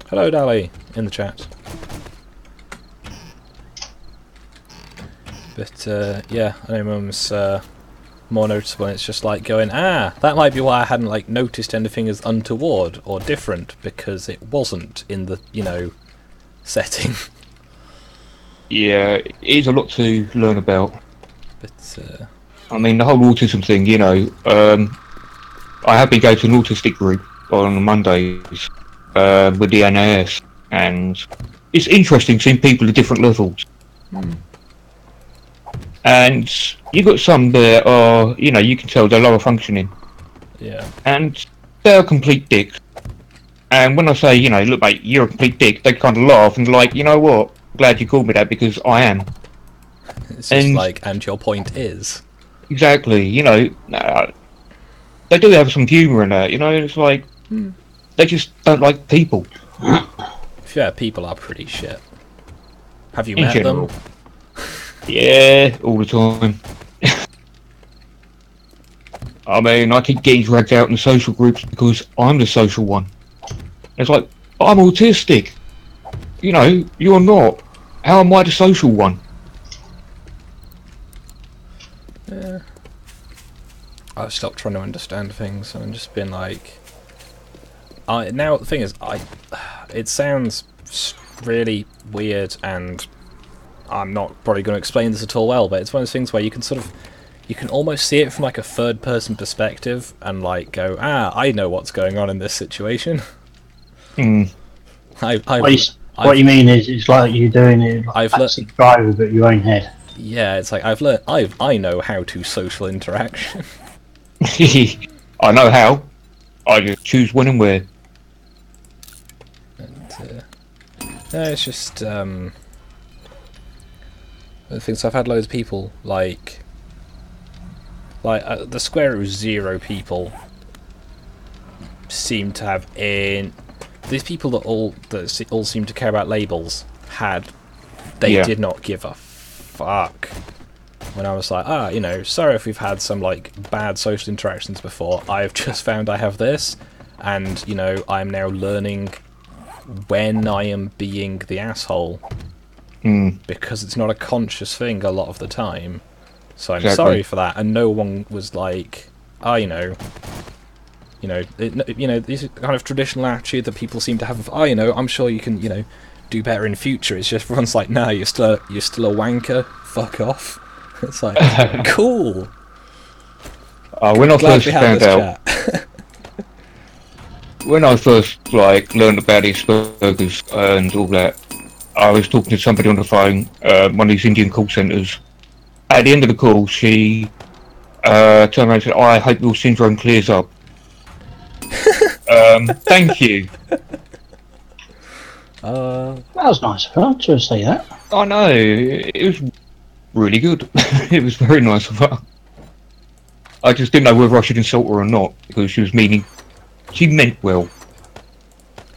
hello, Dali, in the chat. But, yeah, I know Mum's more noticeable, and it's just like going, that might be why I hadn't, like, noticed anything as untoward or different, because it wasn't in the, setting. Yeah, it is a lot to learn about. But, I mean, the whole autism thing, I have been going to an autistic group on Mondays with the NAS, and it's interesting seeing people at different levels. And you got some that are, you can tell they're lower functioning. Yeah. And they're complete dicks. And when I say, look mate, you're a complete dick, they kind of laugh and like, you know what? I'm glad you called me that because I am. It's just like, and your point is. Exactly, they do have some humour in that, you know. It's like they just don't like people Yeah, people are pretty shit. Have you in met general. them? Yeah, all the time. I mean, I keep getting dragged out in social groups because I'm the social one. It's like, I'm autistic. You know, you're not. How am I the social one? Yeah. I've stopped trying to understand things and just been like... now, the thing is, it sounds really weird, and I'm not probably going to explain this at all well, but it's one of those things where you can sort of... You can almost see it from like a third-person perspective and like go, I know what's going on in this situation. What you mean is it's like you're doing it like I've taxi driver but your own head. Yeah, it's like I've learned. I know how to social interaction. I know how. I just choose when and where. And no, it's just the thing. So I've had loads of people like the square root of 0 people seem to have these people that all seem to care about labels they did not give a fuck when I was like, you know, sorry if we've had some like bad social interactions before. I've just found I have this, and you know, I'm now learning when I am being the asshole because it's not a conscious thing a lot of the time. So I'm sorry for that. And no one was like, you know, these kind of traditional attitude that people seem to have of, you know, I'm sure you can, you know, do better in future. It's just everyone's like, nah, you're still a wanker. Fuck off. It's like, cool. When I first found out, when I first like learned about these burgers and all that, I was talking to somebody on the phone, one of these Indian call centres. At the end of the call, she turned around and said, I hope your syndrome clears up. Thank you. That was nice of her to say that. I know, it was really good. It was very nice of her. I just didn't know whether I should insult her or not, because she meant well.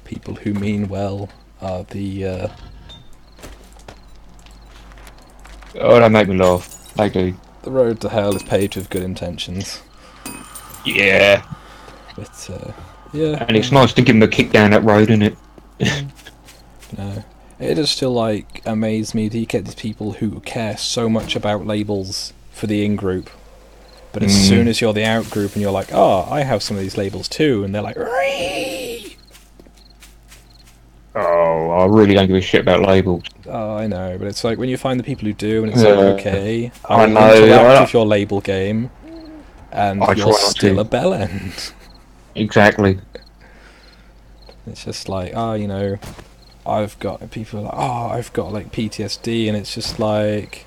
People who mean well are the... Oh, they make me laugh. They do. The road to hell is paved with good intentions. Yeah. But, yeah. And it's nice to give them a kick down that road, isn't it? No. It does still, like, amaze me that you get these people who care so much about labels for the in-group. But as soon as you're the out-group and you're like, I have some of these labels too, and they're like, Ree! Oh, I really don't give a shit about labels. Oh, I know, but it's like when you find the people who do, and it's like, okay, I I'll know, interact with your label game, and I you're try not still to. a bellend. Exactly. It's just like, you know, I've got people like, I've got like PTSD, and it's just like,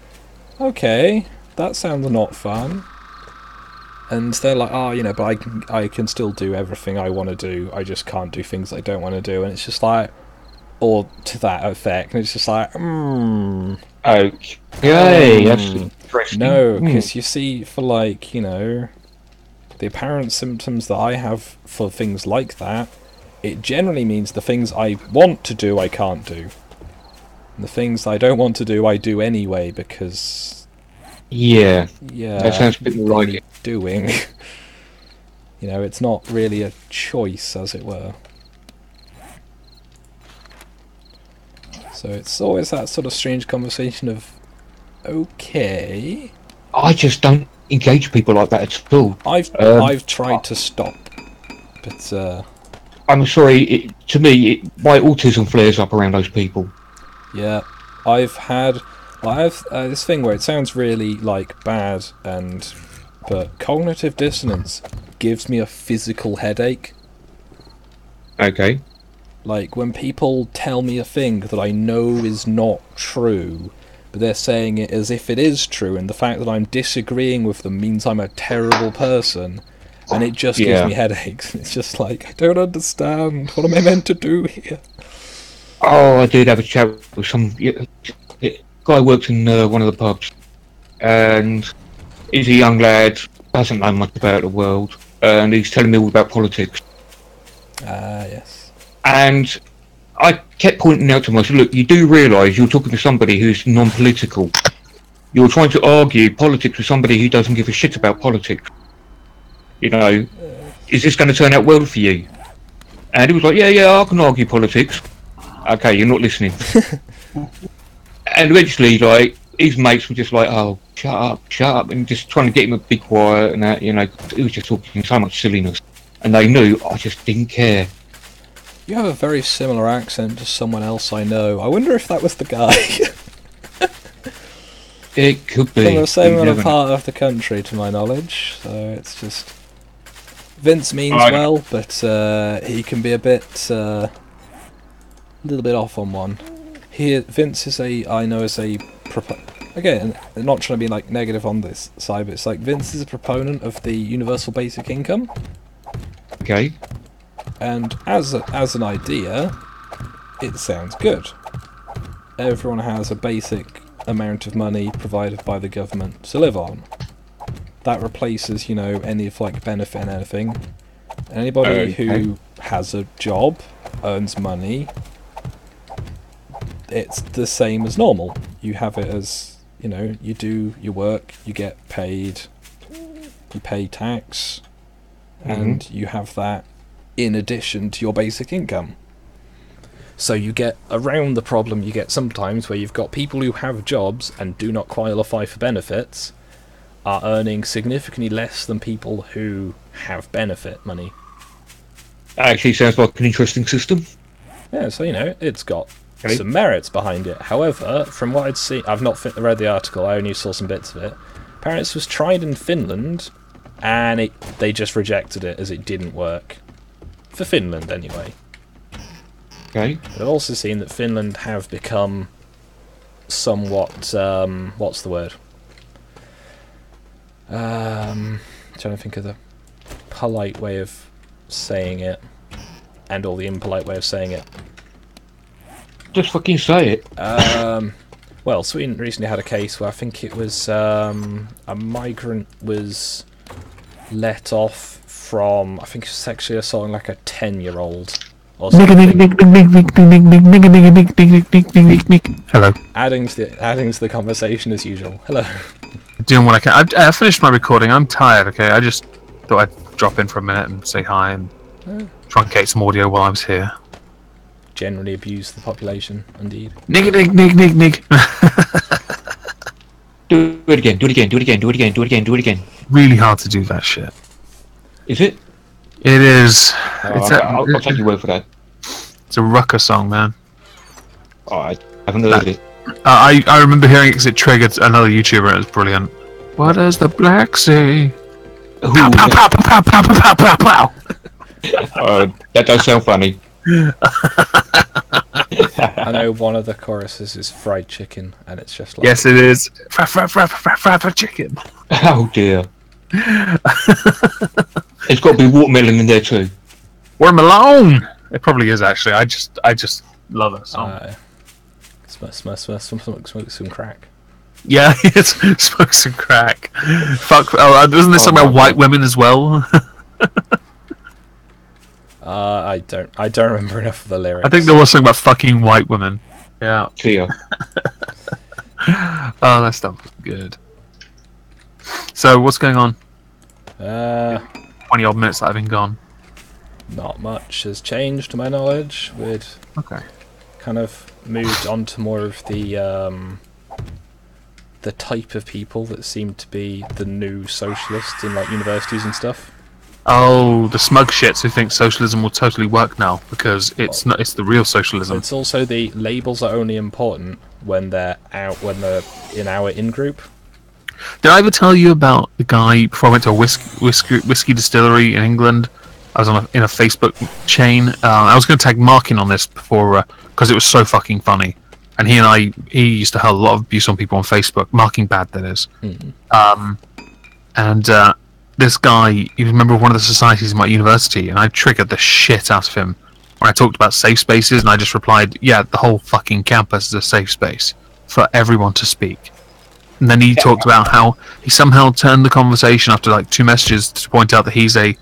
okay, that sounds not fun. And they're like, you know, but I can still do everything I want to do. I just can't do things I don't want to do. And it's just like, or to that effect. And it's just like, Okay, that's interesting. no, because you see, for like, you know, the apparent symptoms that I have for things like that, it generally means the things I want to do, I can't do. And the things I don't want to do, I do anyway, because... Yeah, Yeah, that sounds a bit more like it. Doing. You know, it's not really a choice, as it were. So it's always that sort of strange conversation of, okay... I just don't engage people like that at all. I've tried to stop, but I'm sorry, to me, my autism flares up around those people. yeah, I've had this thing where it sounds really like bad, but cognitive dissonance gives me a physical headache. Okay. Like when people tell me a thing that I know is not true, but they're saying it as if it is true, and the fact that I'm disagreeing with them means I'm a terrible person, and it just gives me headaches. It's just like, I don't understand. What am I meant to do here? Oh, I did have a chat with some guy works in one of the pubs, and he's a young lad, doesn't know much about the world, and he's telling me all about politics. Yes. And I kept pointing out to him, I said, look, you do realise you're talking to somebody who's non-political. You're trying to argue politics with somebody who doesn't give a shit about politics. You know, is this going to turn out well for you? And he was like, yeah, I can argue politics. Okay, you're not listening. And eventually, like, his mates were just like, oh, shut up, and just trying to get him to be quiet and that, you know, he was just talking so much silliness. And they knew I just didn't care. You have a very similar accent to someone else I know. I wonder if that was the guy. It could be. From the same part of the country, to my knowledge. So it's just... Vince means well, but he can be a little bit off on one. Vince is again, not trying to be like negative on this side, but it's like Vince is a proponent of the universal basic income. Okay. And as an idea, it sounds good. Everyone has a basic amount of money provided by the government to live on. That replaces, you know, any of like benefit and anything. And anybody who has a job, earns money, it's the same as normal. You have it as, you know, you do your work, you get paid, you pay tax, and you have that in addition to your basic income. So you get around the problem you get sometimes where you've got people who have jobs and do not qualify for benefits are earning significantly less than people who have benefit money. Actually sounds like an interesting system. Yeah, so, you know, it's got some merits behind it. However, from what I'd seen, I've not read the article, I only saw some bits of it. Apparently this was tried in Finland, and they just rejected it as it didn't work. For Finland, anyway. Okay. But I've also seen that Finland have become somewhat, what's the word? Trying to think of the polite way of saying it, and all the impolite way of saying it. Just fucking say it. Well, Sweden recently had a case where I think it was a migrant was let off from, I think it was sexually assaulting like a 10-year-old or something. Hello. Adding to the conversation as usual. Hello. Doing what I can. I finished my recording. I'm tired. Okay, I just thought I'd drop in for a minute and say hi and truncate some audio while I was here. Generally abuse the population, indeed. Nig. Do it again. Really hard to do that shit. Is it? It is. I'll take your word for that. It's a rucker song, man. Oh, I haven't heard it. I remember hearing it because it triggered another YouTuber and it was brilliant. What does the black say? Pow, pow, pow, pow, pow, pow, pow, pow, pow. That does sound funny. I know one of the choruses is fried chicken, and it's just like... Yes, it is. Fried chicken. Oh dear. It's got to be watermelon in there too. Watermelon! It probably is, actually. I just love that song. Smoke some crack. Yeah, smoke some crack. Fuck. Oh, isn't there something about white women as well? I don't remember enough of the lyrics. I think there was something about fucking white women. Yeah. Clear. Oh, that stuff was good. So, what's going on? 20 odd minutes that I've been gone. Not much has changed to my knowledge. We'd kind of moved on to more of the type of people that seem to be the new socialists in like universities and stuff. Oh, the smug shits who think socialism will totally work now because it's the real socialism. It's also the labels are only important when they're in our in-group. Did I ever tell you about the guy before I went to a whiskey distillery in England? I was in a Facebook chain. I was going to tag Mark in on this before because it was so fucking funny. And he used to have a lot of abuse on people on Facebook, marking bad, that is. This guy, he was a member of one of the societies in my university, and I triggered the shit out of him when I talked about safe spaces, and I just replied, yeah, the whole fucking campus is a safe space for everyone to speak. And then he talked about how he somehow turned the conversation after like 2 messages to point out that he's a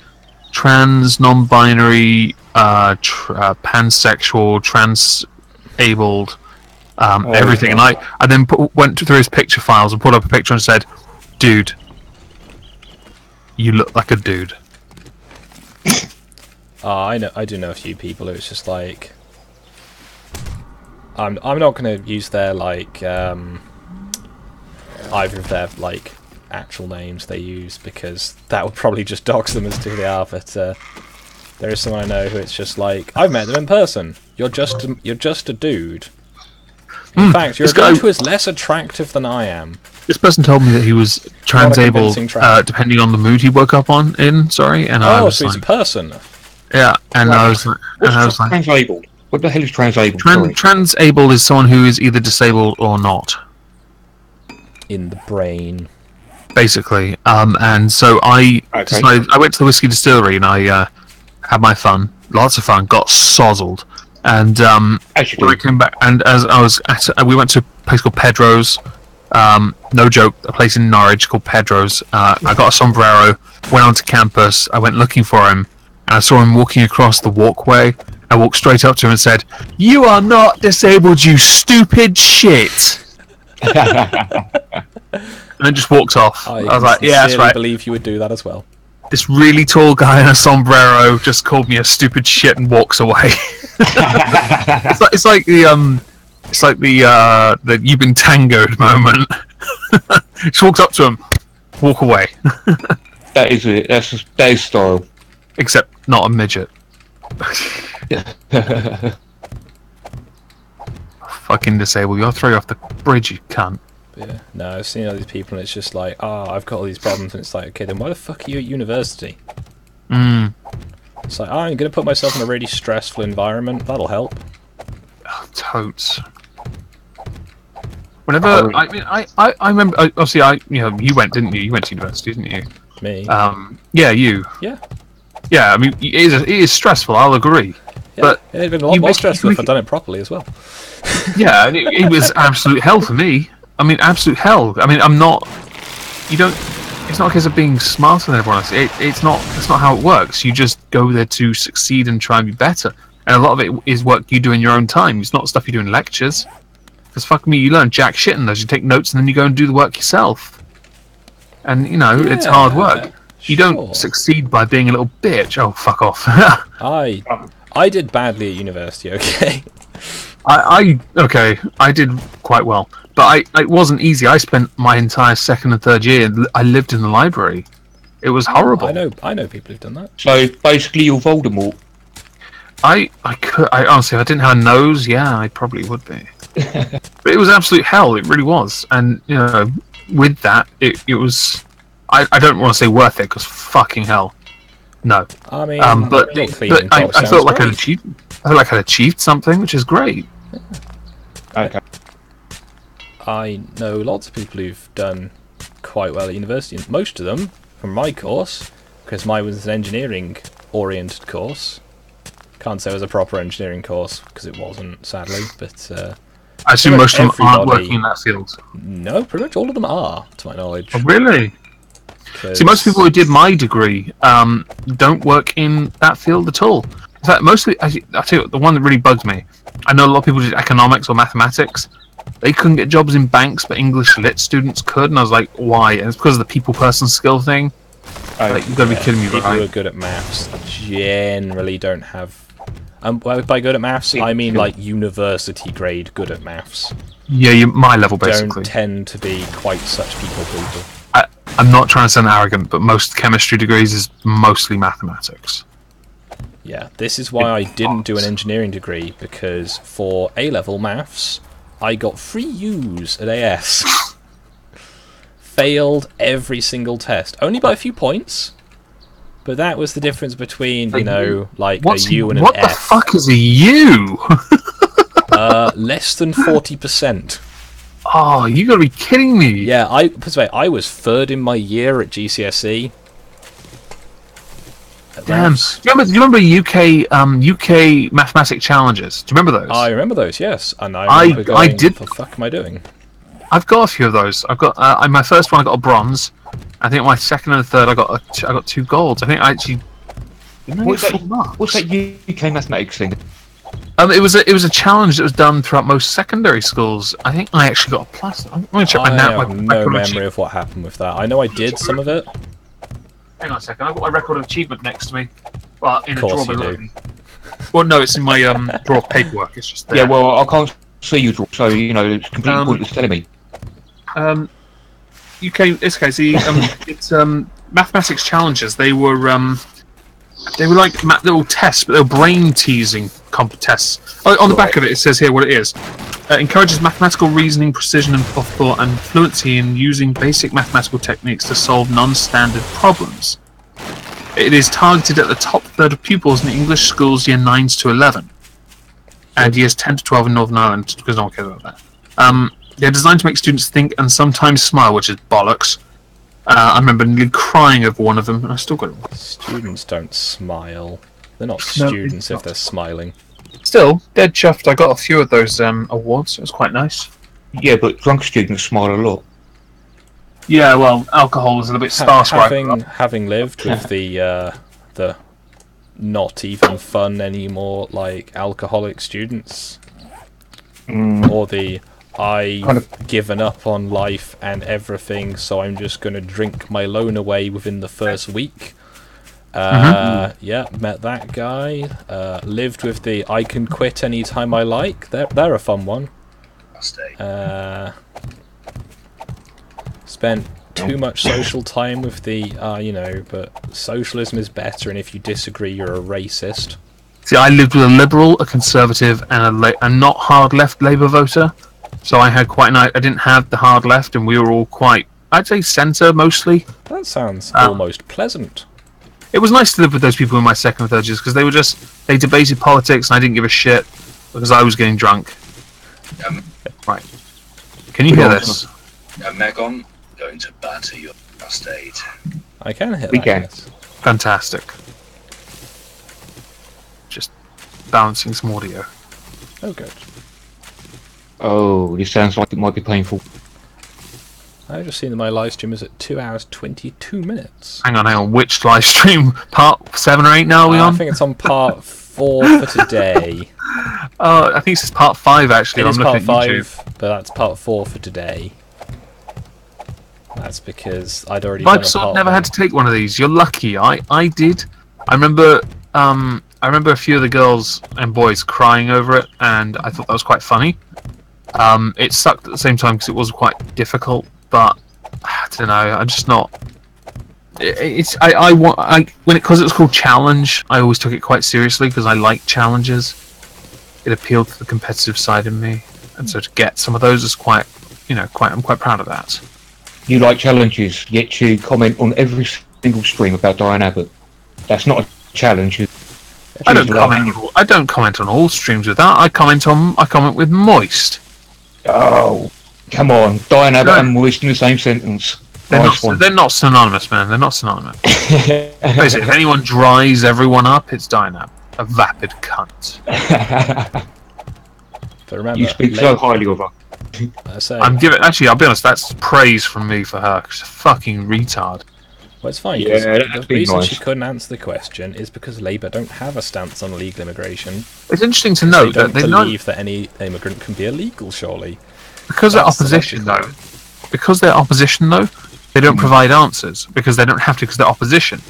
trans, non-binary, pansexual, trans-abled, everything. And I then went through his picture files and pulled up a picture and said, "Dude, you look like a dude." I do know a few people who it's just like, I'm not going to use their like either of their like actual names they use, because that would probably just dox them as to who they are. But there is someone I know who it's just like, I've met them in person. You're just a dude. In fact, you're a dude who is less attractive than I am. This person told me that he was trans-abled, depending on the mood he woke up in. Sorry, and I was so he's a person. Yeah, and I was like, transabled? What the hell is transabled? Transabled is someone who is either disabled or not. In the brain. Basically. And so I decided, I went to the whiskey distillery and I had my fun. Lots of fun. Got sozzled. And when I came back, and as I was we went to a place called Pedro's. No joke, a place in Norwich called Pedro's. I got a sombrero, went onto campus, I went looking for him, and I saw him walking across the walkway. I walked straight up to him and said, "You are not disabled, you stupid shit!" And then just walked off. I was like, "Yeah, that's right." I believe you would do that as well. This really tall guy in a sombrero just called me a stupid shit and walks away. It's like the "you've been tangoed" moment. Just walks up to him, walk away. That is it. That is style. Except not a midget. Fucking disabled. You'll throw you off the bridge, you cunt. Yeah. No, I've seen all these people and it's just like, I've got all these problems, and it's like, okay, then why the fuck are you at university? It's like, I'm going to put myself in a really stressful environment. That'll help. Oh, totes. Whenever I remember, obviously you went, didn't you? You went to university, didn't you? Me. Yeah, you. Yeah. Yeah, I mean, it is stressful. I'll agree. Yeah, but it'd been a lot more stressful if I'd done it properly as well. Yeah, and it was absolute hell for me. I mean, absolute hell. I mean, I'm not. You don't. It's not a case of being smarter than everyone else. It's not. That's not how it works. You just go there to succeed and try and be better. And a lot of it is work you do in your own time. It's not stuff you do in lectures. Because fuck me, you learn jack shit in those. You take notes and then you go and do the work yourself. And it's hard work. You don't succeed by being a little bitch. Oh, fuck off. I did badly at university, okay? Okay, I did quite well. But it wasn't easy. I spent my entire second and third year, I lived in the library. It was horrible. I know people who've done that. So, basically you're Voldemort. I honestly, if I didn't have a nose, yeah, I probably would be. But it was absolute hell, it really was. And, with that, it was... I don't want to say worth it, because fucking hell. No. I mean, but I felt like I'd achieved something, which is great. Yeah. Okay. I know lots of people who've done quite well at university, and most of them from my course, because mine was an engineering-oriented course. Can't say it was a proper engineering course, because it wasn't, sadly, but... I assume most of them aren't working in that field. No, pretty much all of them are, to my knowledge. Oh, really? See, most people who did my degree don't work in that field at all. In fact, mostly, I tell you, the one that really bugs me, I know a lot of people did economics or mathematics. They couldn't get jobs in banks, but English lit students could, and I was like, why? And it's because of the people-person skill thing. You've got to be kidding me, right? People who are good at maths generally don't have... by good at maths, I mean like university grade good at maths. Yeah, my level, basically. Don't tend to be quite such people. I'm not trying to sound arrogant, but most chemistry degrees is mostly mathematics. Yeah, this is why I didn't do an engineering degree, because for A-level maths, I got 3 U's at AS. Failed every single test. Only by a few points, but that was the difference between, like a U and an F. What the fuck is a U? Less than 40%. Oh, you gotta be kidding me! Yeah, I was 3rd in my year at GCSE. Damn. Do you remember UK mathematic challenges? Do you remember those? I remember those, yes. And I did. What the fuck am I doing? I've got a few of those. I've got in my first one I got a bronze. I think my second and third I got 2 golds. I think I actually What's that UK mathematics thing? it was a challenge that was done throughout most secondary schools. I think I actually got a plus. I'm going to check my I now. have no memory of what happened with that. I know I did some of it. Hang on a second. I've got my record of achievement next to me. Well, in a Of drawer course you below do. me. Well, no, it's in my drawer of paperwork. It's just there. Yeah, well, I can't see you draw, so it's completely pointless telling me. UK. It's okay. See, it's mathematics challenges. They were like little tests, but they were brain teasing tests. Oh, on the back of it, it says here what it is. Encourages mathematical reasoning, precision of thought, and fluency in using basic mathematical techniques to solve non-standard problems. It is targeted at the top third of pupils in English schools year 9s to 11, and years 10 to 12 in Northern Ireland, because no one cares about that. They're designed to make students think and sometimes smile, which is bollocks. I remember nearly crying over one of them, and I still got it. Students don't smile. They're not students if they're smiling. Still, dead chuffed. I got a few of those awards. It was quite nice. Yeah, but drunk students smile a lot. Yeah, well, alcohol is a little bit starstruck. Having lived with the not even fun anymore, like alcoholic students, or the I've given up on life and everything, so I'm just going to drink my loan away within the first week. Yeah, met that guy. Lived with the I can quit anytime I like. They're a fun one. Spent too much social time with the, but socialism is better, and if you disagree, you're a racist. See, I lived with a liberal, a conservative, and a not hard left Labour voter. So I had quite I didn't have the hard left, and we were all quite, I'd say, centre mostly. That sounds almost pleasant. It was nice to live with those people in my second and third years, because they debated politics, and I didn't give a shit, because I was getting drunk. Right. Can you hear this? Megon, going to batter your prostate. I can hear We that. can. Yes. Fantastic. Just balancing some audio. Oh, good. Oh, this sounds like it might be painful. I've just seen that my live stream is at 2 hours 22 minutes. Hang on. Which live stream? Part 7 or 8 now are we I on? think it's on part 4 for today. Oh, I think this is part 5 actually. It is I'm looking part at YouTube. 5, but that's part 4 for today. That's because I'd already done a Microsoft part never 1. had to take one of these. You're lucky. I did. I remember a few of the girls and boys crying over it, and I thought that was quite funny. It sucked at the same time because it was quite difficult, but I don't know. I'm just not. Because it was called Challenge, I always took it quite seriously because I like challenges. It appealed to the competitive side in me, and so to get some of those is quite. I'm quite proud of that. You like challenges, yet you comment on every single stream about Diane Abbott. That's not a challenge. I don't comment on all streams with that. I comment with Moist. Oh, come on. Diane Abbott and Moist in the same sentence. They're not synonymous, man. They're not synonymous. Basically, if anyone dries everyone up, it's Diane Abbott. A vapid cunt. But remember, You speak so highly of her. I'll be honest, that's praise from me for her, 'cause she's a fucking retard. Well, it's fine, Yeah, because that'd the be reason nice. she couldn't answer the question is because Labour don't have a stance on illegal immigration. It's interesting to They note don't that believe that any immigrant can be illegal, surely. because they're That's the opposition logical. though. Because they're opposition though, they don't provide answers because they don't have to because they're opposition.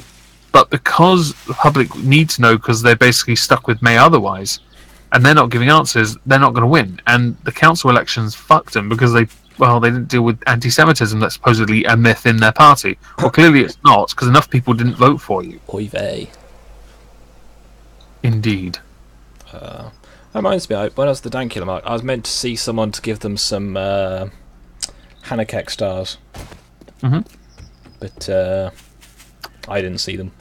But because the public need to know because they're basically stuck with May otherwise, and they're not giving answers, they're not going to win. And the council elections fucked them because they didn't deal with anti-Semitism that's supposedly a myth in their party. Well, clearly it's not because enough people didn't vote for you. Oy vey. Indeed. That reminds me, when I was at the Dankula Mark, I was meant to see someone to give them some Hanakek stars. Mhm. But I didn't see them.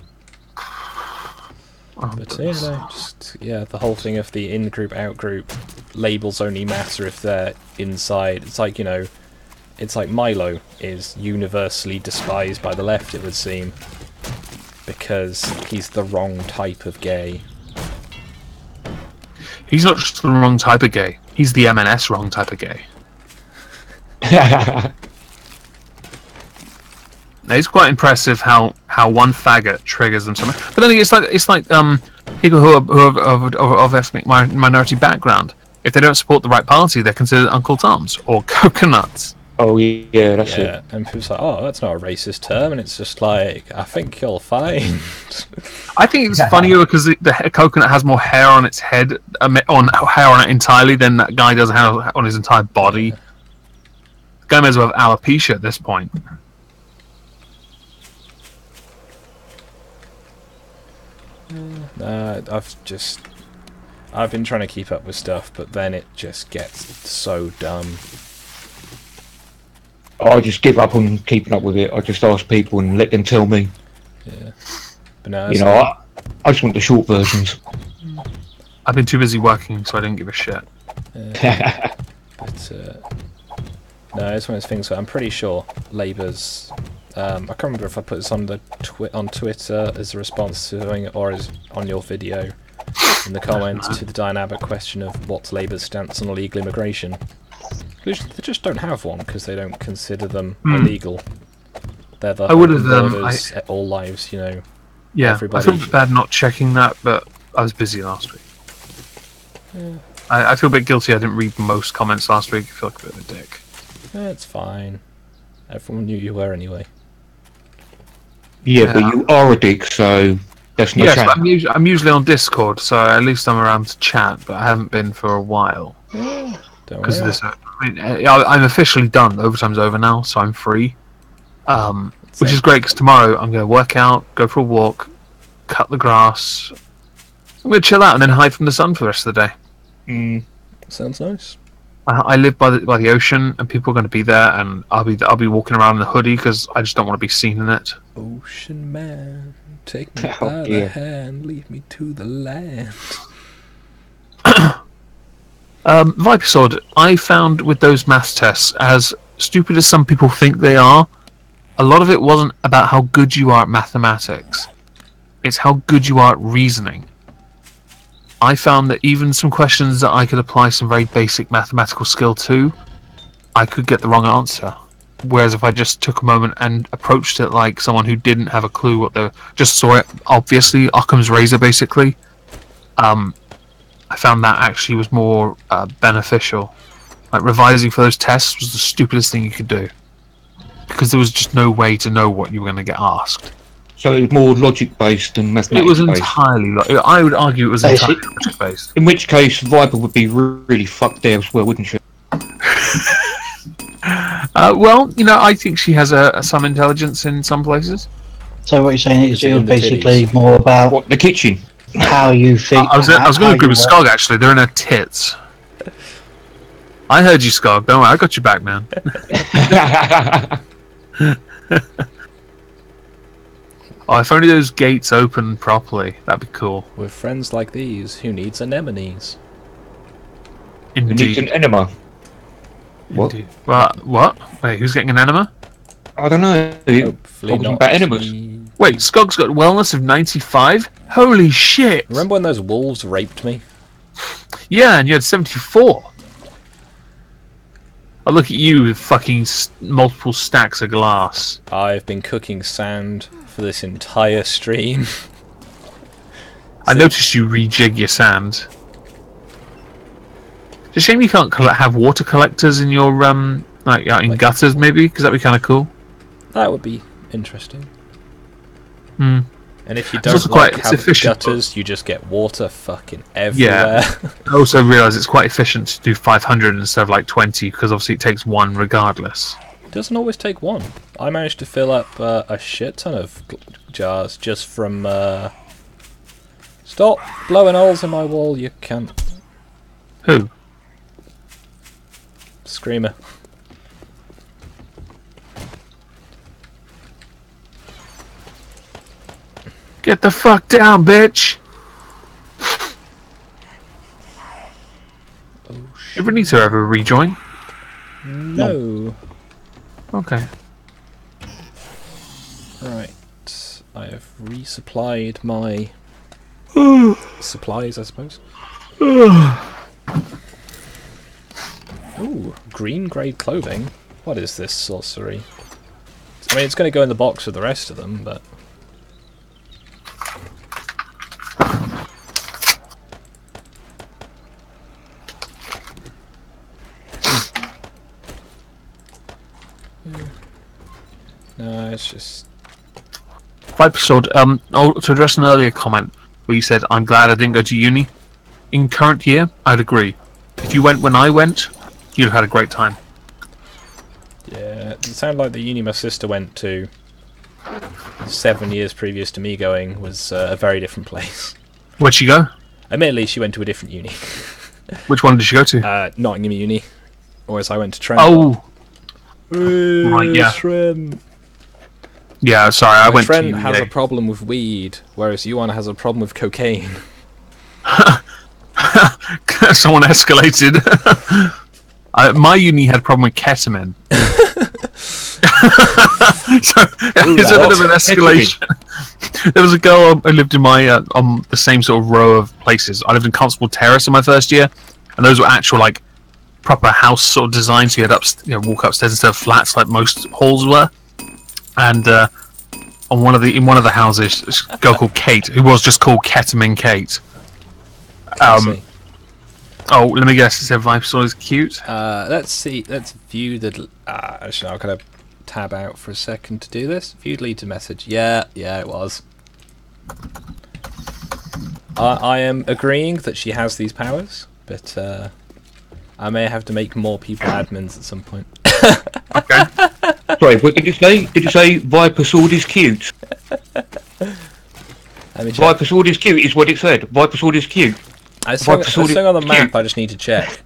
But the whole thing of the in-group, out-group labels only matter if they're inside. It's like, it's like Milo is universally despised by the left, it would seem, because he's the wrong type of gay. He's not just the wrong type of gay. He's the M&S wrong type of gay. It's quite impressive how one faggot triggers them so much. But then it's like people who are of ethnic minority background. If they don't support the right party, they're considered Uncle Toms or coconuts. Oh yeah, that's it. And people's like, oh, that's not a racist term, and it's just like, I think you're fine. I think it's funnier because the coconut has more hair on its head, hair on it entirely, than that guy does have on his entire body. The guy may as well have alopecia at this point. I've been trying to keep up with stuff, but then it just gets so dumb. I just give up on keeping up with it. I just ask people and let them tell me. Yeah, but no, You know, I just want the short versions. I've been too busy working, so I didn't give a shit. But no, it's one of those things where I'm pretty sure Labour's. I can't remember if I put this on the on Twitter as a response to something, or as on your video in the comments to the dynamic question of what's Labour's stance on illegal immigration. They just don't have one because they don't consider them illegal. They're the I would have borders, all lives, you know. Yeah, everybody. I feel bad not checking that, but I was busy last week. Yeah. I feel a bit guilty. I didn't read most comments last week. I feel like a bit of a dick. Yeah, it's fine. Everyone knew you were anyway. Yeah, but you are a dick, so that's not yes, I'm usually on Discord, so at least I'm around to chat, but I haven't been for a while. Because of this. I'm officially done. Overtime's over now, so I'm free. Which is great, because tomorrow I'm going to work out, go for a walk, cut the grass. I'm going to chill out and then hide from the sun for the rest of the day. Sounds nice. I live by the ocean, and people are going to be there, and I'll be walking around in a hoodie because I just don't want to be seen in it. Ocean man, take me by the hand, lead me to the land. Viper Sword, I found with those maths tests, as stupid as some people think they are, a lot of it wasn't about how good you are at mathematics. It's how good you are at reasoning. I found that even some questions that I could apply some very basic mathematical skill to, I could get the wrong answer. Whereas if I just took a moment and approached it like someone who didn't have a clue what just saw it, obviously, Occam's razor basically, I found that actually was more beneficial. Like revising for those tests was the stupidest thing you could do. Because there was just no way to know what you were going to get asked. So it was more logic-based than mathematics-based? It was entirely... I would argue it was entirely logic-based. In which case, Viper would be really fucked there as well, wouldn't she? Well, you know, I think she has some intelligence in some places. So what you're saying is Is it you're in the basically titties? more about What, the kitchen? how you think. I was going to agree with Skog, actually. They're in her tits. I heard you, Skog. Don't worry, I got your back, man. Oh, if only those gates open properly, that'd be cool. With friends like these, who needs anemones? Who needs Indeed. an enema? What? Indeed. What? Wait, who's getting an enema? I don't know. Hopefully Talking not. about enemas. Wait, Skog's got wellness of 95? Holy shit! Remember when those wolves raped me? Yeah, and you had 74. Oh, look at you with fucking multiple stacks of glass. I've been cooking sand for this entire stream. I noticed you rejig your sand. It's a shame you can't have water collectors in your like in gutters, maybe, because that'd be kind of cool. That would be interesting. Hmm. And if you It's also don't like quite have efficient, gutters, you just get water fucking everywhere. I also realise it's quite efficient to do 500 instead of like 20, because obviously it takes one regardless. It doesn't always take one. I managed to fill up a shit ton of jars just from... Stop blowing holes in my wall, you cunt. Who? Screamer. Get the fuck down, bitch! Oh, shit. Ever need to ever rejoin? No. Okay. Right. I have resupplied my supplies, I suppose. Ooh, green grade clothing. What is this sorcery? I mean, it's going to go in the box with the rest of them, but... No, it's just... Episode. To address an earlier comment where you said, I'm glad I didn't go to uni. In current year, I'd agree. If you went when I went, you'd have had a great time. Yeah, it sounded like the uni my sister went to 7 years previous to me going was a very different place. Where'd she go? Admittedly, she went to a different uni. Which one did she go to? Nottingham Uni. Whereas I went to Trent. Oh! Right, yeah. Trent. Yeah, sorry, I went Trent to has a problem with weed, whereas Yuan has a problem with cocaine. Someone escalated. My uni had a problem with ketamine. So it's a bit of an escalation. There was a girl who lived in my on the same sort of row of places. I lived in Constable Terrace in my first year, and those were actual like proper house sort of designs. So you had walk upstairs instead of flats like most halls were. And in one of the houses, this girl called Kate, who was just called Ketamine Kate. Oh, let me guess. It said Vipesaur is cute. Let's see. Let's view the. Actually, I've got to tab out for a second to do this. View deleted message. Yeah, it was. I am agreeing that she has these powers, but I may have to make more people admins at some point. Okay. Sorry, what did you say? Did you say Viper Sword is cute? Viper Sword is cute is what it said. Viper Sword is cute. I swung on the map, I just need to check.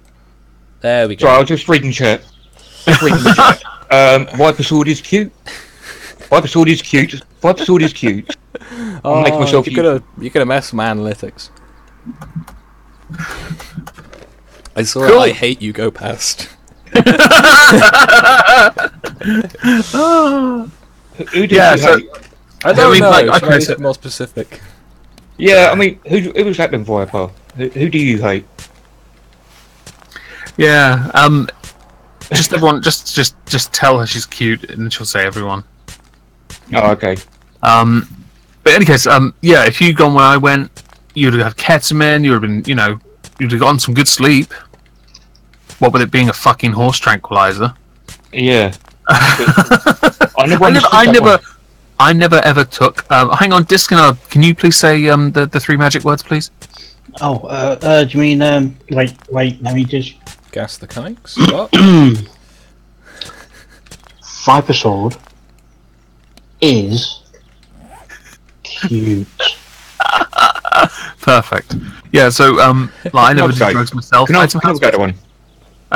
There we go. Sorry, I was just reading chat. Viper Sword is cute. Viper Sword is cute. Viper Sword is cute. Oh, you're gonna mess with my analytics. I saw cool. I hate you go past. Who did you hate? I don't know. Like, make it more specific. Yeah, I mean, who was that then, Viper? Who do you hate? Yeah, just everyone. Just tell her she's cute, and she'll say everyone. Oh, okay. But in any case, yeah, if you'd gone where I went, you'd have ketamine. You'd have been, you'd have gotten some good sleep. What with it being a fucking horse tranquilizer? Yeah. I never ever took. Hang on, Disconnect. Can you please say the three magic words, please? Oh, do you mean wait? Let me just gas the kikes. What? Viper Sword is cute. Perfect. Yeah. So like, I never did drugs myself. I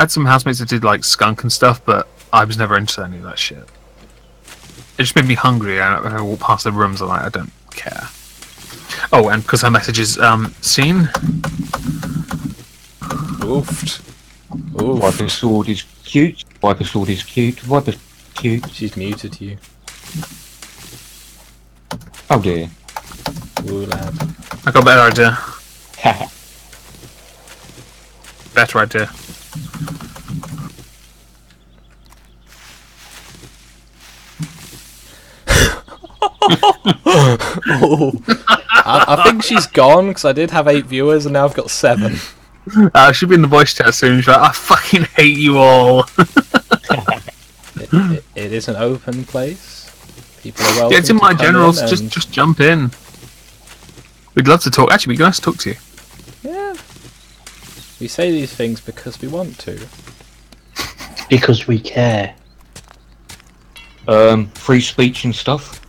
had some housemates that did like skunk and stuff, but I was never into any of that shit. It just made me hungry. I walk past the rooms, I'm like, I don't care. Oh, and because her message is seen. Oofed. Oof. Viper Sword is cute. Viper Sword is cute. Viper cute. She's muted you. Oh dear. Ooh, lad. I got a better idea. Better idea. Oh. I think she's gone because I did have 8 viewers and now I've got 7. She'll be in the voice chat soon. She's like, I fucking hate you all. It is an open place. People are welcome. Yeah, it's in my generals. Just jump in. We'd love to talk. Actually, we'd nice to talk to you. Yeah. We say these things because we want to. Because we care. Free speech and stuff.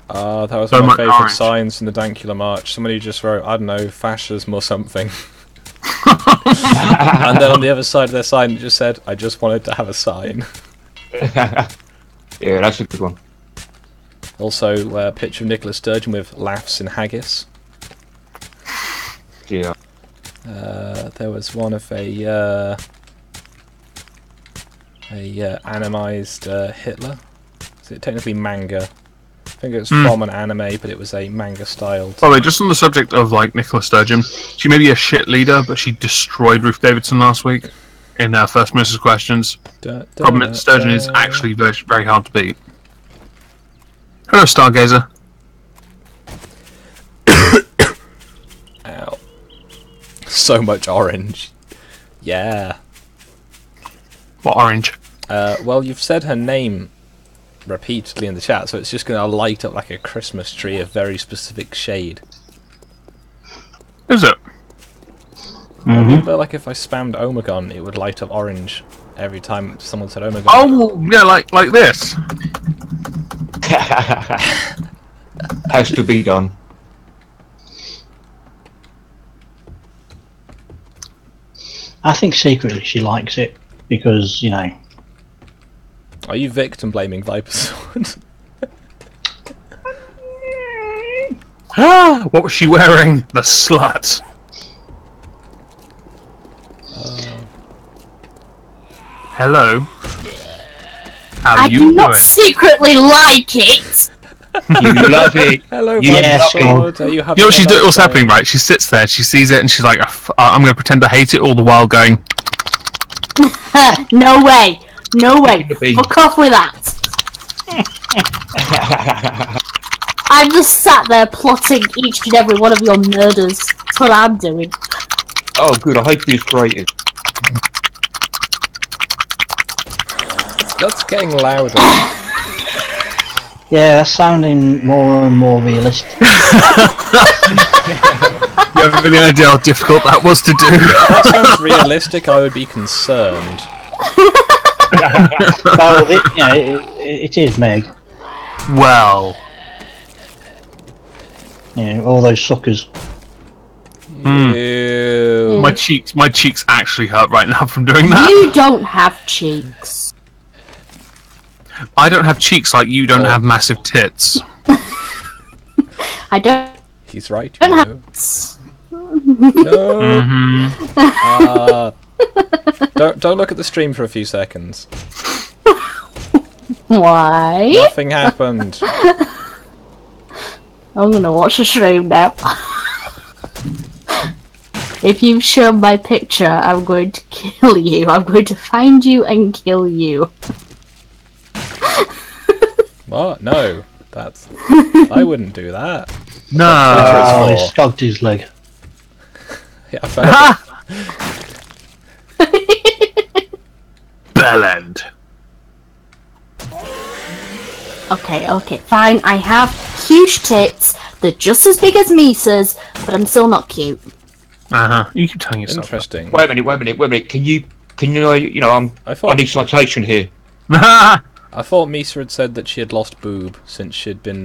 That was one of my favourite signs in the Dankula March. Somebody just wrote, I don't know, fascism or something. And then on the other side of their sign it just said, I just wanted to have a sign. Yeah, that's a good one. Also, a picture of Nicola Sturgeon with laughs in haggis. Yeah. There was one of a animized Hitler. Is it technically manga? I think it was from an anime, but it was a manga styled. By the way, just on the subject of like Nicola Sturgeon, she may be a shit leader, but she destroyed Ruth Davidson last week. in First Minister's questions. Problem is, Sturgeon is actually very, very hard to beat. Hello, Stargazer. Ow. So much orange. Yeah. What orange? Well, you've said her name repeatedly in the chat, so it's just going to light up like a Christmas tree of very specific shade. Is it? Remember, like if I spammed Omegon, it would light up orange every time someone said Omegon. Oh, yeah, like this. Has to be done. I think secretly she likes it because, you know. Are you victim blaming Viper Sword? What was she wearing? The slut. Hello. How I you do not doing? secretly like it. You love it. Hello, Yeah, Viper Sword. Are you happy? You know what she's doing? What's happening, right? She sits there, she sees it, and she's like, "I'm going to pretend to hate it," all the while going, No way. No way. The bean. Fuck off with that. I'm just sat there plotting each and every one of your murders. That's what I'm doing. Oh, good. I hope he's great. That's getting louder. Yeah, that's sounding more and more realistic. "You have any idea how difficult that was to do?" That sounds realistic. I would be concerned. Well, it is Meg. Well, You know, all those suckers. Ew. my cheeks actually hurt right now from doing that. You don't have cheeks. I don't have cheeks like you don't have massive tits. I don't He's right. have. No. Don't look at the stream for a few seconds. Why? Nothing happened. I'm gonna watch the stream now. If you show my picture, I'm going to kill you. I'm going to find you and kill you. What? No. That's. I wouldn't do that. No. Oh, he scogged his leg. Yeah, I found Bellend. Okay, fine. I have huge tits. They're just as big as Misa's, but I'm still not cute. You keep telling yourself. Interesting. Wait a minute. Can you, I thought- I need citation here. That. I thought Misa had said that she had lost boob since she'd been.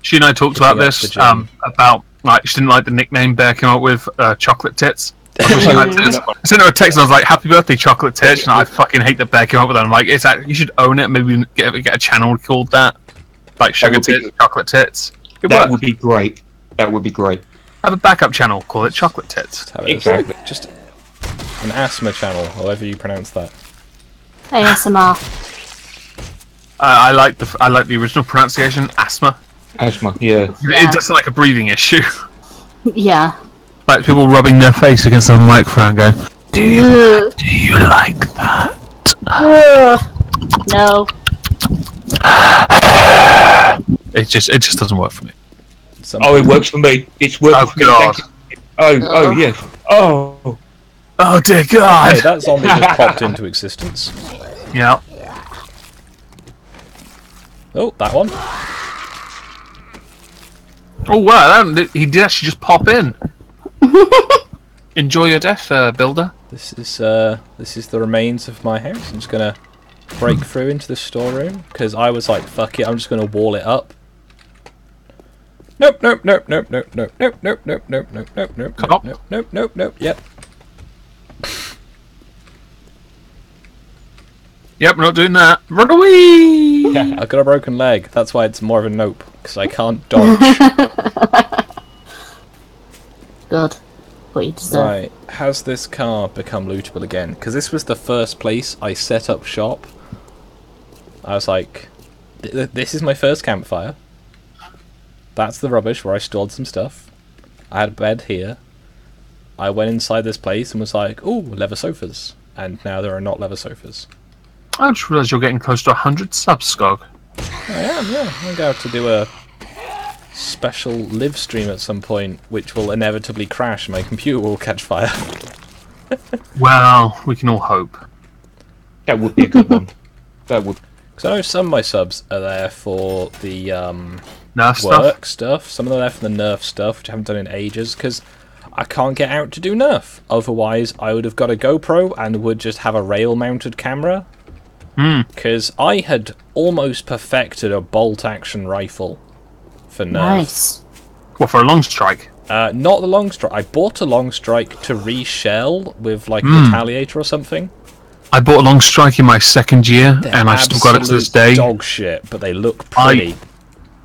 She and I talked about Picking up this. the gym. About like she didn't like the nickname Bear came up with, chocolate tits. I sent her a text and I was like, "Happy birthday, chocolate tits!" And I fucking hate that Bear came up with that. I'm like, "It's you should own it. Maybe get a channel called that, like sugar would be tits, chocolate tits. It That works. would be great. That would be great. Have a backup channel. Call it chocolate tits. Have it as, Exactly. like, just an asthma channel, however you pronounce that. ASMR. I like the original pronunciation, asthma. Asthma, yeah. Yeah. It does sound like a breathing issue. Yeah. Like people rubbing their face against the microphone, going, "Do Ugh. you like that?" Ugh. No. It just doesn't work for me. Oh, it works for me. It's working Oh, for me. God. Thank you. Oh, yes. Oh. Oh dear God! Hey, that zombie just popped into existence. Yeah. Oh, that one. Oh wow, he did actually just pop in. Enjoy your death, builder. This is the remains of my house. I'm just gonna break through into the storeroom because I was like, fuck it, I'm just gonna wall it up. Nope. Yep. Yep, we're not doing that. Run away! I've got a broken leg. That's why it's more of a nope because I can't dodge. Good. What you deserve. Right, has this car become lootable again? Because this was the first place I set up shop. I was like, this is my first campfire. That's the rubbish where I stored some stuff. I had a bed here. I went inside this place and was like, ooh, leather sofas. and now there are not leather sofas. I just realised you're getting close to 100 subs, Skog. I am, yeah. I'm going to do a special live stream at some point, which will inevitably crash. My computer will catch fire. Well, we can all hope. That would be a good one. That would. Because I know some of my subs are there for the Nerf work stuff. Some of them are there for the Nerf stuff, which I haven't done in ages, because I can't get out to do Nerf. Otherwise, I would have got a GoPro and would just have a rail-mounted camera. Because I had almost perfected a bolt-action rifle for Nerf. Nice. What, for a long strike? Not the long strike. I bought a long strike to re-shell with like a retaliator or something. I bought a long strike in my second year, and I've still got it to this day. Dog shit, but they look pretty.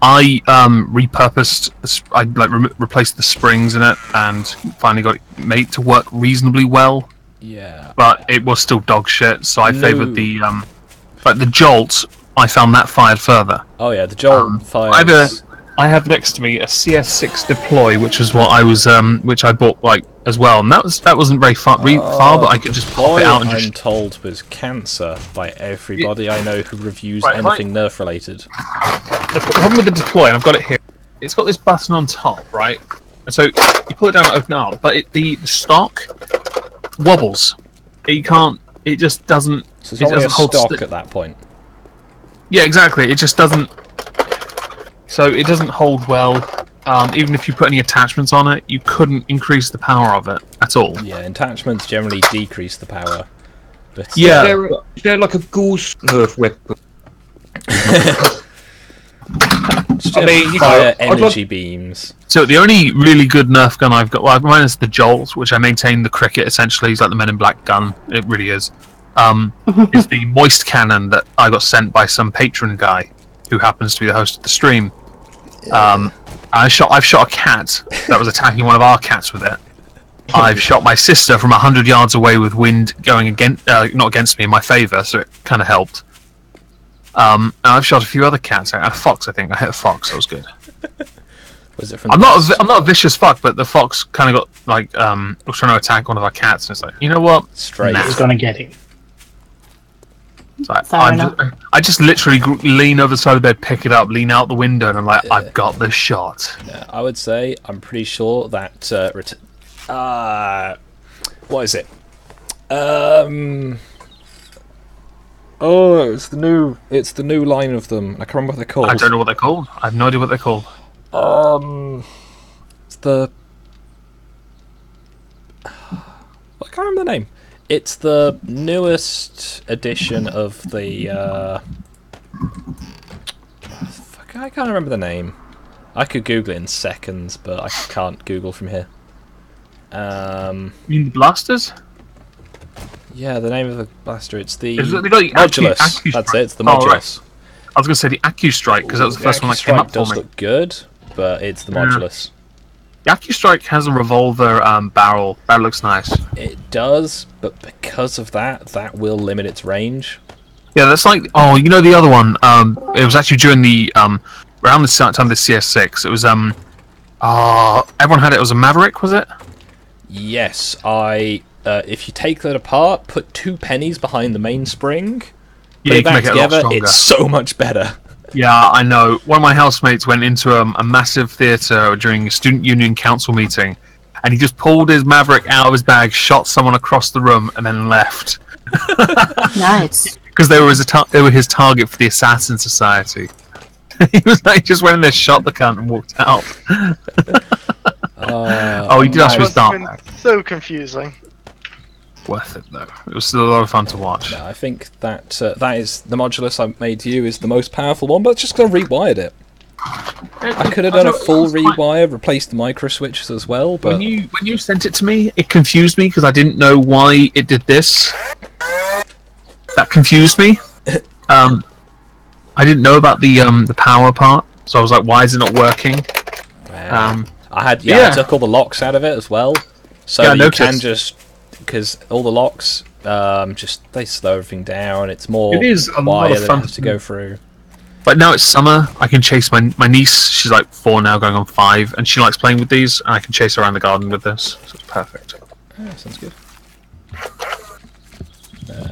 I repurposed. I replaced the springs in it, and finally got it made to work reasonably well. Yeah. But it was still dog shit, so I favoured the like the Jolt. I found that fired further. Oh yeah, the Jolt fires. I have next to me a CS6 deploy, which is what I was, which I bought like as well, and that wasn't very far, but I could just pop it out and I'm told was cancer by everybody I know who reviews anything Nerf related. The problem with the deploy, and I've got it here, it's got this button on top, right? And so you pull it down and open it up, but the stock wobbles. You can't. It just doesn't. So it's only a stock at that point. Yeah, exactly. It just doesn't. So it doesn't hold well. Even if you put any attachments on it, you couldn't increase the power of it at all. Yeah, attachments generally decrease the power. But, yeah. Is there like a Gauss Nerf weapon? I mean, fire energy beams. So the only really good Nerf gun I've got, well, mine is the Jolt, which I maintain the cricket essentially. It's like the Men in Black gun. It really is. Is the Moist cannon that I got sent by some patron guy who happens to be the host of the stream. I've shot a cat that was attacking one of our cats with it. I've shot my sister from 100 yards away with wind going against, not against me, in my favour, so it kind of helped. And I've shot a few other cats. A fox, I think. I hit a fox. That was good. Was it from? I'm not a vicious fuck, but the fox kind of got like was trying to attack one of our cats, and it's like, you know what? Straight. He's gonna get it. Like, I just literally lean over the side of the bed, pick it up, lean out the window, and I'm like, I've got the shot. Yeah, I would say I'm pretty sure that what is it? Oh, it's the new line of them. I can't remember what they're called. I don't know what they're called. I have no idea what they're called. It's the I can't remember the name. It's the newest edition of the fuck, I can't remember the name. I could Google it in seconds, but I can't Google from here. You mean the blasters? Yeah, the name of the blaster. It's the Modulus. That's it. It's the Modulus. Right. I was going to say the AccuStrike because that was the first one that came up for me. Does look good, but it's the Modulus. The AccuStrike has a revolver barrel. That looks nice. It does, but because of that, that will limit its range. Yeah, that's like you know the other one. It was actually during the around the time of the CS6. It was everyone had it. It was a Maverick, was it? Yes, if you take that apart, put 2 pennies behind the mainspring, put it back together, it's so much better. Yeah, I know. One of my housemates went into a massive theatre during a student union council meeting, and he just pulled his Maverick out of his bag, shot someone across the room, and then left. Nice. Because they were his target for the Assassin Society. He just went in there, shot the cunt, and walked out. He did ask for his dart. So confusing. Worth it though. It was still a lot of fun to watch. Yeah, I think that that is the Modulus I made to you is the most powerful one, but it's just because I rewired it. I could have done a full rewire, replaced the micro switches as well. But when you sent it to me, it confused me because I didn't know why it did this. That confused me. I didn't know about the power part, so I was like, why is it not working? I took all the locks out of it as well, so you can just. Because all the locks, they slow everything down. It's more wire that has to go through. But now it's summer. I can chase my niece. She's like 4 now, going on 5, and she likes playing with these. And I can chase her around the garden with this. So it's perfect. Yeah, sounds good.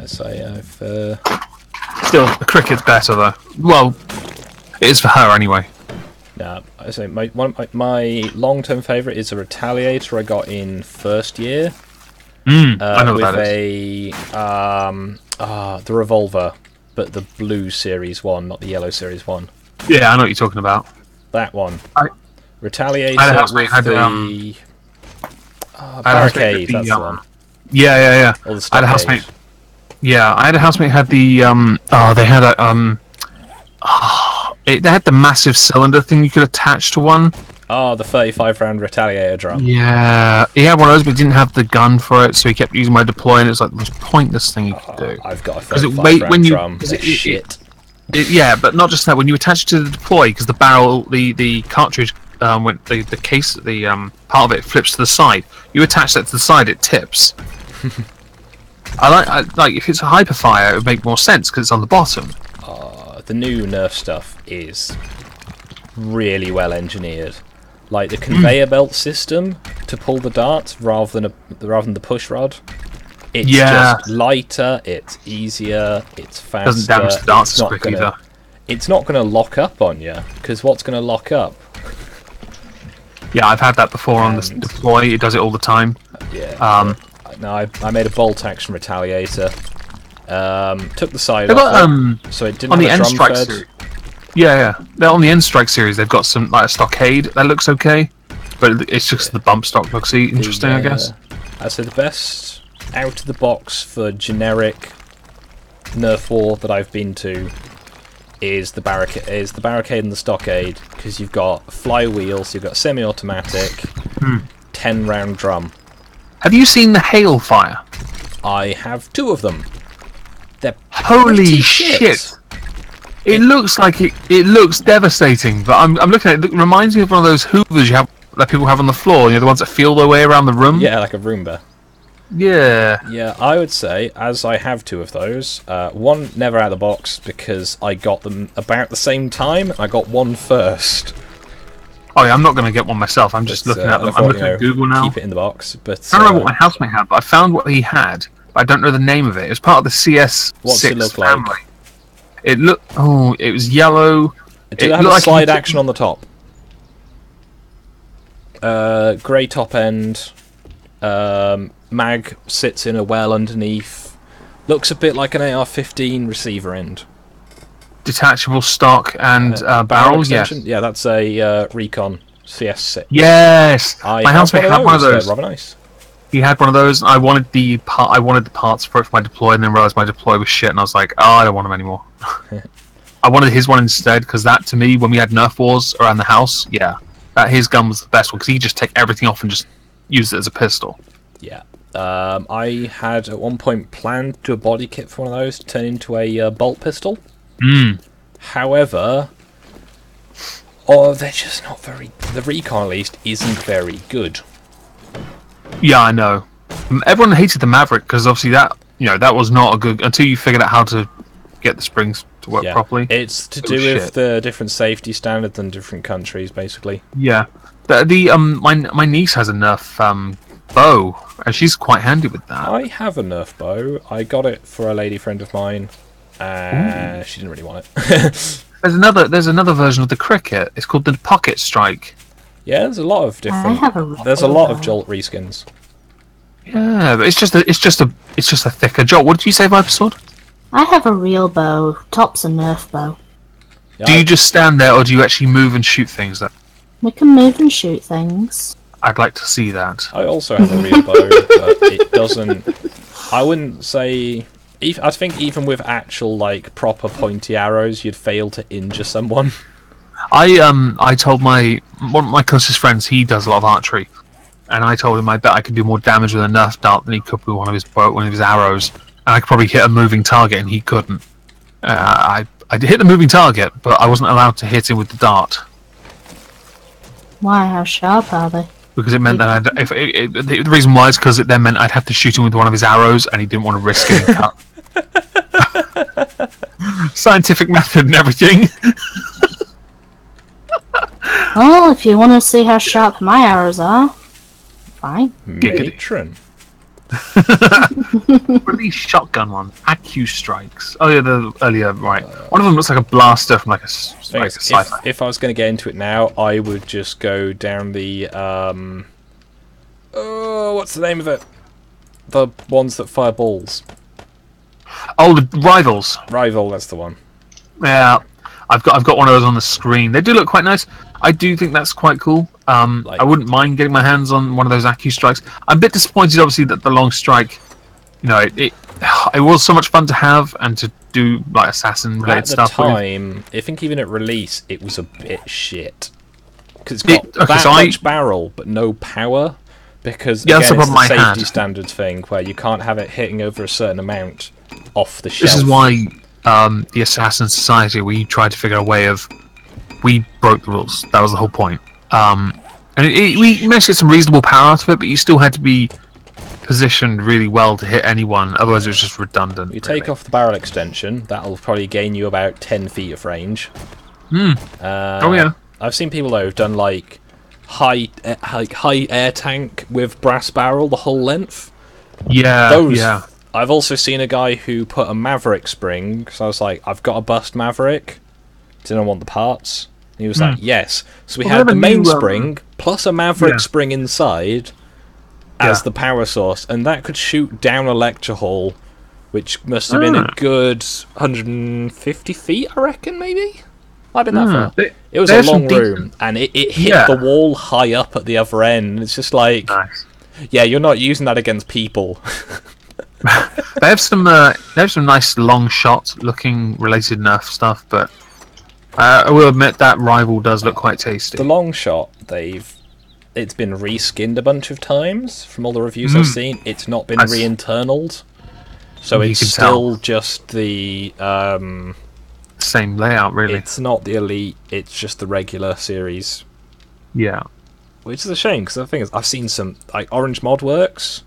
So yeah, Still, the cricket's better though. Well, it is for her anyway. no, I say my long-term favourite is a Retaliator I got in first year. I know with what that is. The revolver, but the blue series one, not the yellow series one. Yeah, I know what you're talking about. That one. I Retaliator had a housemate with had, the I had a housemate barricade. with the, That's the one. Yeah. Or the I had a stockade. housemate. Yeah, I had a housemate who had the they had a they had the massive cylinder thing you could attach to one. Oh, the 35-round Retaliator drum. Yeah, he had one of those, but he didn't have the gun for it, so he kept using my deploy, and it's like the most pointless thing you could do. I've got a 'Cause it 35-round drum. because They're shit. Yeah, but not just that. When you attach it to the deploy, because the barrel, the cartridge, when the case, the part of it flips to the side. You attach that to the side, it tips. I like if it's a hyperfire, it would make more sense because it's on the bottom. The new Nerf stuff is really well engineered. Like the conveyor belt system to pull the darts rather than the push rod. It's just lighter, it's easier, it's faster. Doesn't damage the darts as quick either. It's not going to lock up on you, because what's going to lock up? Yeah, I've had that before on the deploy. It does it all the time. Yeah. No, I made a bolt action Retaliator. Took the side They've off got, it, so it didn't on have the a End drum Strike fed. series. Yeah. They're on the End Strike series. They've got some like a stockade that looks okay, but it's just the bump stock looks interesting, I guess. I'd say the best out of the box for generic Nerf war that I've been to is the barricade and the stockade, because you've got flywheels, you've got semi-automatic, 10-round drum. Have you seen the hail fire? I have 2 of them. They're Holy pretty shit! It looks like it looks devastating, but I'm looking at it. It reminds me of one of those hoovers you have that people have on the floor. You know, the ones that feel their way around the room. Yeah, like a Roomba. Yeah. Yeah, I would say, as I have 2 of those, one never out of the box because I got them about the same time. I got one first. Oh yeah, I'm not going to get one myself. I'm just looking at them. I'm looking at Google now. Keep it in the box. But I don't know what my housemate had, but I found what he had. But I don't know the name of it. It was part of the CS6 What's it look family. like? It looked. Oh, it was yellow. Did it have a slide action on the top? Grey top end. Mag sits in a well underneath. Looks a bit like an AR-15 receiver end. Detachable stock and barrel. Yes. Yeah, that's a Recon CS6. Yes. My housemate had one of those. Rather nice. He had one of those. And I wanted the parts for it for my deploy, and then realized my deploy was shit, and I was like, oh, I don't want them anymore. I wanted his one instead, because that, to me, when we had Nerf wars around the house, his gun was the best one, because he just take everything off and just use it as a pistol. Yeah. I had at one point planned to do a body kit for one of those to turn into a bolt pistol. However, they're just not very. The Recon, at least, isn't very good. Yeah, I know. Everyone hated the Maverick because obviously that was not a good until you figured out how to get the springs to work properly. It's to do with the different safety standards in different countries, basically. Yeah, my niece has a Nerf bow, and she's quite handy with that. I have a Nerf bow. I got it for a lady friend of mine. She didn't really want it. There's another version of the cricket. It's called the Pocket Strike. Yeah, there's a lot of different. There's a lot of Jolt reskins. Yeah, but it's just a thicker Jolt. What did you say, Viper Sword? I have a real bow. Top's a Nerf bow. Yeah, do you just stand there, or do you actually move and shoot things? We can move and shoot things. I'd like to see that. I also have a real bow, but it doesn't. I wouldn't say. I think even with actual proper pointy arrows, you'd fail to injure someone. I told one of my closest friends, he does a lot of archery, and I told him I bet I could do more damage with a Nerf dart than he could with one of his arrows, and I could probably hit a moving target, and he couldn't. I hit the moving target, but I wasn't allowed to hit him with the dart. Why? How sharp are they? Because it meant that the reason why is because it then meant I'd have to shoot him with one of his arrows, and he didn't want to risk getting cut. Scientific method and everything. Oh, if you want to see how sharp my arrows are, fine. Matron. What are these shotgun ones? Accu strikes. Oh yeah, the earlier right. One of them looks like a blaster from like a sci-fi. If I was going to get into it now, I would just go down the oh, what's the name of it? The ones that fire balls. Oh, the rivals. Rival, that's the one. Yeah, I've got one of those on the screen. They do look quite nice. I do think that's quite cool. I wouldn't mind getting my hands on one of those Accu strikes. I'm a bit disappointed, obviously, that the long strike. You know, it was so much fun to have and to do like assassin-related stuff. At the time, I think even at release, it was a bit shit because it's got much barrel but no power. Because again, it's the safety standards thing where you can't have it hitting over a certain amount off the shelf. This is why the Assassin Society, we tried to figure a way of... We broke the rules. That was the whole point. And we managed to get some reasonable power out of it, but you still had to be positioned really well to hit anyone, otherwise it was just redundant. You take off the barrel extension, that'll probably gain you about 10 feet of range. Oh yeah. I've seen people though who've done like high air tank with brass barrel the whole length. Yeah, I've also seen a guy who put a Maverick spring, so I was like, I've got a bust Maverick, didn't want the parts. And he was like, yes. So we had the main spring plus a Maverick spring inside as the power source, and that could shoot down a lecture hall, which must have been a good 150 feet, I reckon, maybe? I've been that far. It was a long room, and it hit the wall high up at the other end. It's just like, yeah, you're not using that against people. They have some nice long shot looking related Nerf stuff, but I will admit that rival does look quite tasty. The long shot, it's been reskinned a bunch of times from all the reviews I've seen. It's not been re-internaled, so it's still just the same layout, really. It's not the Elite, it's just the regular series. Yeah. Which is a shame, because the thing is, I've seen some, like, Orange Mod Works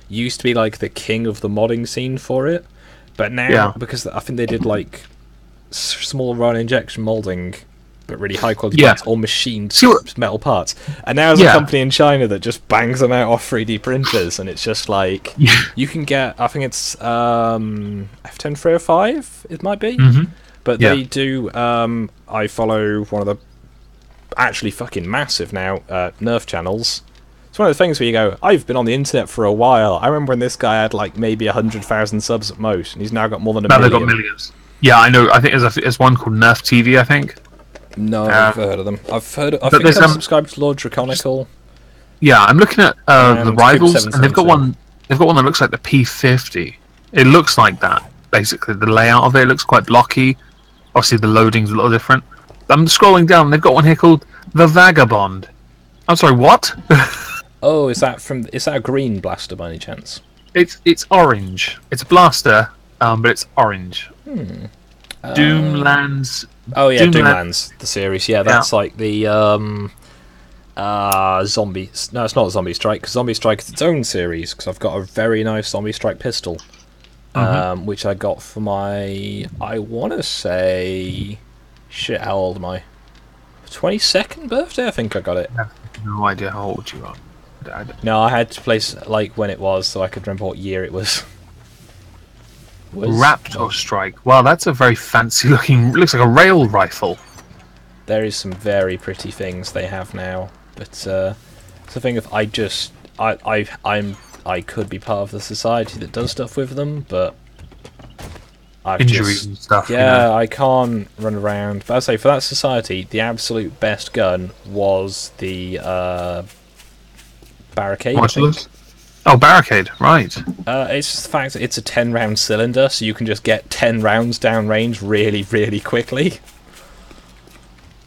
used to be, like, the king of the modding scene for it, but now, because I think they did, like, small run injection molding, but really high quality parts, all machined metal parts, and now there's a company in China that just bangs them out off 3D printers, and it's just like, you can get, I think it's F10305, it might be, but they do, I follow one of the actually fucking massive now Nerf channels. It's one of the things where you go, I've been on the internet for a while. I remember when this guy had like maybe 100,000 subs at most, and he's now got more than a million. Now they've got millions. Yeah, I know. I think there's one called Nerf TV, I think. No, I've never heard of them. I think I'm subscribed to Lord Draconical. Yeah, I'm looking at the rivals, and they've got one that looks like the P50. It looks like that, basically. The layout of it looks quite blocky. Obviously, the loading's a little different. I'm scrolling down, they've got one here called the Vagabond. I'm sorry, what? Oh, is that a green blaster by any chance? It's orange. It's a blaster, but it's orange. Doomlands. Oh yeah, Doomlands, the series. Yeah, that's like the zombie. No, it's not Zombie Strike, because Zombie Strike is its own series. Because I've got a very nice Zombie Strike pistol, which I got for my, I want to say, shit, how old am I? 22nd birthday, I think I got it. I have no idea how old you are. No, I had to place like when it was, so I could remember what year it was. Raptor Strike. Wow, that's a very fancy looking. Looks like a rail rifle. There is some very pretty things they have now, but it's the thing of I could be part of the society that does stuff with them, but injuries and stuff. Yeah, I can't run around. But I'd say for that society, the absolute best gun was the barricade. Oh, barricade, right. It's just the fact that it's a 10-round cylinder, so you can just get 10 rounds down range really, really quickly.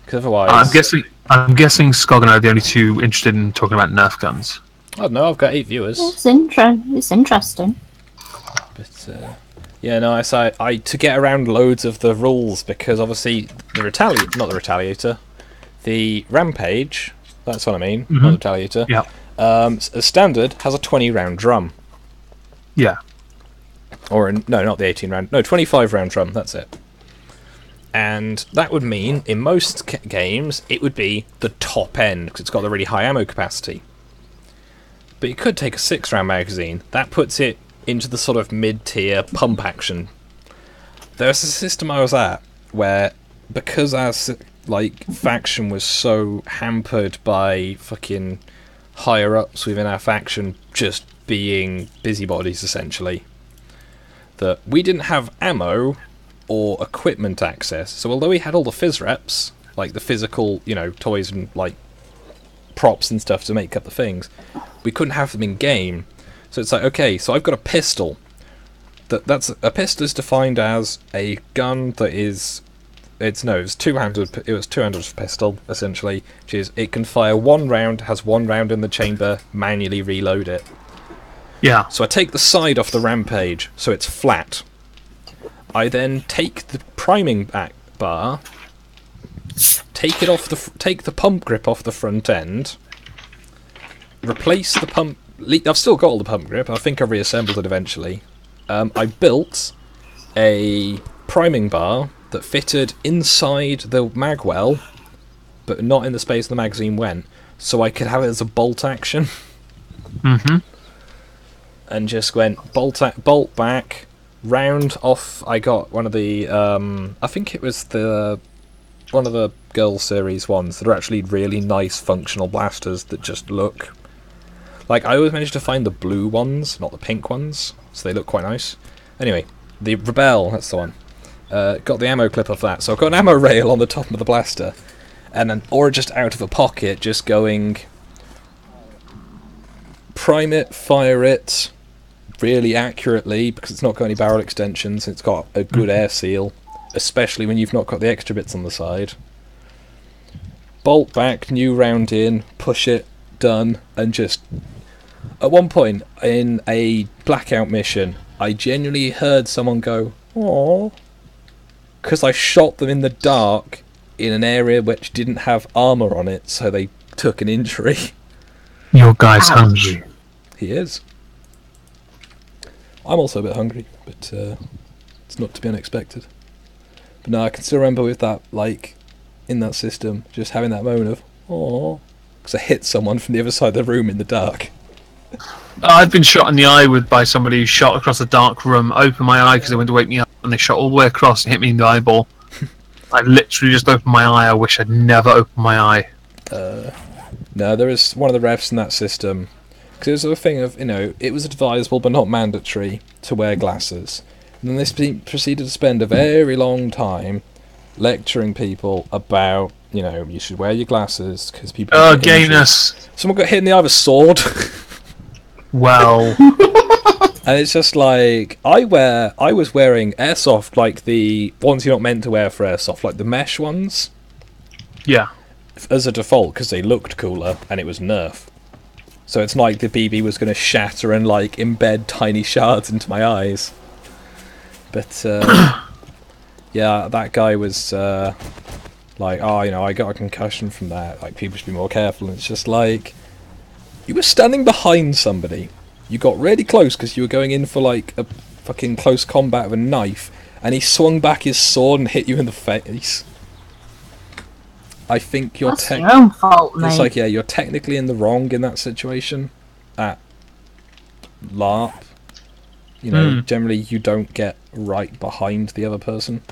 Because otherwise... I'm guessing Skog and I are the only two interested in talking about Nerf guns. Oh no, I've got 8 viewers. It's interesting. But, yeah, no, I to get around loads of the rules, because obviously the Rampage, that's what I mean, not the Retaliator. Yeah. A standard has a 20-round drum. Yeah. Or, no, not the 18-round. No, 25-round drum, that's it. And that would mean, in most games, it would be the top end, because it's got the really high ammo capacity. but you could take a 6-round magazine. That puts it into the sort of mid-tier pump action. There's a system I was at where, because our faction was so hampered by fucking higher ups within our faction just being busybodies essentially, that we didn't have ammo or equipment access. So although we had all the phys reps, like the physical, toys and like props and stuff to make up the things, we couldn't have them in game. So it's like, okay, so I've got a pistol. A pistol is defined as a gun that is, it was two-handed pistol essentially, which is it can fire 1 round, has 1 round in the chamber, manually reload it. Yeah. So I take the side off the rampage, so it's flat. I then take the priming back bar, take the pump grip off the front end, replace the pump. I've still got all the pump grip. I think I reassembled it eventually. I built a priming bar that fitted inside the magwell, but not in the space the magazine went, so I could have it as a bolt action. Mm-hmm. And just went bolt back, round off. I got one of the I think it was one of the Girl Series ones that are actually really nice functional blasters that just look like, I always managed to find the blue ones, not the pink ones, so they look quite nice. Anyway, the Rebel, that's the one. Got the ammo clip of that, so I've got an ammo rail on the top of the blaster, or just out of a pocket, just going prime it, fire it really accurately, because it's not got any barrel extensions, it's got a good air seal, especially when you've not got the extra bits on the side. Bolt back, new round in, push it, done, and just... At one point, in a blackout mission, I genuinely heard someone go, "Aww," because I shot them in the dark in an area which didn't have armour on it, so they took an injury. Your guy's hungry. He is. I'm also a bit hungry, but it's not to be unexpected. But no, I can still remember with that, like, in that system, just having that moment of, "Aww," because I hit someone from the other side of the room in the dark. I've been shot in the eye by somebody who shot across a dark room, opened my eye because they went to wake me up, and they shot all the way across and hit me in the eyeball. I literally just opened my eye. I wish I'd never opened my eye. No, there is one of the refs in that system, because it was a thing of, it was advisable but not mandatory to wear glasses. And then they proceeded to spend a very long time lecturing people about, you should wear your glasses because people... Oh, gayness! Someone got hit in the eye with a sword. Well... And it's just like, I was wearing airsoft, like the ones you're not meant to wear for airsoft, like the mesh ones. Yeah. As a default, because they looked cooler, and it was Nerf. So it's not like the BB was going to shatter and, like, embed tiny shards into my eyes. But, yeah, that guy was, like, I got a concussion from that, like, people should be more careful, and it's just like, you were standing behind somebody, you got really close because you were going in for, like, a fucking close combat with a knife, and he swung back his sword and hit you in the face. I think you're... That's your own fault, mate. It's like, yeah, you're technically in the wrong in that situation. At LARP. Generally you don't get right behind the other person.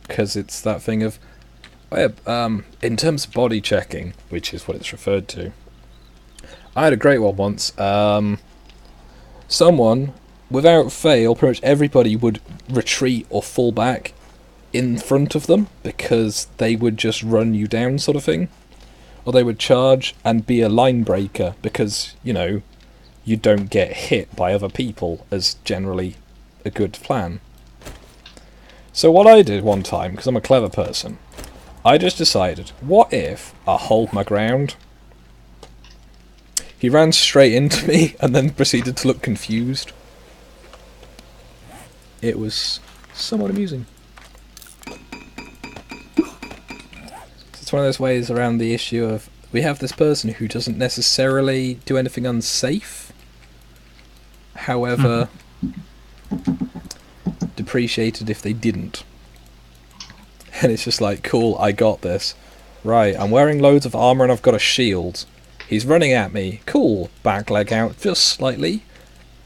Because it's that thing of... in terms of body checking, which is what it's referred to, I had a great one once. Someone, without fail, pretty much everybody would retreat or fall back in front of them because they would just run you down, sort of thing. Or they would charge and be a line breaker because, you don't get hit by other people as generally a good plan. So what I did one time, because I'm a clever person, I just decided, what if I hold my ground? He ran straight into me and then proceeded to look confused. It was somewhat amusing. It's one of those ways around the issue of, we have this person who doesn't necessarily do anything unsafe, however, depreciated if they didn't. And it's just like, cool, I got this. Right, I'm wearing loads of armour and I've got a shield. He's running at me. Cool. Back leg out just slightly.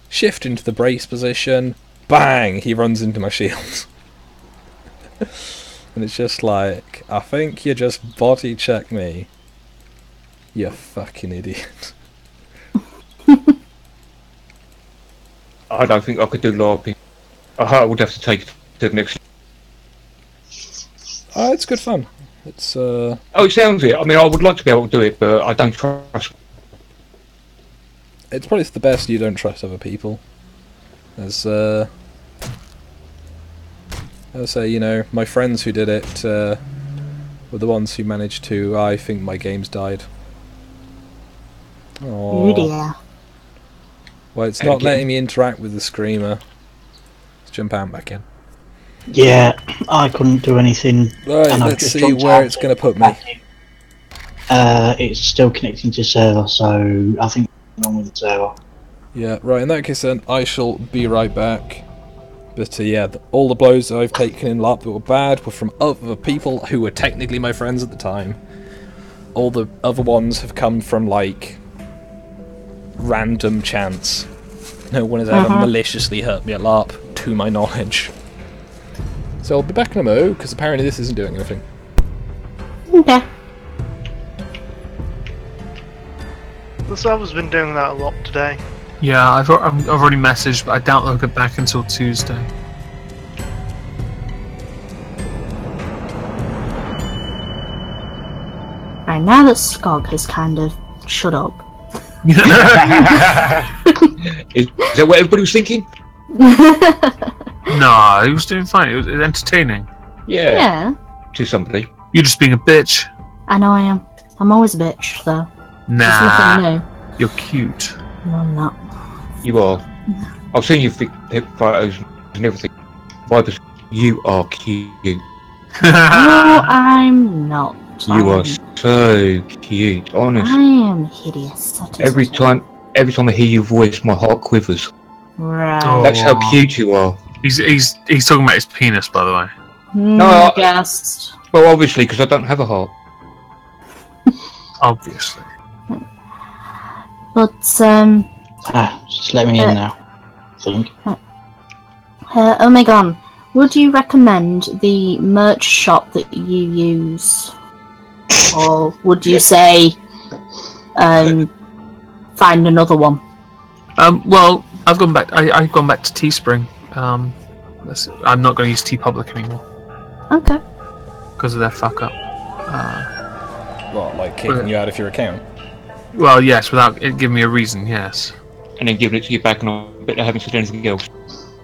Shift into the brace position. Bang! He runs into my shield. And it's just like, I think you just body check me. You fucking idiot. I don't think I could do LARPing. I would have to take it to the next. Oh, it's good fun. It's Oh, it sounds it. I mean, I would like to be able to do it, but I don't trust. it's probably the best you don't trust other people. As I say, you know, my friends who did it were the ones who managed to. I think my games died. Oh Oh. dear. Well, it's not letting me interact with the screamer. Let's jump out and back in. Yeah, I couldn't do anything. Right, and I've let's just see jumped where out it's going to put me. back in. It's still connecting to server, so I think it's wrong with the server. Yeah, right, in that case then, I shall be right back. But yeah, all the blows that I've taken in LARP that were bad were from other people who were technically my friends at the time. All the other ones have come from, like, random chance. No one has ever maliciously hurt me at LARP, to my knowledge. So I'll be back in a mo, because apparently this isn't doing anything. Okay. The server's been doing that a lot today. Yeah, I've already messaged, but I doubt they'll get back until Tuesday. Right, now that Skog has kind of shut up. Is that what everybody was thinking? No, he was doing fine. It was entertaining. Yeah. Yeah, To somebody. You're just being a bitch. I know I am. I'm always a bitch, though. There's Nah, nothing you're cute. new. No, I'm not. You are. I've seen your photos and everything. Vipers, you are cute. No, I'm not. You are I'm- so cute, I honest. am hideous. That is Every what time I hear your voice, my heart quivers. Right. Oh. That's how cute you are. He's talking about his penis, by the way. No, I guess. Well, obviously, because I don't have a heart. Obviously. But, Just let me in now. I think. Omegon, would you recommend the merch shop that you use? Or would you say, find another one? Well, I've gone back. I've gone back to Teespring. I'm not going to use TeePublic anymore Okay. because of their fuck up. What, like kicking you out of your account? Well, yes, without it giving me a reason. Yes, And then giving it to you back, and I bet they haven't said anything else.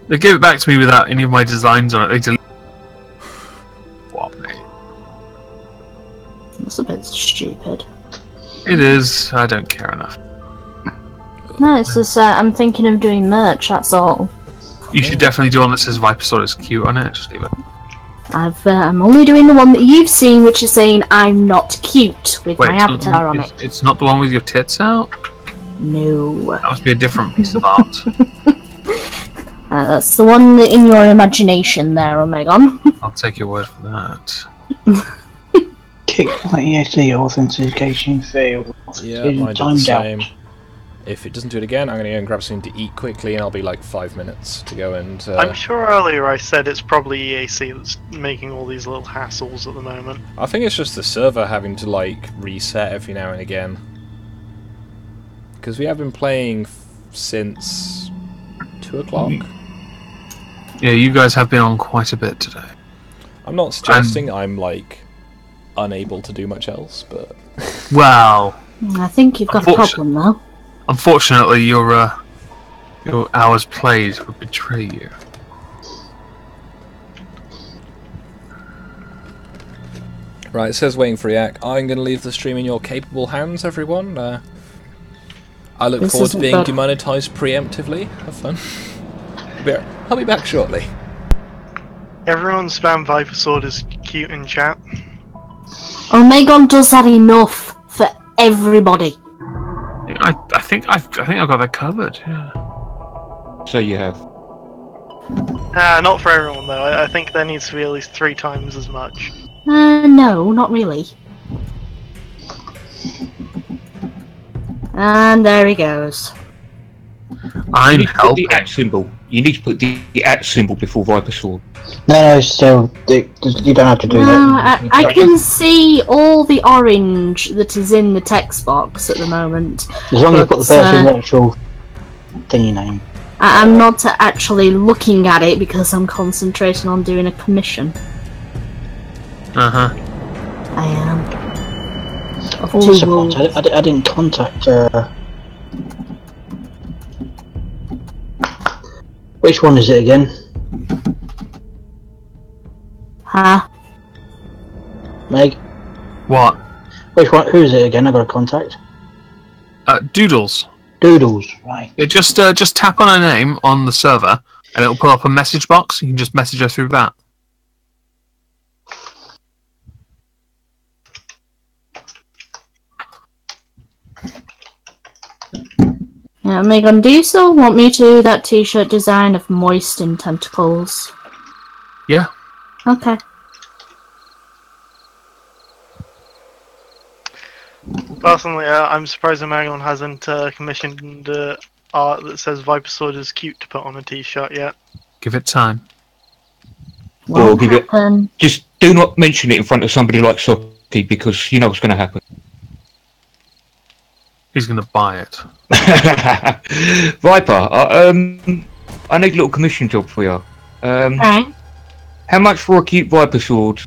they gave it back to me without any of my designs on it. They deleted. What, mate? That's a bit stupid. It is. I don't care enough. No, it's just, I'm thinking of doing merch, that's all. You should definitely do one that says Viper Sword is cute on it. Just leave it. I'm only doing the one that you've seen, which is saying I'm not cute with my avatar on it. It's not the one with your tits out. No. That must be a different piece of art. That's the one in your imagination there, Omegon. I'll take your word for that. Kick.exe authentication failed. Yeah, mine did the same. If it doesn't do it again, I'm going to go and grab something to eat quickly, and I'll be like 5 minutes to go and... I'm sure earlier I said it's probably EAC that's making all these little hassles at the moment. I think it's just the server having to, like, reset every now and again. Because we have been playing since 2 o'clock. Yeah, you guys have been on quite a bit today. I'm not suggesting I'm, like, unable to do much else, but... Well, I think you've got a problem, though. unfortunately, your hours played would betray you. Right, it says waiting for React. I'm going to leave the stream in your capable hands, everyone. I look This forward to isn't being bad. demonetized preemptively. Have fun. I'll be back shortly. Everyone spam Viper Sword is cute in chat. Omegon does that enough for everybody. I think I've got that covered. Yeah. So you have. Not for everyone though. I think there needs to be at least 3 times as much. No, not really. And there he goes. I'm You need to put the helping. @ symbol. You need to put the @ symbol before Viper Sword. No, still, you don't have to do No, that. I can see all the orange that is in the text box at the moment. As long as you but, put the person's actual thingy name. I'm not actually looking at it because I'm concentrating on doing a commission. Uh-huh. I am. Of Oh, two what's the wolves. point? I didn't contact. Which one is it again? Huh? Meg? What? Which one? Who is it again? I got a contact. Doodles. Doodles, right. It just tap on her name on the server, and it'll pull up a message box. You can just message her through that. Yeah, Megan, do you still want me to do that t-shirt design of moist in tentacles? Yeah. Okay. Personally, I'm surprised Marion hasn't commissioned art that says Viper Sword is cute to put on a t-shirt yet. Give it time. Won't give it- happen. Just do not mention it in front of somebody like Socky, because you know what's going to happen. He's gonna buy it. Viper, I need a little commission job for you. Alright. How much for a cute Viper Sword?